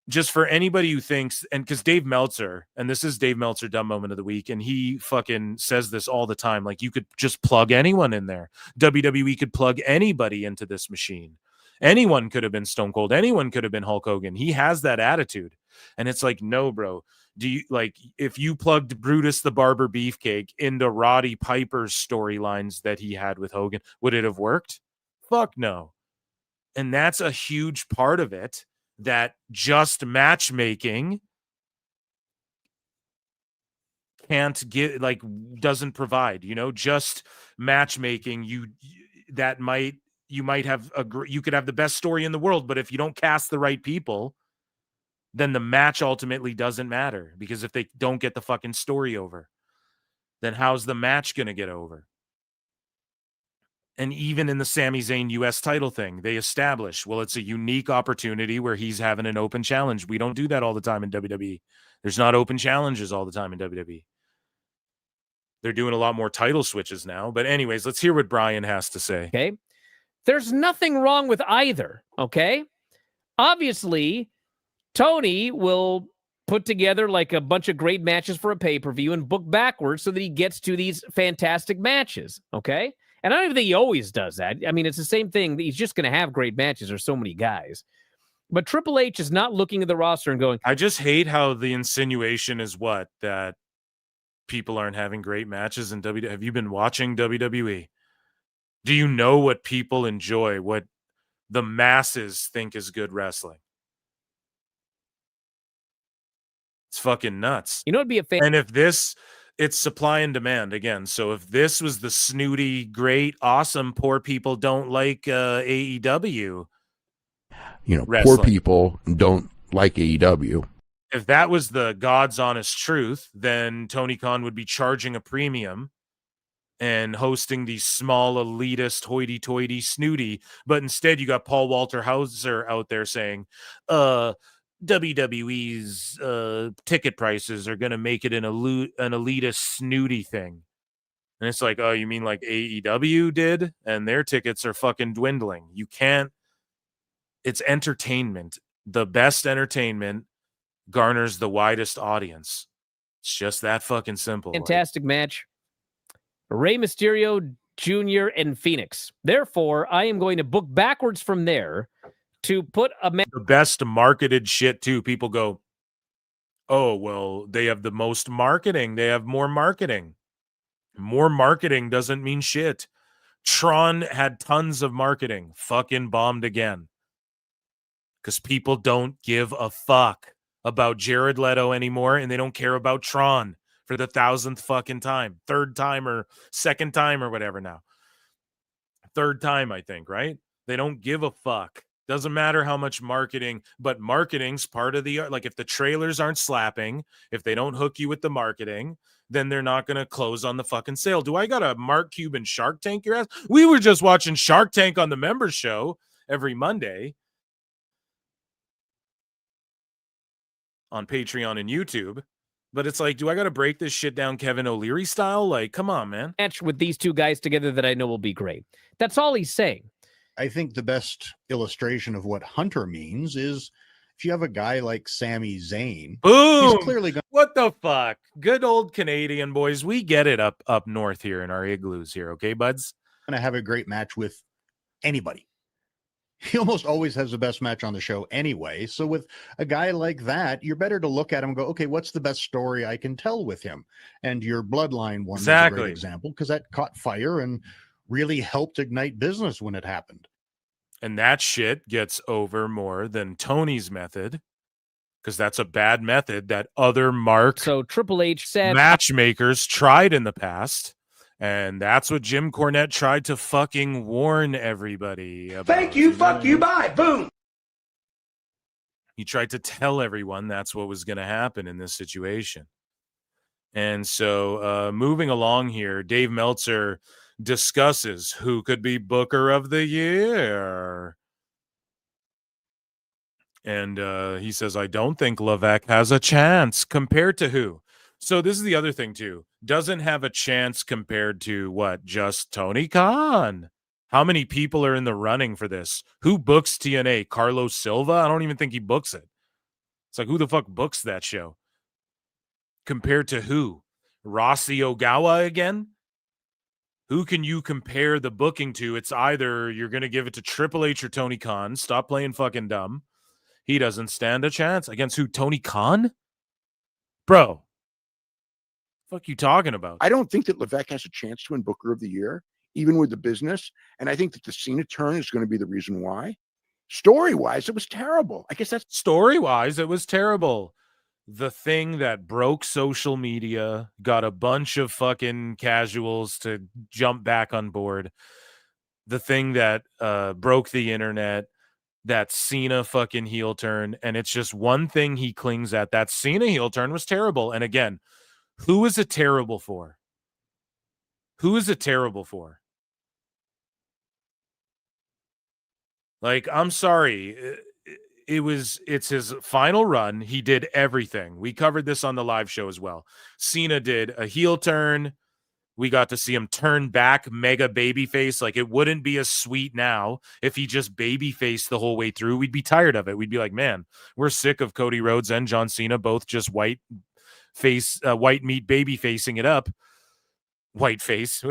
just for anybody who thinks, and because Dave Meltzer, and this is Dave Meltzer dumb moment of the week, and he fucking says this all the time, like you could just plug anyone in there. WWE could plug anybody into this machine. Anyone could have been Stone Cold. Anyone could have been Hulk Hogan. He has that attitude. And it's like, no, bro. Do you, like, if you plugged Brutus the Barber Beefcake into Roddy Piper's storylines that he had with Hogan, would it have worked? Fuck no. And that's a huge part of it, that just matchmaking can't get, like, doesn't provide, you know, just matchmaking. You might have you could have the best story in the world, but if you don't cast the right people, then the match ultimately doesn't matter, because if they don't get the fucking story over, then how's the match going to get over? And even in the Sami Zayn US title thing, they establish, well, it's a unique opportunity where he's having an open challenge. We don't do that all the time in WWE. There's not open challenges all the time in WWE. They're doing a lot more title switches now. But anyways, let's hear what Bryan has to say. Okay. There's nothing wrong with either. Okay. Obviously, Tony will put together like a bunch of great matches for a pay-per-view and book backwards so that he gets to these fantastic matches. Okay. And I don't even think he always does that. I mean, it's the same thing. He's just going to have great matches. There's so many guys. But Triple H is not looking at the roster and going, I just hate how the insinuation is that people aren't having great matches in WWE. Have you been watching WWE? Do you know what people enjoy, what the masses think is good wrestling? It's fucking nuts. You know, it'd be a fan. And if this, it's supply and demand again. So if this was the snooty, great, awesome, poor people don't like AEW, you know, wrestling. poor people don't like AEW. If that was the God's honest truth, then Tony Khan would be charging a premium and hosting these small elitist hoity-toity snooty. But instead, you got Paul Walter Hauser out there saying, WWE's ticket prices are going to make it an elitist snooty thing. And it's like, oh, you mean like AEW did? And their tickets are fucking dwindling. You can't. It's entertainment. The best entertainment garners the widest audience. It's just that fucking simple. Fantastic match. Rey Mysterio Jr. and Phoenix. Therefore, I am going to book backwards from there to put the best marketed shit too. People go, oh, well, they have the most marketing. They have more marketing. More marketing doesn't mean shit. Tron had tons of marketing. Fucking bombed again. Because people don't give a fuck about Jared Leto anymore, and they don't care about Tron for the 1,000th fucking time. Third time or second time or whatever now. Third time, I think, right? They don't give a fuck. Doesn't matter how much marketing, but marketing's part of the art. Like if the trailers aren't slapping, if they don't hook you with the marketing, then they're not going to close on the fucking sale. Do I got a Mark Cuban Shark Tank your ass? We were just watching Shark Tank on the members show every Monday on Patreon and YouTube. But it's like, do I got to break this shit down Kevin O'Leary style? Like, come on, man. Match with these two guys together that I know will be great. That's all he's saying. I think the best illustration of what Hunter means is if you have a guy like Sami Zayn, boom, he's clearly going. What the fuck? Good old Canadian boys. We get it up north here in our igloos here, okay, buds? Going to have a great match with anybody. He almost always has the best match on the show anyway. So with a guy like that, you're better to look at him and go, okay, what's the best story I can tell with him? And your Bloodline one is a great example because that caught fire and really helped ignite business when it happened. And that shit gets over more than Tony's method because that's a bad method that other So Triple H said matchmakers tried in the past. And that's what Jim Cornette tried to fucking warn everybody about. Thank you, fuck you, bye, boom. He tried to tell everyone that's what was going to happen in this situation. And so moving along here, Dave Meltzer discusses who could be Booker of the Year. And he says, I don't think Levesque has a chance. Compared to who? So this is the other thing, too. Doesn't have a chance compared to what? Just Tony Khan. How many people are in the running for this? Who books TNA? Carlos Silva? I don't even think he books it. It's like, who the fuck books that show? Compared to who? Rossi Ogawa again? Who can you compare the booking to? It's either you're going to give it to Triple H or Tony Khan. Stop playing fucking dumb. He doesn't stand a chance. Against who? Tony Khan? Bro. Fuck you talking about? I don't think that Levesque has a chance to win Booker of the Year, even with the business. And I think that the Cena turn is going to be the reason why. Story-wise, it was terrible. I guess that's story-wise, it was terrible. The thing that broke social media, got a bunch of fucking casuals to jump back on board. The thing that broke the internet, that Cena fucking heel turn. And it's just one thing he clings at. That Cena heel turn was terrible. And again, who is it terrible for? Who is it terrible for? Like, I'm sorry. It's his final run. He did everything. We covered this on the live show as well. Cena did a heel turn. We got to see him turn back mega babyface. Like, it wouldn't be as sweet now if he just babyfaced the whole way through. We'd be tired of it. We'd be like, man, we're sick of Cody Rhodes and John Cena both just white meat baby facing it up. White face.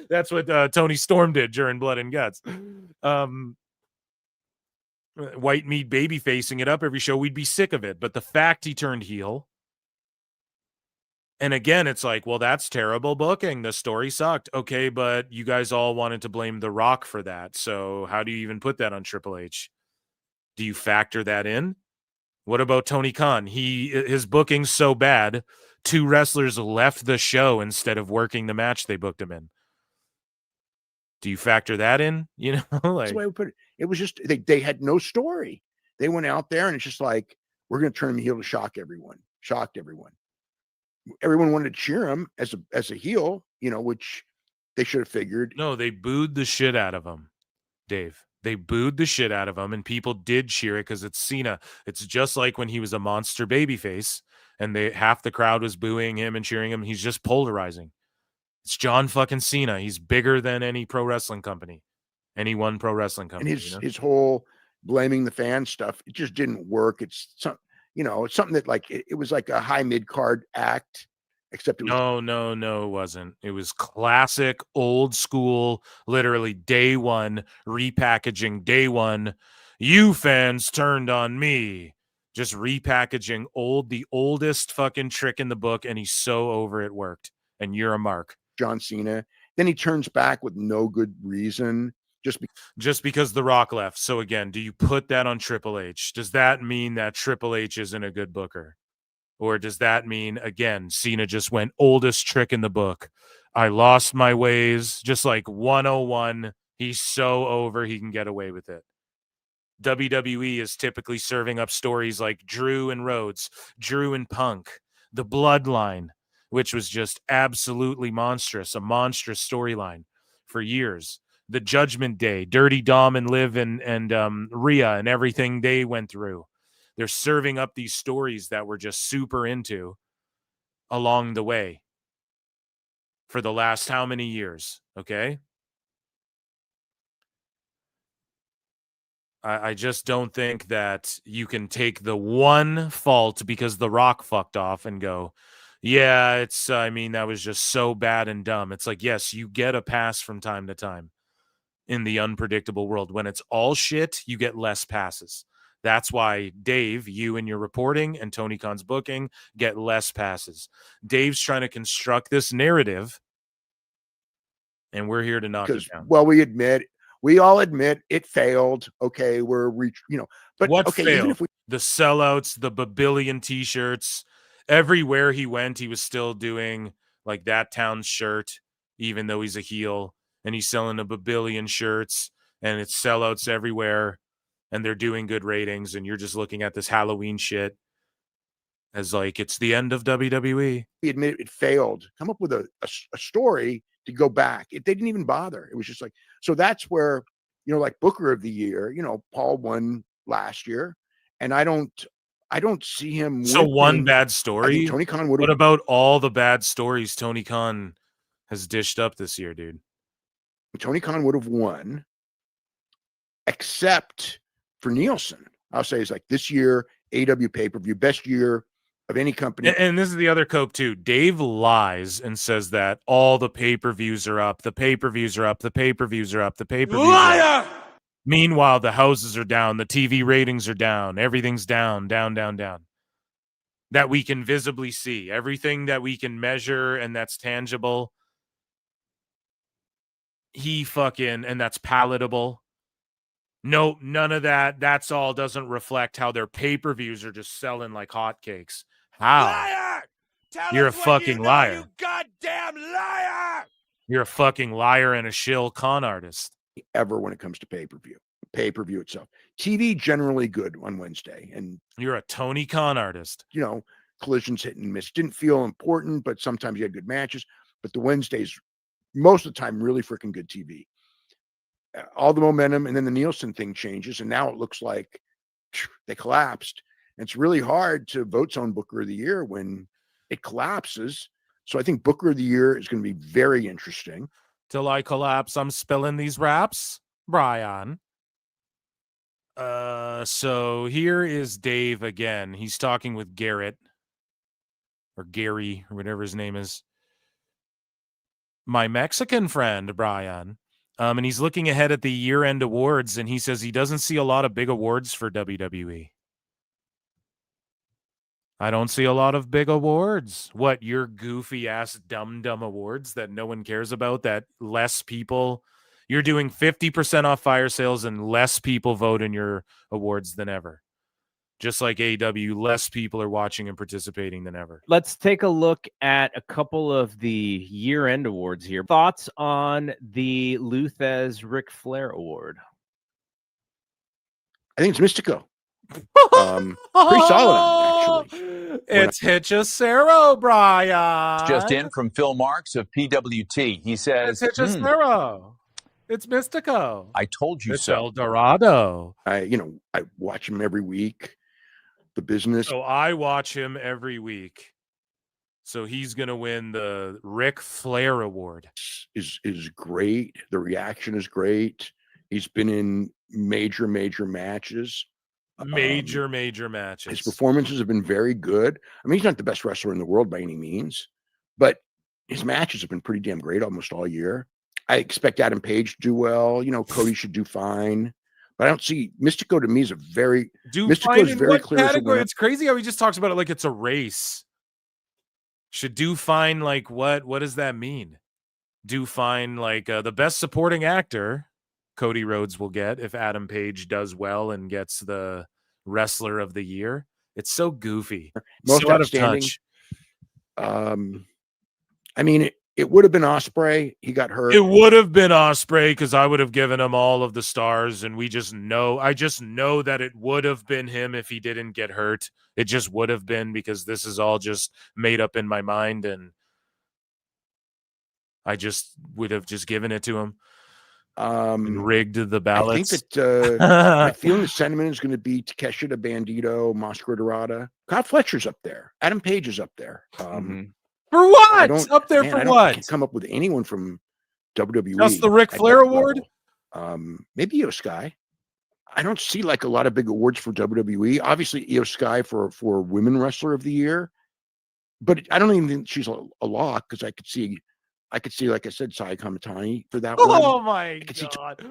That's what Tony Storm did during Blood and Guts. White meat baby facing it up every show. We'd be sick of it. But the fact he turned heel, and again, it's like, well, that's terrible booking. The story sucked. Okay, but you guys all wanted to blame The Rock for that. So how do you even put that on Triple H? Do you factor that in? What about Tony Khan? His booking's so bad, 2 wrestlers left the show instead of working the match they booked him in. Do you factor that in? You know, like, that's the way we put it. It was just they had no story. They went out there and it's just like, we're going to turn him heel to shock everyone. Shocked everyone. Everyone wanted to cheer him as a heel, which they should have figured. No, they booed the shit out of him, Dave. They booed the shit out of him, and people did cheer it because it's Cena. It's just like when he was a monster babyface, and half the crowd was booing him and cheering him. He's just polarizing. It's John fucking Cena. He's bigger than any pro wrestling company, any one pro wrestling company. And his whole blaming the fan stuff, it just didn't work. It's it's something that like it was like a high mid card act. Except it was No, it wasn't. It was classic, old school, literally day one, repackaging day one. You fans turned on me. Just repackaging the oldest fucking trick in the book, and he's so over it worked. And you're a mark. John Cena. Then he turns back with no good reason. Just because The Rock left. So again, do you put that on Triple H? Does that mean that Triple H isn't a good booker? Or does that mean, again, Cena just went oldest trick in the book? I lost my ways, just like 101. He's so over, he can get away with it. WWE is typically serving up stories like Drew and Rhodes, Drew and Punk, The Bloodline, which was just absolutely monstrous, a monstrous storyline for years. The Judgment Day, Dirty Dom and Liv and Rhea and everything they went through. They're serving up these stories that we're just super into along the way for the last how many years, okay? I just don't think that you can take the one fault because The Rock fucked off and go, yeah, that was just so bad and dumb. It's like, yes, you get a pass from time to time in the unpredictable world. When it's all shit, you get less passes. That's why, Dave, you and your reporting and Tony Khan's booking get less passes. Dave's trying to construct this narrative, and we're here to knock it down. Well, we all admit it failed. Okay, but what okay, failed? even if The sellouts, the babillion t-shirts, everywhere he went, he was still doing like that town's shirt, even though he's a heel, and he's selling a babillion shirts, and it's sellouts everywhere. And they're doing good ratings, and you're just looking at this Halloween shit as like it's the end of WWE. We admit it failed. Come up with a story to go back. They didn't even bother. It was just like, so that's where, like Booker of the Year, Paul won last year, and I don't see him. So one bad story. Tony Khan would. What about all the bad stories Tony Khan has dished up this year, dude? Tony Khan would have won, except for Nielsen. I'll say it's like this year, AEW pay-per-view, best year of any company. And this is the other cope too. Dave lies and says that all the pay-per-views are up, the pay-per-views are up, the pay-per-views are up, the pay-per-views Liar! are up. Meanwhile, the houses are down, the TV ratings are down, everything's down. That we can visibly see. Everything that we can measure and that's tangible. And that's palatable. No, none of that. That's all doesn't reflect how their pay-per-views are just selling like hotcakes. How? Liar! You're a fucking liar. You goddamn liar! You're a fucking liar and a shill con artist. Ever when it comes to pay-per-view itself. TV generally good on Wednesday. And you're a Tony Khan artist. Collisions hit and miss. Didn't feel important, but sometimes you had good matches. But the Wednesdays, most of the time, really freaking good TV. All the momentum, and then the Nielsen thing changes, and now it looks like they collapsed. And it's really hard to vote on Booker of the Year when it collapses. So I think Booker of the Year is going to be very interesting. Till I collapse, I'm spilling these raps, Bryan. So here is Dave again. He's talking with Garrett or Gary or whatever his name is. My Mexican friend, Bryan. And he's looking ahead at the year-end awards, and he says he doesn't see a lot of big awards for WWE. I don't see a lot of big awards. What, your goofy-ass dumb awards that no one cares about, that less people... You're doing 50% off fire sales and less people vote in your awards than ever. Just like AEW, less people are watching and participating than ever. Let's take a look at a couple of the year-end awards here. Thoughts on the Luthez Ric Flair Award? I think it's Mystico. Pretty solid on it, actually. It's Hitchacero, Brian. Just in from Phil Marks of PWT. He says, It's Hitchacero. It's Mystico. I told you It's so. El Dorado. I watch him every week. The business. So I watch him every week. So he's going to win the Ric Flair Award. Is great. The reaction is great. He's been in major matches. Major matches. His performances have been very good. I mean, he's not the best wrestler in the world by any means, but his matches have been pretty damn great almost all year. I expect Adam Page to do well. Cody should do fine. But I don't see Mystico. To me, is a very Mystico is very clear. Category? It's crazy how he just talks about it like it's a race. Should do fine, like what? What does that mean? Do fine, like the best supporting actor Cody Rhodes will get if Adam Page does well and gets the Wrestler of the Year. It's so goofy, most so out of outstanding. touch. I mean, it would have been Ospreay. He got hurt. It would have been Ospreay because I would have given him all of the stars, and I just know that it would have been him if he didn't get hurt. It just would have been, because this is all just made up in my mind, and I just would have just given it to him. And rigged the ballots. I think that my feeling the sentiment is going to be Takeshita, Bandito, Moscow Dorada. Kyle Fletcher's up there. Adam Page is up there. For what? Up there for what? I can't come up with anyone from WWE. Just the Ric Flair Award? Maybe Io Sky. I don't see like a lot of big awards for WWE. Obviously, Io Sky for Women Wrestler of the Year, but I don't even think she's a lock, because I could see, like I said, Sai Kamatani for that one. Oh my God.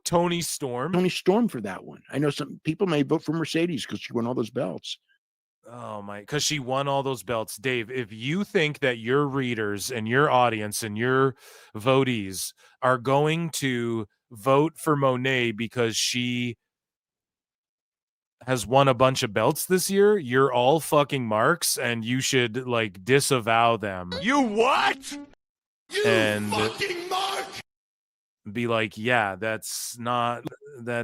Tony Storm. Tony Storm for that one. I know some people may vote for Mercedes because she won all those belts. Oh my, because she won all those belts. Dave, if you think that your readers and your audience and your votees are going to vote for Monet because she has won a bunch of belts this year, you're all fucking marks, and you should like disavow them. You what? You fucking mark! Be like, yeah, that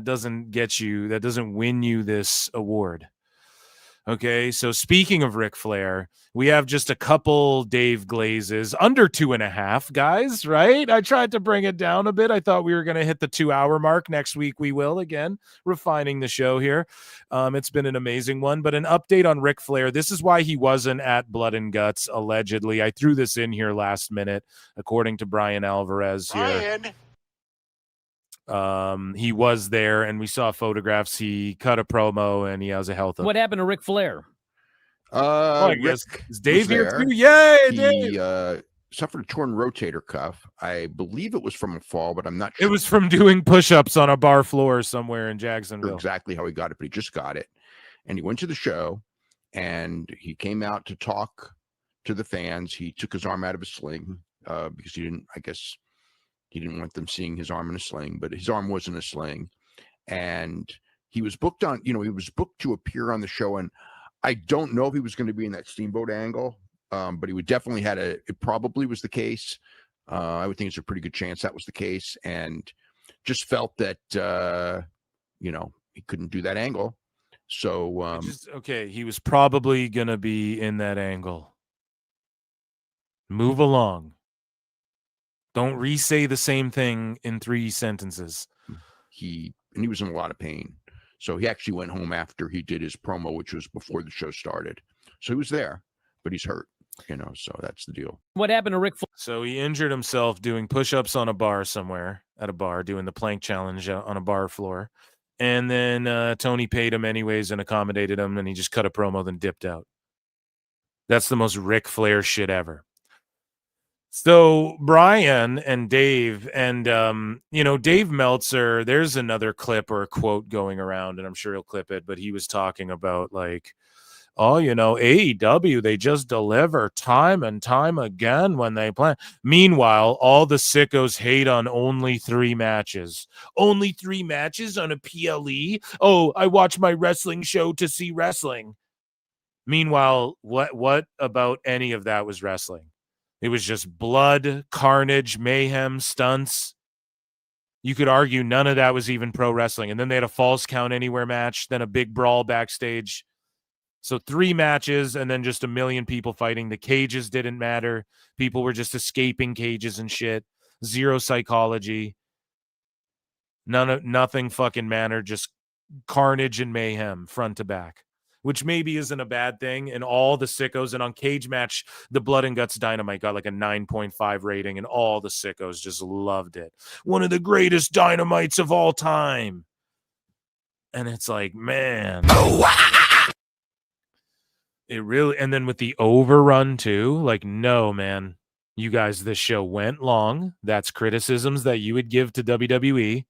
doesn't win you this award. Okay, so speaking of Ric Flair, we have just a couple Dave Glazes, under 2.5, guys, right? I tried to bring it down a bit. I thought we were going to hit the 2-hour mark. Next week we will, again, refining the show here. It's been an amazing one, but an update on Ric Flair. This is why he wasn't at Blood and Guts, allegedly. I threw this in here last minute, according to Bryan Alvarez here. He was there, and we saw photographs. He cut a promo, and he has a health. What happened to Ric Flair? I guess is Dave here there. too? Yay, He Dave! suffered a torn rotator cuff. I believe it was from a fall, but I'm not sure. It was from doing push-ups on a bar floor somewhere in Jacksonville. Exactly how he got it, but he just got it. And he went to the show, and he came out to talk to the fans. He took his arm out of a sling because he didn't want them seeing his arm in a sling, but his arm was in a sling. And he was booked to appear on the show. And I don't know if he was going to be in that Steamboat angle, but he would definitely it probably was the case. I would think it's a pretty good chance that was the case. And just felt that, he couldn't do that angle. So, he was probably going to be in that angle. Move along. Don't re-say the same thing in 3 sentences. He was in a lot of pain. So he actually went home after he did his promo, which was before the show started. So he was there, but he's hurt, so that's the deal. What happened to Ric Flair? So he injured himself doing push-ups on a bar somewhere, at a bar, doing the plank challenge on a bar floor. And then Tony paid him anyways and accommodated him, and he just cut a promo, then dipped out. That's the most Ric Flair shit ever. So Brian and Dave and, Dave Meltzer, there's another clip or a quote going around, and I'm sure he'll clip it, but he was talking about like, AEW, they just deliver time and time again when they play. Meanwhile, all the sickos hate on only 3 matches. Only 3 matches on a PLE? Oh, I watch my wrestling show to see wrestling. Meanwhile, what about any of that was wrestling? It was just blood, carnage, mayhem, stunts. You could argue none of that was even pro wrestling. And then they had a falls count anywhere match, then a big brawl backstage. So 3 matches and then just a million people fighting. The cages didn't matter. People were just escaping cages and shit. Zero psychology. Nothing fucking mattered. Just carnage and mayhem front to back, which maybe isn't a bad thing. And all the sickos, and on Cage Match, the Blood and Guts Dynamite got like a 9.5 rating, and all the sickos just loved it. One of the greatest dynamites of all time. And it's like, man. It really, and then with the overrun too, like, no, man. You guys, this show went long. That's criticisms that you would give to WWE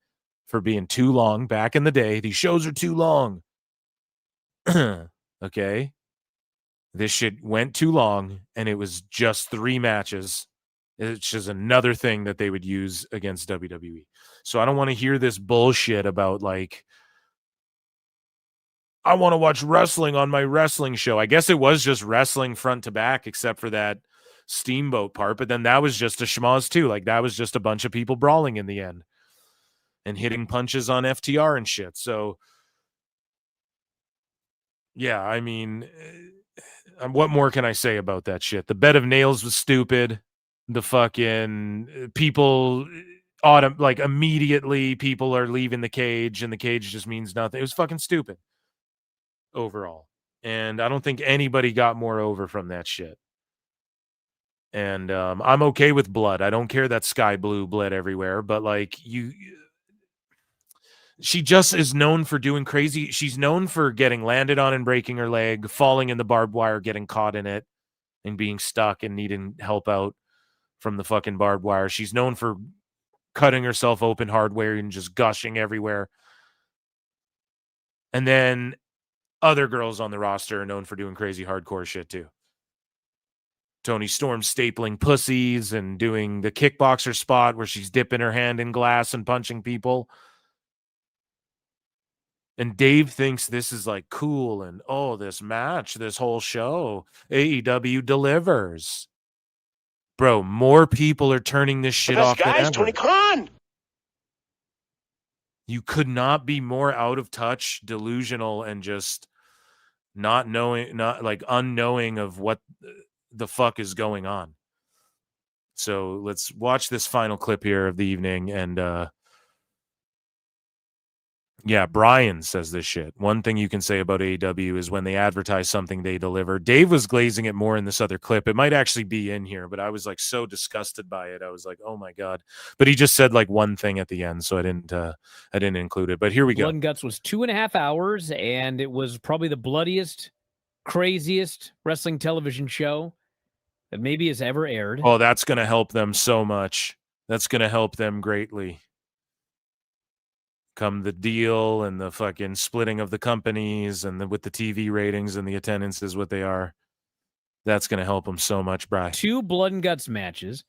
for being too long back in the day. These shows are too long. Okay. This shit went too long, and it was just 3 matches. It's just another thing that they would use against WWE. So I don't want to hear this bullshit about, like, I want to watch wrestling on my wrestling show. I guess it was just wrestling front to back, except for that Steamboat part. But then that was just a schmoz too. Like, that was just a bunch of people brawling in the end and hitting punches on FTR and shit. So, yeah, I mean, what more can I say about that shit? The bed of nails was stupid. The fucking people, like, immediately people are leaving the cage, and the cage just means nothing. It was fucking stupid overall. And I don't think anybody got more over from that shit. And I'm okay with blood. I don't care that sky blue bled everywhere, but like, she just is known for doing crazy. She's known for getting landed on and breaking her leg, falling in the barbed wire, getting caught in it, and being stuck and needing help out from the fucking barbed wire. She's known for cutting herself open hardware and just gushing everywhere. And then other girls on the roster are known for doing crazy hardcore shit too. Toni Storm stapling pussies and doing the kickboxer spot where she's dipping her hand in glass and punching people. And Dave thinks this is like cool and, oh, this match, this whole show, AEW delivers. Bro, more people are turning this shit off than ever. Tony Khan. You could not be more out of touch, delusional, and just unknowing of what the fuck is going on. So let's watch this final clip here of the evening. And yeah, Brian says this shit. One thing you can say about AEW is when they advertise something, they deliver. Dave was glazing it more in this other clip. It might actually be in here, but I was like so disgusted by it. I was like, oh my God. But he just said like one thing at the end, so I didn't include it. But here we go. Blood and Guts was 2.5 hours, and it was probably the bloodiest, craziest wrestling television show that maybe has ever aired. Oh, that's going to help them so much. That's going to help them greatly. Come the deal and the fucking splitting of the companies and with the TV ratings and the attendance is what they are. That's going to help them so much, Bry. 2 Blood and Guts matches.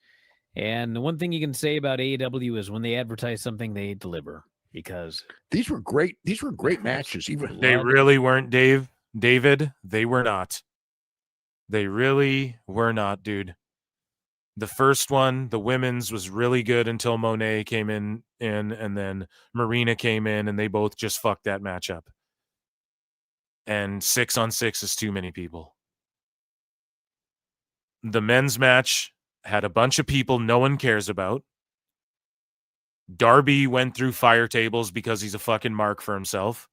And the one thing you can say about AEW is when they advertise something, they deliver, because these were great matches. Even they really weren't, David. They were not. They really were not, dude. The first one, the women's, was really good until Monet came in, and then Marina came in, and they both just fucked that matchup. And 6-on-6 is too many people. The men's match had a bunch of people no one cares about. Darby went through fire tables because he's a fucking mark for himself.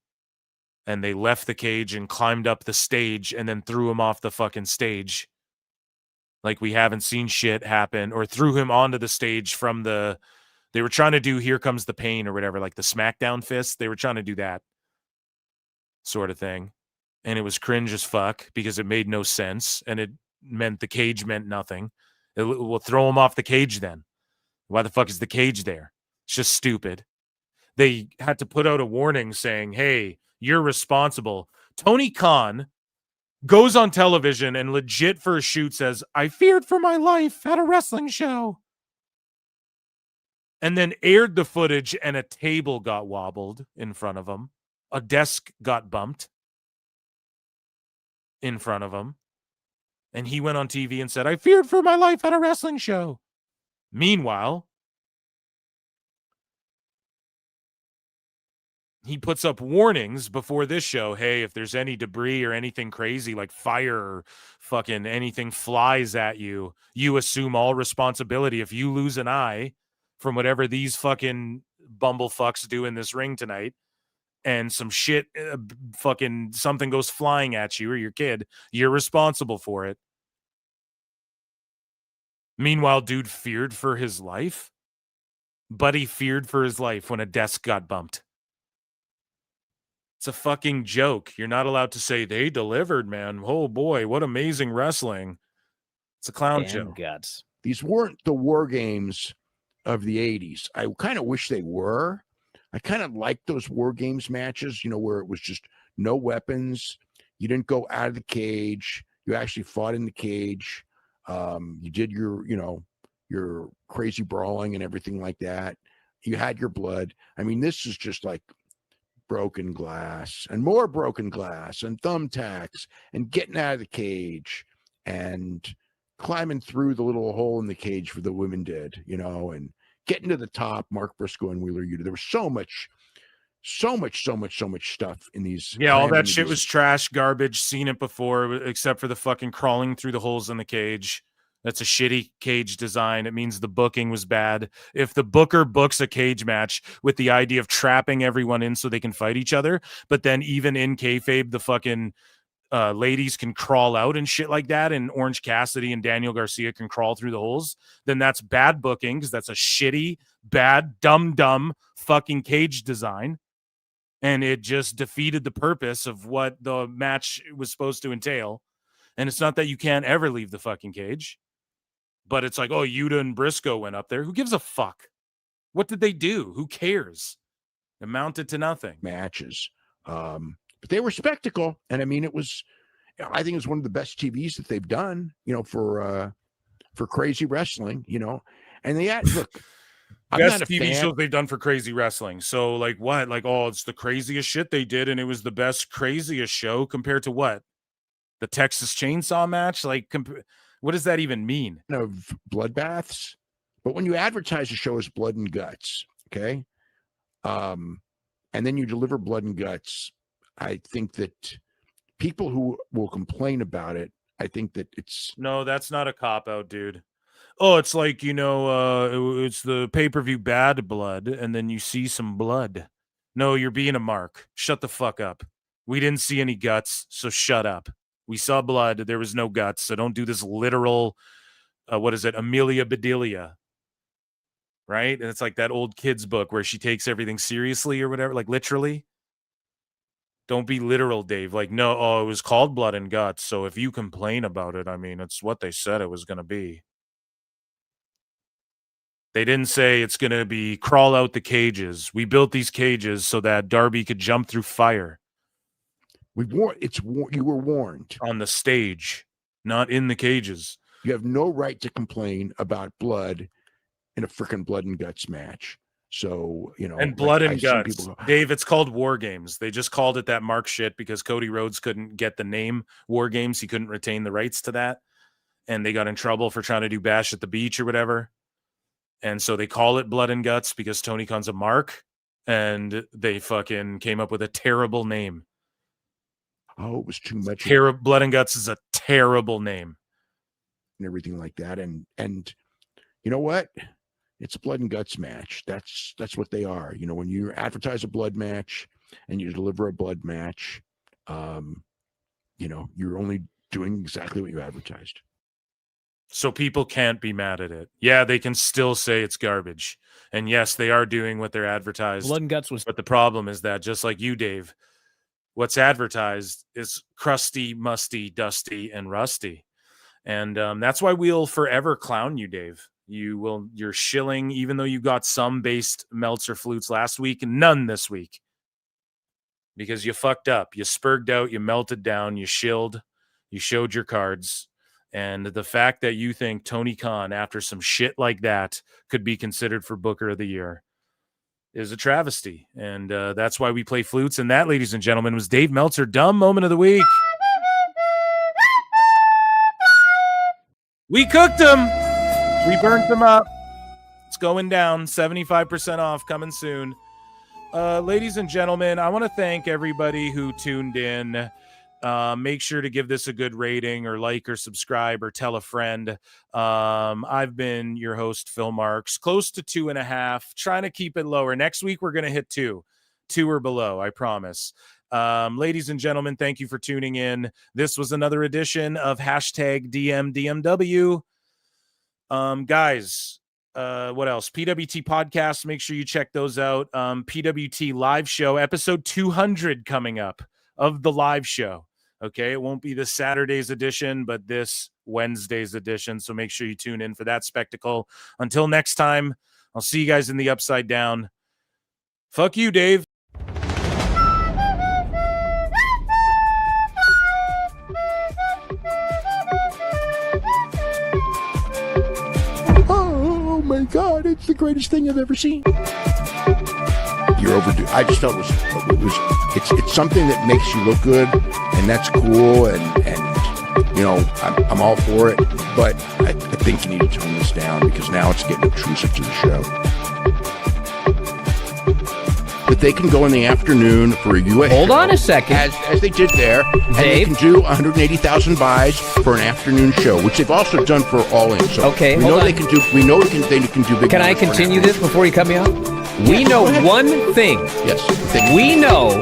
And they left the cage and climbed up the stage and then threw him off the fucking stage. Like we haven't seen shit happen, or threw him onto the stage from they were trying to do Here Comes the Pain or whatever, like the SmackDown fist. They were trying to do that sort of thing. And it was cringe as fuck because it made no sense. And it meant the cage meant nothing. We'll throw him off the cage then. Why the fuck is the cage there? It's just stupid. They had to put out a warning saying, hey, you're responsible. Tony Khan goes on television and legit for a shoot says, I feared for my life at a wrestling show. And then aired the footage and a table got wobbled in front of him. A desk got bumped in front of him. And he went on TV and said, I feared for my life at a wrestling show. Meanwhile, he puts up warnings before this show. Hey, if there's any debris or anything crazy like fire or fucking anything flies at you, you assume all responsibility. If you lose an eye from whatever these fucking bumblefucks do in this ring tonight, and some shit, fucking something goes flying at you or your kid, you're responsible for it. Meanwhile, dude feared for his life. Buddy feared for his life when a desk got bumped. It's a fucking joke. You're not allowed to say they delivered, man. Oh boy, what amazing wrestling. It's a clown show. Guts. These weren't the war games of the 80s. I kind of wish they were. I kind of liked those war games matches, where it was just no weapons. You didn't go out of the cage. You actually fought in the cage. You did your crazy brawling and everything like that. You had your blood. I mean, this is just like broken glass and more broken glass and thumbtacks and getting out of the cage and climbing through the little hole in the cage for the women did, and getting to the top, Mark Briscoe and Wheeler Yuta. There was so much stuff in these. Yeah, all that shit was trash, garbage. Seen it before, except for the fucking crawling through the holes in the cage. That's a shitty cage design. It means the booking was bad. If the booker books a cage match with the idea of trapping everyone in so they can fight each other, but then even in kayfabe, the fucking ladies can crawl out and shit like that, and Orange Cassidy and Daniel Garcia can crawl through the holes, then that's bad booking, because that's a shitty, bad, dumb fucking cage design. And it just defeated the purpose of what the match was supposed to entail. And it's not that you can't ever leave the fucking cage, but it's like, oh, Yuta and Briscoe went up there. Who gives a fuck? What did they do? Who cares? It amounted to nothing. Matches. But they were spectacle. And I mean, I think it was one of the best TVs that they've done, for crazy wrestling, and they had, look, I'm best not a TV fan. shows they've done for crazy wrestling. So like what? Like, oh, it's the craziest shit they did, and it was the best, craziest show compared to what? The Texas Chainsaw match? Like, what does that even mean? Of bloodbaths, but when you advertise a show as blood and guts, okay, and then you deliver blood and guts, I think that people who will complain about it, I think that it's no, that's not a cop out, dude. Oh, it's like, it's the pay-per-view Bad Blood, and then you see some blood. No, you're being a mark. Shut the fuck up. We didn't see any guts, so shut up. We saw blood. There was no guts, so don't do this literal, what is it, Amelia Bedelia, right? And it's like that old kid's book where she takes everything seriously or whatever, like literally. Don't be literal, Dave. Like, no, it was called Blood and Guts, so if you complain about it, I mean, it's what they said it was going to be. They didn't say it's going to be crawl out the cages. We built these cages so that Darby could jump through fire. You were warned on the stage, not in the cages. You have no right to complain about blood in a freaking blood and guts match. So, and blood and guts. Dave, it's called War Games. They just called it that mark shit because Cody Rhodes couldn't get the name War Games. He couldn't retain the rights to that. And they got in trouble for trying to do Bash at the Beach or whatever. And so they call it Blood and Guts because Tony Khan's a mark, and they fucking came up with a terrible name. Oh, it was too much. Blood and Guts is a terrible name. And everything like that. And you know what? It's a blood and guts match. That's what they are. When you advertise a blood match and you deliver a blood match, you're only doing exactly what you advertised. So people can't be mad at it. Yeah, they can still say it's garbage. And yes, they are doing what they're advertised. Blood and Guts was. But the problem is that, just like you, Dave, what's advertised is crusty, musty, dusty, and rusty. And that's why we'll forever clown you, Dave. You're shilling, even though you got some based Meltzer flutes last week, none this week. Because you fucked up. You spurged out, you melted down, you shilled, you showed your cards. And the fact that you think Tony Khan, after some shit like that, could be considered for Booker of the Year is a travesty. And that's why we play flutes. And that, ladies and gentlemen, was Dave Meltzer Dumb Moment of the Week. We cooked them. We burnt them up. It's going down. 75% off coming soon. ladies and gentlemen, I want to thank everybody who tuned in. Make sure to give this a good rating or like or subscribe or tell a friend. I've been your host, Phil Marks, close to 2.5, trying to keep it lower. Next week, we're going to hit 2 or below, I promise. Ladies and gentlemen, thank you for tuning in. This was another edition of #DMDMW. Guys, what else? PWT podcasts, make sure you check those out. PWT live show, episode 200 coming up of the live show. Okay, it won't be this Saturday's edition, but this Wednesday's edition. So make sure you tune in for that spectacle. Until next time, I'll see you guys in the Upside Down. Fuck you, Dave. Oh my God, it's the greatest thing I've ever seen. You're overdue. I just felt it's something that makes you look good, and that's cool, and you know, I'm all for it, but I think you need to tone this down because now it's getting intrusive to the show. But they can go in the afternoon for a US Hold show, on a second. as they did there, and they Dave? can do 180,000 buys for an afternoon show, which they've also done for All In. So Okay, we hold know on. they can do. We know they can do big. Can I numbers for an continue afternoon this before you cut me off? We Yes, know go ahead. one thing. Yes. We know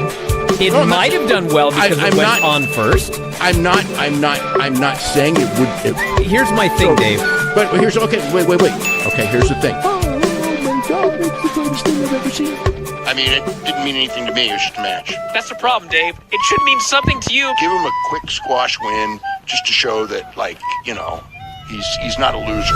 it No, I'm might not- have done well because I'm it went not- on first. I'm not saying it would. Here's my thing, Dave. But here's okay. Wait. Okay, here's the thing. Oh my God, it's the greatest thing I've ever seen. I mean, it didn't mean anything to me. It was just a match. That's the problem, Dave. It should mean something to you. Give him a quick squash win just to show that, like, you know, he's not a loser.